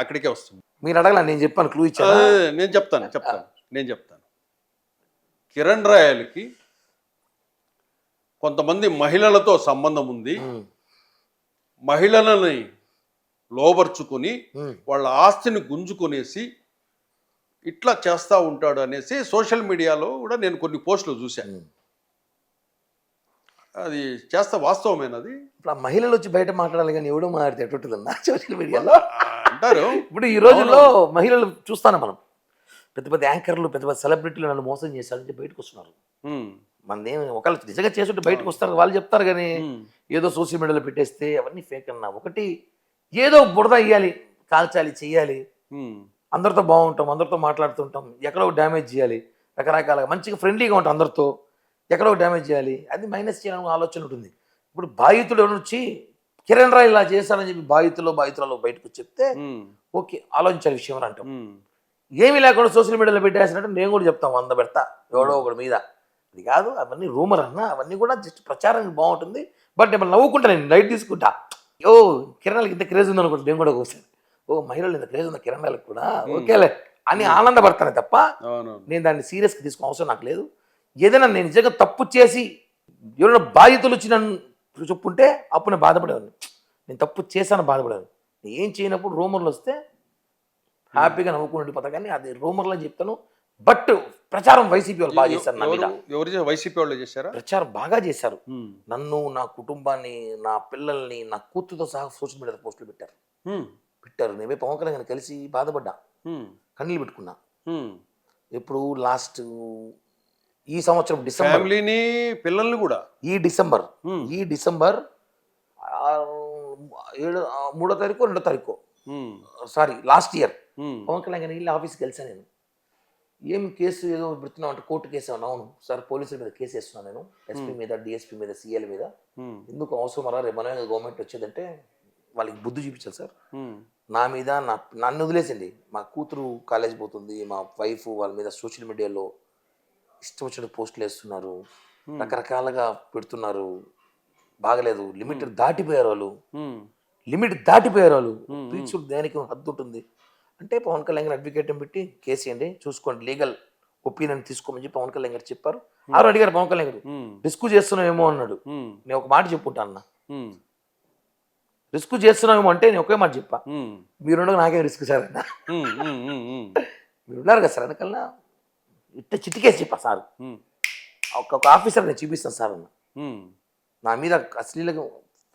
అక్కడికే వస్తుంది. మీరు అడగల, నేను చెప్పాను, క్లూ ఇచ్చాను. నేను చెప్తాను. కిరణ్ రాయల్కి కొంతమంది మహిళలతో సంబంధం ఉంది. మహిళలని లోబర్చుకొని వాళ్ళ ఆస్తిని గుంజుకొనేసి ఇట్లా చేస్తూ ఉంటాడు అనేసి సోషల్ మీడియాలో కూడా నేను కొన్ని పోస్టులు చూశాను. అది చేస్తా వాస్తవమేనది. ఇప్పుడు ఆ మహిళలు వచ్చి బయట మాట్లాడాలి కానీ ఎవడో మాట్లాడితే ఎటుంటుందన్నా సోషల్ మీడియాలో అంటారు. ఇప్పుడు ఈ రోజుల్లో మహిళలు చూస్తాను మనం, పెద్ద పెద్ద యాంకర్లు, పెద్ద పెద్ద సెలబ్రిటీలు నన్ను మోసం చేశారంటే బయటకు వస్తున్నారు. మనదేం ఒకళ్ళు నిజంగా చేస్తుంటే బయటకు వస్తారు, వాళ్ళు చెప్తారు. కానీ ఏదో సోషల్ మీడియాలో పెట్టేస్తే అవన్నీ ఫేక్ అన్నా. ఒకటి ఏదో బురద ఇయ్యాలి, కాల్చాలి, చెయ్యాలి, అందరితో బాగుంటాం, అందరితో మాట్లాడుతుంటాం, ఎక్కడో డ్యామేజ్ చేయాలి, రకరకాలుగా మంచిగా ఫ్రెండ్లీగా ఉంటాం అందరితో, ఎక్కడో డ్యామేజ్ చేయాలి, అది మైనస్ చేయాలని ఆలోచన ఉంటుంది. ఇప్పుడు బాధితులు ఎవరు వచ్చి కిరణ్ రాయ్ ఇలా చేశారని చెప్పి బాధితులలో బయటకు చెప్తే ఓకే ఆలోచించాలి విషయం అని అంటాం. ఏమీ లేకుండా సోషల్ మీడియాలో పెట్టేసినట్టు నేను కూడా చెప్తాను, 100 పెడతా ఎవడో ఒకటి మీద. అది కాదు, అవన్నీ రూమర్ అన్నా, అవన్నీ కూడా జస్ట్ ప్రచారానికి బాగుంటుంది. బట్ నేను నవ్వుకుంటా, నేను లైట్ తీసుకుంటా. కిరణాలకి ఇంత క్రేజ్ ఉందనుకుంటా నేను కూడా ఒకసారి. మహిళలు ఇంత క్రేజ్ ఉందా కిరణాలకు కూడా, ఓకేలే అని ఆనందపడతాను తప్ప నేను దాన్ని సీరియస్గా తీసుకునే అవసరం నాకు లేదు. ఏదైనా నేను నిజంగా తప్పు చేసి ఎవరైనా బాధితులు వచ్చి నన్ను చెప్పుంటే అప్పుడు నేను బాధపడేవాడిని. నేను తప్పు చేశాను బాధపడేవాడిని. ఏం చేయనప్పుడు రూమర్లు వస్తే హ్యాపీగా నవ్వుకుని పోతా. కానీ అది రూమర్లు అని చెప్తాను. బట్ ప్రచారం వైసీపీ వాళ్ళు బాగా చేశారు నా మీద. వైసీపీ వాళ్ళు చేశారా? ప్రచారం బాగా చేశారు. నన్ను, నా కుటుంబాన్ని, నా పిల్లల్ని, నా కూతురుతో సహా సోషల్ మీడియాలో పోస్టులు పెట్టారు. నేనే పవన్ కళ్యాణ్ కలిసి బాధపడ్డా, కన్నీళ్ళు పెట్టుకున్నా. ఎప్పుడు లాస్ట్ ఈ సంవత్సరం డిసెంబర్, పిల్లల్ని కూడా ఈ డిసెంబర్ 3వ తారీఖు 2వ తారీఖు sorry last year Pavan Kalyan వెళ్ళి ఆఫీస్కి కలిసాను. నేను ఏం కేసు ఏదో పెడుతున్నావు అంటే కోర్టు కేసు అన్నా. అవును సార్, పోలీసుల మీద కేసు వేస్తున్నాను నేను, ఎస్పీ మీద, డిఎస్పీ మీద, సిఎల్ మీద. ఎందుకు అవసరం అలా రేపు మనమే గవర్నమెంట్ వచ్చేదంటే వాళ్ళకి బుద్ధి చూపించాలి సార్. నా మీద నన్ను వదిలేసండి, మా కూతురు కాలేజ్ పోతుంది, మా వైఫ్ వాళ్ళ మీద సోషల్ మీడియాలో ఇష్టం వచ్చిన పోస్టులు వేస్తున్నారు, రకరకాలుగా పెడుతున్నారు. బాగలేదు, లిమిట్ దాటిపోయారు వాళ్ళు. పీచులు దేనికి హద్దు ఉంటుంది అంటే పవన్ కళ్యాణ్ గారు అడ్వకేట్ని పెట్టి కేసు ఇవ్వండి, చూసుకోండి, లీగల్ ఒపీనియన్ తీసుకోమని చెప్పి పవన్ కళ్యాణ్ గారు చెప్పారు. అడిగారు పవన్ కళ్యాణ్ గారు, రిస్క్ చేస్తున్నామేమో అన్నాడు. నేను ఒక మాట చెప్పుంటా అన్న, రిస్క్ చేస్తున్నామేమో అంటే నేను ఒకే మాట చెప్పా, మీరుండగా నాకేం రిస్క్ సార్ అన్న. మీరున్నారు కదా సార్ వెనకల్లా, ఇట్ట చిటికేసి చెప్పా సార్, ఒక ఆఫీసర్ నేను చూపిస్తాను సార్ అన్న. నా మీద అశ్లీలంగా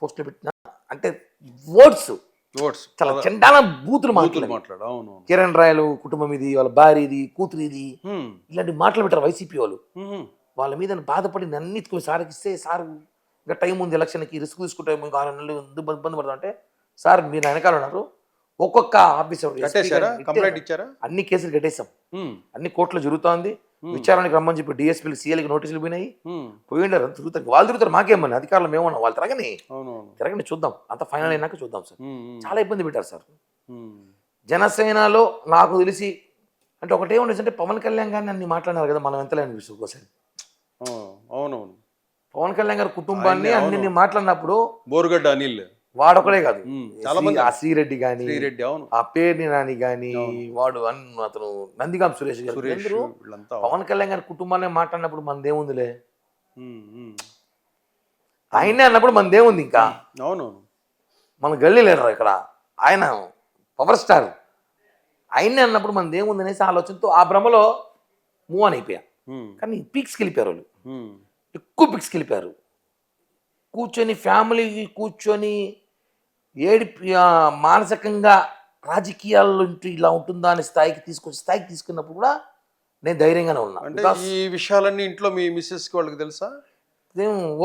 పోస్టులు పెట్టిన అంటే వర్డ్స్ చాలా చండాల బూతులు మాట్లాడు. కిరణ్ రాయలు కుటుంబం ఇది, వాళ్ళ భార్య ఇది, కూతురు ఇది, ఇలాంటి మాటలు పెట్టారు వైసీపీ వాళ్ళు. వాళ్ళ మీద బాధపడి నన్ను ఎత్తుకుని సార్కి ఇస్తే, సార్ ఇంకా టైం ఉంది ఎలక్షన్కి, రిస్క్ తీసుకుంటే ఇంకా 6 నెలలు ఇబ్బంది పడతాం అంటే, సార్ మీరు వెనకాల ఉన్నారు, ఒక్కొక్క ఆఫీసర్ అన్ని కేసులు కట్టేసాం, అన్ని కోర్టులో జరుగుతోంది, విచారణకి రమ్మని చెప్పి డిఎస్పీలు, సీఎల్కి నోటీసులు పోయినాయి, పోయిండారు, తిరుగుతారు, వాళ్ళు తిరుగుతారు, మాకేమని అధికారులు మేమన్నా, వాళ్ళు తిరగని చూద్దాం, అంత ఫైనల్ అయినాక చూద్దాం సార్. చాలా ఇబ్బంది పెట్టారు సార్. జనసేనలో నాకు తెలిసి అంటే ఒకటేముండేసి అంటే పవన్ కళ్యాణ్ గారిని అన్ని మాట్లాడినారు కదా, మనం ఎంతలేని విషయం ఒకసారి ఆ, అవునవును. పవన్ కళ్యాణ్ గారి కుటుంబాన్ని అన్ని మాట్లాడినప్పుడు బోరుగడ్డ అనిల్. వాడొకడే కాదు, చాలా మంది. ఆ శ్రీరెడ్డి గాని, శ్రీరెడ్డి, అవును. ఆ పేర్ని నాని గాని, వాడు అతను నందిగాం సురేష్ గారు, సురేష్ అందరూ వీళ్ళంతా. పవన్ కళ్యాణ్ గారి కుటుంబాన్ని మాట్లాడినప్పుడు మనదేముందిలే, ఉమ్, ఉమ్. ఆయనే అన్నప్పుడు మనదేముంది ఇంకా. అవునవును. మన గల్లీ లేరు ఇక్కడ, ఆయన పవర్ స్టార్, ఆయనే అన్నప్పుడు మనదేముంది అనేసి ఆలోచనతో ఆ భ్రమలో మూవ్ ఆన్ అయిపోయా. ఉమ్, కానీ పీక్స్కి వెళ్ళిపోయారు వాళ్ళు, ఉమ్. ఎక్కువ పీక్స్కి వెళ్ళిపోయారు. కూర్చొని ఫ్యామిలీ కూర్చొని ఏడిపి మానసికంగా రాజకీయాల్లో ఇలా ఉంటుందా అనే స్థాయికి తీసుకున్నప్పుడు కూడా నేను ధైర్యంగానే ఉన్నా. అంటే ఈ విషయాలన్నీ ఇంట్లో మీ మిస్సెస్కి వాళ్ళకి తెలుసా?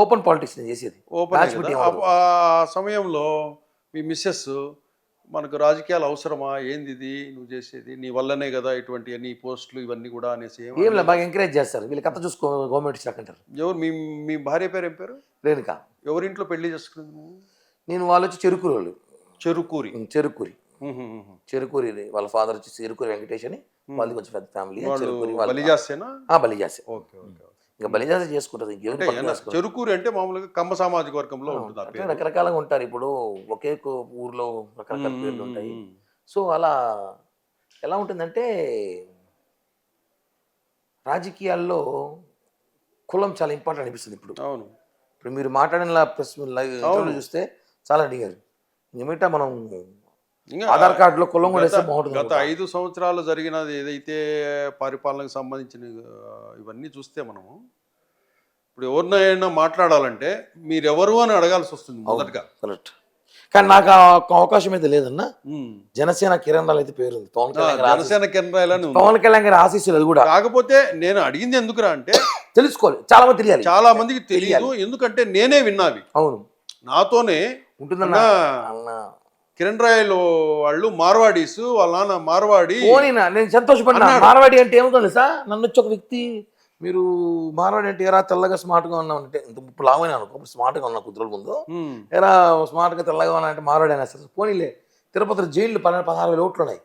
ఓపెన్ పాలిటిక్స్ నేను చేసేది. ఓపెన్. ఆ సమయంలో మీ మిస్సెస్ మనకు రాజకీయాలు అవసరమా, ఏంది ఇది నువ్వు చేసేది, నీ వల్లనే కదా ఇటువంటి అన్ని పోస్టులు ఇవన్నీ కూడా అనేసి ఏం లేదు, బాగా ఎంకరేజ్ చేస్తారు, వీళ్ళు కథ చూసుకో గవర్నమెంట్ స్టాక్ అంటారు. ఎవరు మీ మీ భార్య పేరు ఏం పేరు? రేణుక. ఎవరింట్లో పెళ్లి చేసుకున్నది నువ్వు? నేను వాళ్ళు వచ్చి చెరుకూరు వాళ్ళు. చెరుకూరి. చెరుకూరి వాళ్ళ ఫాదర్ వచ్చి చెరుకూరి వెంకటేష్ అని, వాళ్ళది కొంచెం పెద్ద ఫ్యామిలీ. బలిజాసేనా? బలిజాసే. Okay okay. ఇంకా బలిజాసే చేసుకుంటుంది. చెరుకూరి అంటే మామూలుగా కమ్మ సామాజిక వర్గంలో ఉంటుంది. రకరకాలుగా ఉంటారు, ఇప్పుడు ఒకే ఊర్లో రకరకాల పేర్లు ఉంటాయి. సో అలా ఎలా ఉంటుందంటే రాజకీయాల్లో కులం చాలా ఇంపార్టెంట్ అనిపిస్తుంది ఇప్పుడు. అవును. ఇప్పుడు మీరు మాట్లాడిన ప్రెస్ చూస్తే చాలా అడిగారు, ఏమిటా మనం ఆధార్ కార్డులో కులం కూడా వేస్తే బాగుంటుంది. గత 5 సంవత్సరాలు జరిగినది ఏదైతే పరిపాలనకు సంబంధించిన ఇవన్నీ చూస్తే మనము ఇప్పుడు ఎవరినైనా మాట్లాడాలంటే మీరెవరు అని అడగాల్సి వస్తుంది మొదటగా. కరెక్ట్. కానీ నాకు అవకాశం అయితే లేదన్నా. జనసేన కిరణ్ రాయల్ అయితే పేరుంది, జనసేన కిరణ్ రాయల్ అని పవన్ కళ్యాణ్ గారి ఆశీస్సులు. అది కూడా కాకపోతే నేను అడిగింది ఎందుకురా అంటే తెలుసుకోవాలి, చాలా మంది తెలియాలి, చాలా మందికి తెలియదు. ఎందుకంటే నేనే విన్నావి. అవును, నాతోనే ఉంటుందన్నా. కిరణ్ రాయల్ వాళ్ళు మార్వాడీస్, వాళ్ళ నాన్న మార్వాడి. నేను సంతోషపడినా. మార్వాడి అంటే ఏమో తెలుసా, నన్ను వచ్చి ఒక వ్యక్తి, మీరు మార్వాడి అంటే ఎరా తెల్లగా స్మార్ట్గా ఉన్నావు అంటే, ఇంత ముప్పు లావైనా అనుకో, స్మార్ట్గా ఉన్నా కుదురుల ముందు, ఎరా స్మార్ట్గా తెల్లగా ఉన్నా అంటే మార్వాడి అయినా సరే పోనీలే, తిరుపతి జైళ్ళు 16,000 ఓట్లు ఉన్నాయి,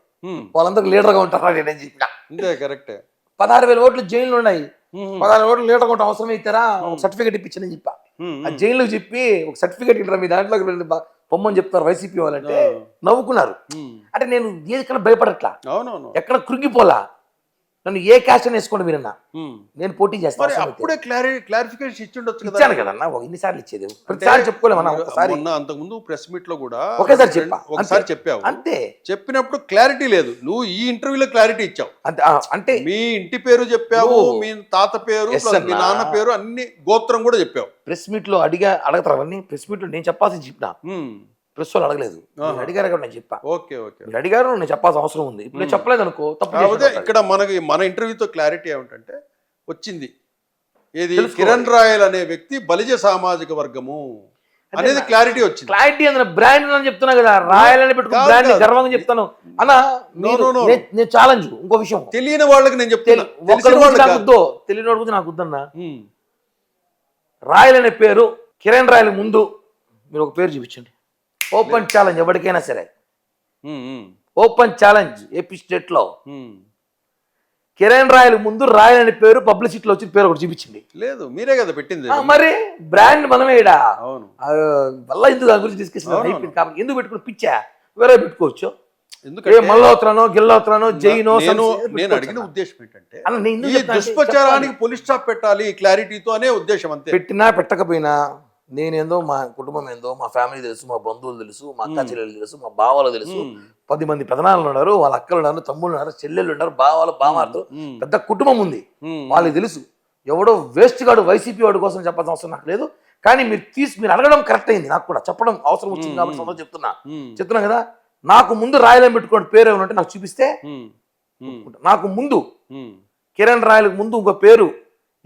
వాళ్ళందరూ లీడర్గా ఉంటారా నేను చెప్పిన. అంతే, కరెక్టే. 16,000 ఓట్లు జైళ్ళు ఉన్నాయి, 16,000 ఓట్లు లీడర్గా ఉంటాం, అవసరం ఇస్తారా ఒక సర్టిఫికేట్ ఇప్పించని చెప్పా. ఆ జైలుకి చెప్పి ఒక సర్టిఫికేట్ ఇట్లా మీ దాంట్లోకి పొమ్మని చెప్తారు వైసీపీ వాళ్ళంటే నవ్వుకున్నారు. అంటే నేను ఎక్కడ భయపడట్లా, ఎక్కడ కృంగిపోలా, నన్ను ఏ క్యాస్ట్ అని వేసుకోండి మీరన్నా, నేను పోటీ చేస్తాను. అప్పుడే క్లారిఫికేషన్ ఇచ్చిండొచ్చు కదా. ఇచ్చాను కదన్నా, ఇన్నిసార్లు ఇచ్చేది ప్రతిసారి చెప్పుకోలేమన్నా. ఒకసారి అంతకుముందు ప్రెస్ మీట్ లో కూడా ఒకేసారి చెప్పావు, అంతే. చెప్పినప్పుడు క్లారిటీ లేదు, నువ్వు ఈ ఇంటర్వ్యూలో క్లారిటీ ఇచ్చావు. అంటే మీ ఇంటి పేరు చెప్పావు, మీ తాత పేరు, మీ నాన్న పేరు, అన్ని గోత్రం కూడా చెప్పావు. ప్రెస్ మీట్ లో అడగతారు అవన్నీ. ప్రెస్ మీట్ లో నేను చెప్పాల్సింది చెప్పినా, ప్రెస్ వాళ్ళు అడగలేదు, అడిగారు నేను చెప్పా. ఓకే ఓకే, మీరు అడిగారు, నేను చెప్పాల్సిన అవసరం ఉంది. ఇప్పుడు నేను చెప్పలేదు అనుకో తప్పు. ఇక్కడ మన ఇంటర్వ్యూతో క్లారిటీ ఏమిటంటే వచ్చింది ఏది, కిరణ్ రాయల్ అనే వ్యక్తి బలిజ సామాజిక వర్గము అనేది క్లారిటీ వచ్చింది. క్లారిటీ అన్న బ్రాండ్ అని చెప్తున్నా కదా, రాయల్ అని పెట్టుకుని బ్రాండ్ గర్వంగా చెప్తాను అన్న. నేను ఛాలెంజ్ ఇంకో విషయం, తెలియని వాళ్ళకి నేను చెప్తాను, తెలియని వాడు నాకు వద్దన్నా. రాయల్ అనే పేరు కిరణ్ రాయల్ ముందు మీరు ఒక పేరు చూపించండి, ఓపెన్ ఛాలెంజ్ ఎవరికైనా సరే. ఓపెన్ ఛాలెంజ్ ఏపీ స్టేట్ లో కిరణ్ రాయల్ ముందు రాయల్ అనే పేరు పబ్లిసిటీలో వచ్చిన పేరు ఒకటి చూపించింది. లేదు, మీరే కదా పెట్టింది. మరి బ్రాండ్ మనమే ఇడా వల్ల ఎందుకు దాని గురించి డిస్కషన్ అయిపోయింది. కాబట్టి ఎందుకు పెట్టుకుని పిచ్చా, వేరే పెట్టుకోవచ్చు. ఎందుకంటే మల్లోత్రానో గిల్లోత్రానో జైనో. నేను అడిగిన ఉద్దేశం ఏంటంటే ఈ దుష్ప్రచారానికి పోలీస్ స్టాప్ పెట్టాలి క్లారిటీతో అనే ఉద్దేశం. అంతే. పెట్టినా పెట్టకపోయినా నేనేందో, మా కుటుంబం ఏందో, మా ఫ్యామిలీ తెలుసు, మా బంధువులు తెలుసు, మా అక్క చెల్లెలు తెలుసు, మా బావలు తెలుసు, 10 మంది పెదనాలు ఉన్నారు, వాళ్ళ అక్కలు ఉన్నారు, తమ్ముళ్ళు ఉన్నారు, చెల్లెళ్ళు ఉన్నారు, బావాలు బామార్లు, పెద్ద కుటుంబం ఉంది, వాళ్ళకి తెలుసు. ఎవడో వేస్ట్ గాడు వైసీపీ వాడి కోసం చెప్పాల్సిన అవసరం నాకు లేదు. కానీ మీరు అడగడం కరెక్ట్ అయింది, నాకు కూడా చెప్పడం అవసరం వచ్చింది కాబట్టి చెప్తున్నా కదా. నాకు ముందు రాయలం పెట్టుకోండి పేరు ఏమంటే నాకు చూపిస్తే, నాకు ముందు కిరణ్ రాయలకు ముందు ఇంకో పేరు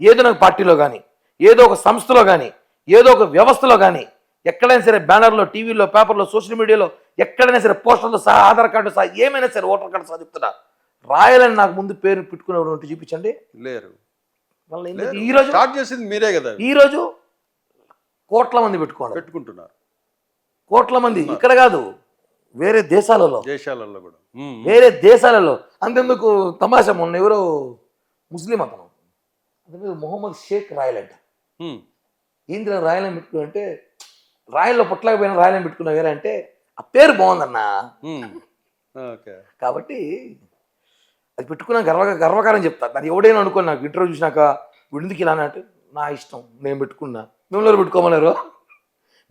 ఏదో నాకు పార్టీలో కానీ, ఏదో ఒక సంస్థలో కానీ, ఏదో ఒక వ్యవస్థలో కానీ, ఎక్కడైనా సరే బ్యానర్లో, టీవీలో, పేపర్లో, సోషల్ మీడియాలో, ఎక్కడైనా సరే పోస్టర్లో సహా, ఆధార్ కార్డు సహా, ఏమైనా సరే ఓటర్ కార్డు సహా చెప్తున్నా, రాయాలని నాకు ముందు పేరు పెట్టుకునేవాడు చూపించండి. లేరు. ఈరోజు స్టార్ట్ చేసింది మీరే కదా. ఈరోజు కోట్ల మంది పెట్టుకుంటున్నారు, కోట్ల మంది. ఇక్కడ కాదు, వేరే దేశాలలో కూడా, వేరే దేశాలలో. అంతెందుకు తమాషా, మొన్న ఎవరో ముస్లిం అతను అతని పేరు మొహమ్మద్ షేక్ రాయల్ అంట. ఉమ్, ఏంటి రాయల్ అని పెట్టుకున్నా అంటే, రాయల్లో పుట్టలేకపోయినా రాయల్ అని పెట్టుకున్నా వేరే అంటే ఆ పేరు బాగుందన్నా. ఉమ్, ఓకే. కాబట్టి అది పెట్టుకున్నా గర్వకారం చెప్తా. దాన్ని ఎవడైనా అనుకోని నాకు ఇంటర్వ్యూ చూసినాక ఎందుకు ఇలా అంటే నా ఇష్టం, నేను పెట్టుకున్నా. మిమ్మల్ని పెట్టుకోమన్నారు.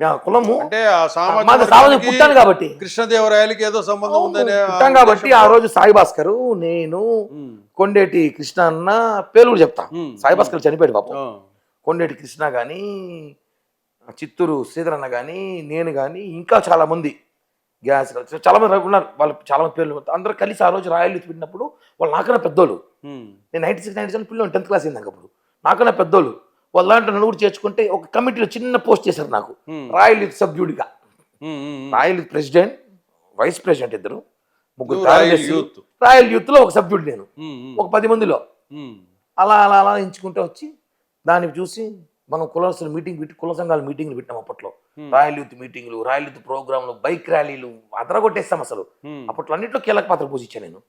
నా కులము అంటే ఆ సామాజిక మాది సామాజిక వర్గానికి పుట్టాను కాబట్టి, కృష్ణదేవరాయలకి ఏదో సంబంధం ఉందనే పుట్టాం కాబట్టి ఆ రోజు సాయి భాస్కర్, నేను, ఉమ్, కొండేటి కృష్ణ అన్న పేర్లు కూడా చెప్తా. ఉమ్, సాయి భాస్కర్ చనిపోయాడు పాపం. ఆ, కొండేటి కృష్ణ కానీ, చిత్తూరు శ్రీధర్ అన్న కానీ, నేను కానీ, ఇంకా చాలా మంది గ్యాస్ చాలా మంది ఉన్నారు. వాళ్ళు చాలా మంది పేర్లు అందరూ కలిసి ఆ రోజు రాయల్ యూత్ పెట్టినప్పుడు వాళ్ళు నాకన్నా పెద్దోళ్ళు. ఉమ్, నేను 96, 97 పిల్లలు 10th క్లాస్ అయిందాక అప్పుడు. నాకన్నా పెద్దోళ్ళు. వాళ్ళ దాంట్లో నలుగురు చేర్చుకుంటే ఒక కమిటీలో చిన్న పోస్ట్ చేశారు నాకు, రాయల్ యూత్ సభ్యుడిగా. Um, um, Royal Youth president, vice president ఇద్దరు, ముగ్గురు నువ్వు రాయల్ కార్యదర్శి. యూత్. రాయల్ యూత్లో ఒక సభ్యుడు నేను, ఉమ్, ఉమ్, ఒక 10 మందిలో. ఉమ్, అలా అలా అలా ఎంచుకుంటూ వచ్చి దాన్ని చూసి మనం కులస్తులు మీటింగ్ పెట్టి కుల సంఘాల మీటింగ్లు పెట్టాం అప్పట్లో. రాయల్ యూత్ మీటింగ్లు, రాయల్ యూత్ ప్రోగ్రాంలు, బైక్ ర్యాలీలు అదరగొట్టేస్తాం అసలు. ఉమ్, అప్పట్లో అన్నింటిలో కీలక పాత్ర పోషించాను నేను.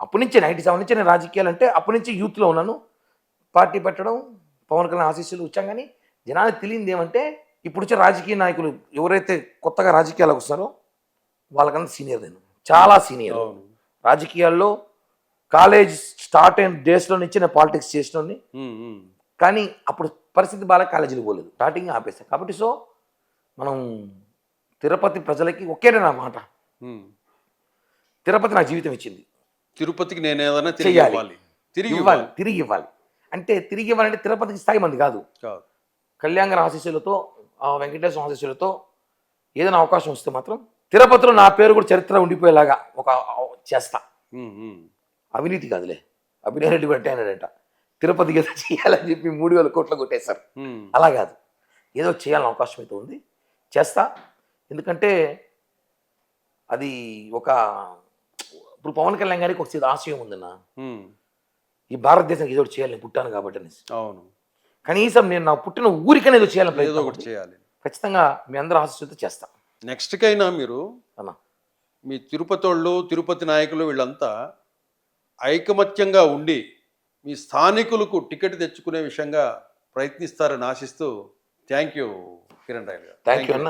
అప్పటి నుంచి 97 నుంచి నేను రాజకీయాలు అంటే అప్పటి నుంచి యూత్లో ఉన్నాను. పార్టీ పెట్టడం, పవన్ కళ్యాణ్ ఆశీస్సులు వచ్చాం. కానీ జనానికి తెలియంది ఏమంటే ఇప్పుడు వచ్చే రాజకీయ నాయకులు ఎవరైతే కొత్తగా రాజకీయాలకు వస్తారో వాళ్ళకన్నా సీనియర్ నేను, చాలా సీనియర్. అవును. రాజకీయాల్లో కాలేజ్ స్టార్ట్ అయిన డేస్లో నుంచి నేను పాలిటిక్స్ చేసినోని. ఉమ్, ఉమ్, కానీ అప్పుడు పరిస్థితి బాగా కాలేజీకి పోలేదు, స్టార్టింగ్ ఆపేసాను. కాబట్టి సో మనం తిరుపతి ప్రజలకి ఒకే నా మాట, ఉమ్. తిరుపతి నాకు జీవితం ఇచ్చింది. తిరుపతికి నేను ఏదైనా తిరిగి చెయ్యాలి. ఇవ్వాలి, తిరిగి ఇవ్వాలి, ఇవ్వాలి. తిరిగి ఇవ్వాలి. అంటే తిరిగి ఇవ్వాలంటే తిరుపతికి స్థాయి మంది కాదు, కాదు. కళ్యాణ్ గారి ఆశీస్సులతో, ఆ వెంకటేశ్వర ఆశీస్సులతో ఏదైనా అవకాశం వస్తే మాత్రం తిరుపతిలో నా పేరు కూడా చరిత్ర ఉండిపోయేలాగా ఒక చేస్తా. ఉమ్, ఉమ్, అవినీతి కాదులే, అభినయ రెడ్డి పెట్టే అన్నాడంట తిరుపతికి ఏదో చేయాలని చెప్పి 3,000 కోట్లు కొట్టేశారు. ఉమ్, అలా కాదు, ఏదో చేయాలని అవకాశం అయితే ఉంది, చేస్తా. ఎందుకంటే అది ఒక ఇప్పుడు పవన్ కళ్యాణ్ గారికి ఒక ఆశయం ఉందన్న, ఉమ్, ఈ భారతదేశానికి ఏదో ఒకటి చేయాలి, నేను పుట్టాను కాబట్టి అనేసి. అవును, కనీసం నేను నా పుట్టిన ఊరికనే ఏదో చేయాలని ఏదో ప్రయత్నం ఒకటి చేయాలి. ఖచ్చితంగా మీ అందరూ ఆశీస్సులతో చేస్తా నెక్స్ట్కైనా మీరు అన్న. మీ తిరుపతోళ్ళు, తిరుపతి నాయకులు వీళ్ళంతా ఐకమత్యంగా ఉండి మీ స్థానికులకు టికెట్ తెచ్చుకునే విషయంగా ప్రయత్నిస్తారని ఆశిస్తూ థ్యాంక్ యూ కిరణ్ రాయల్ గారు. థ్యాంక్ యూ అన్న.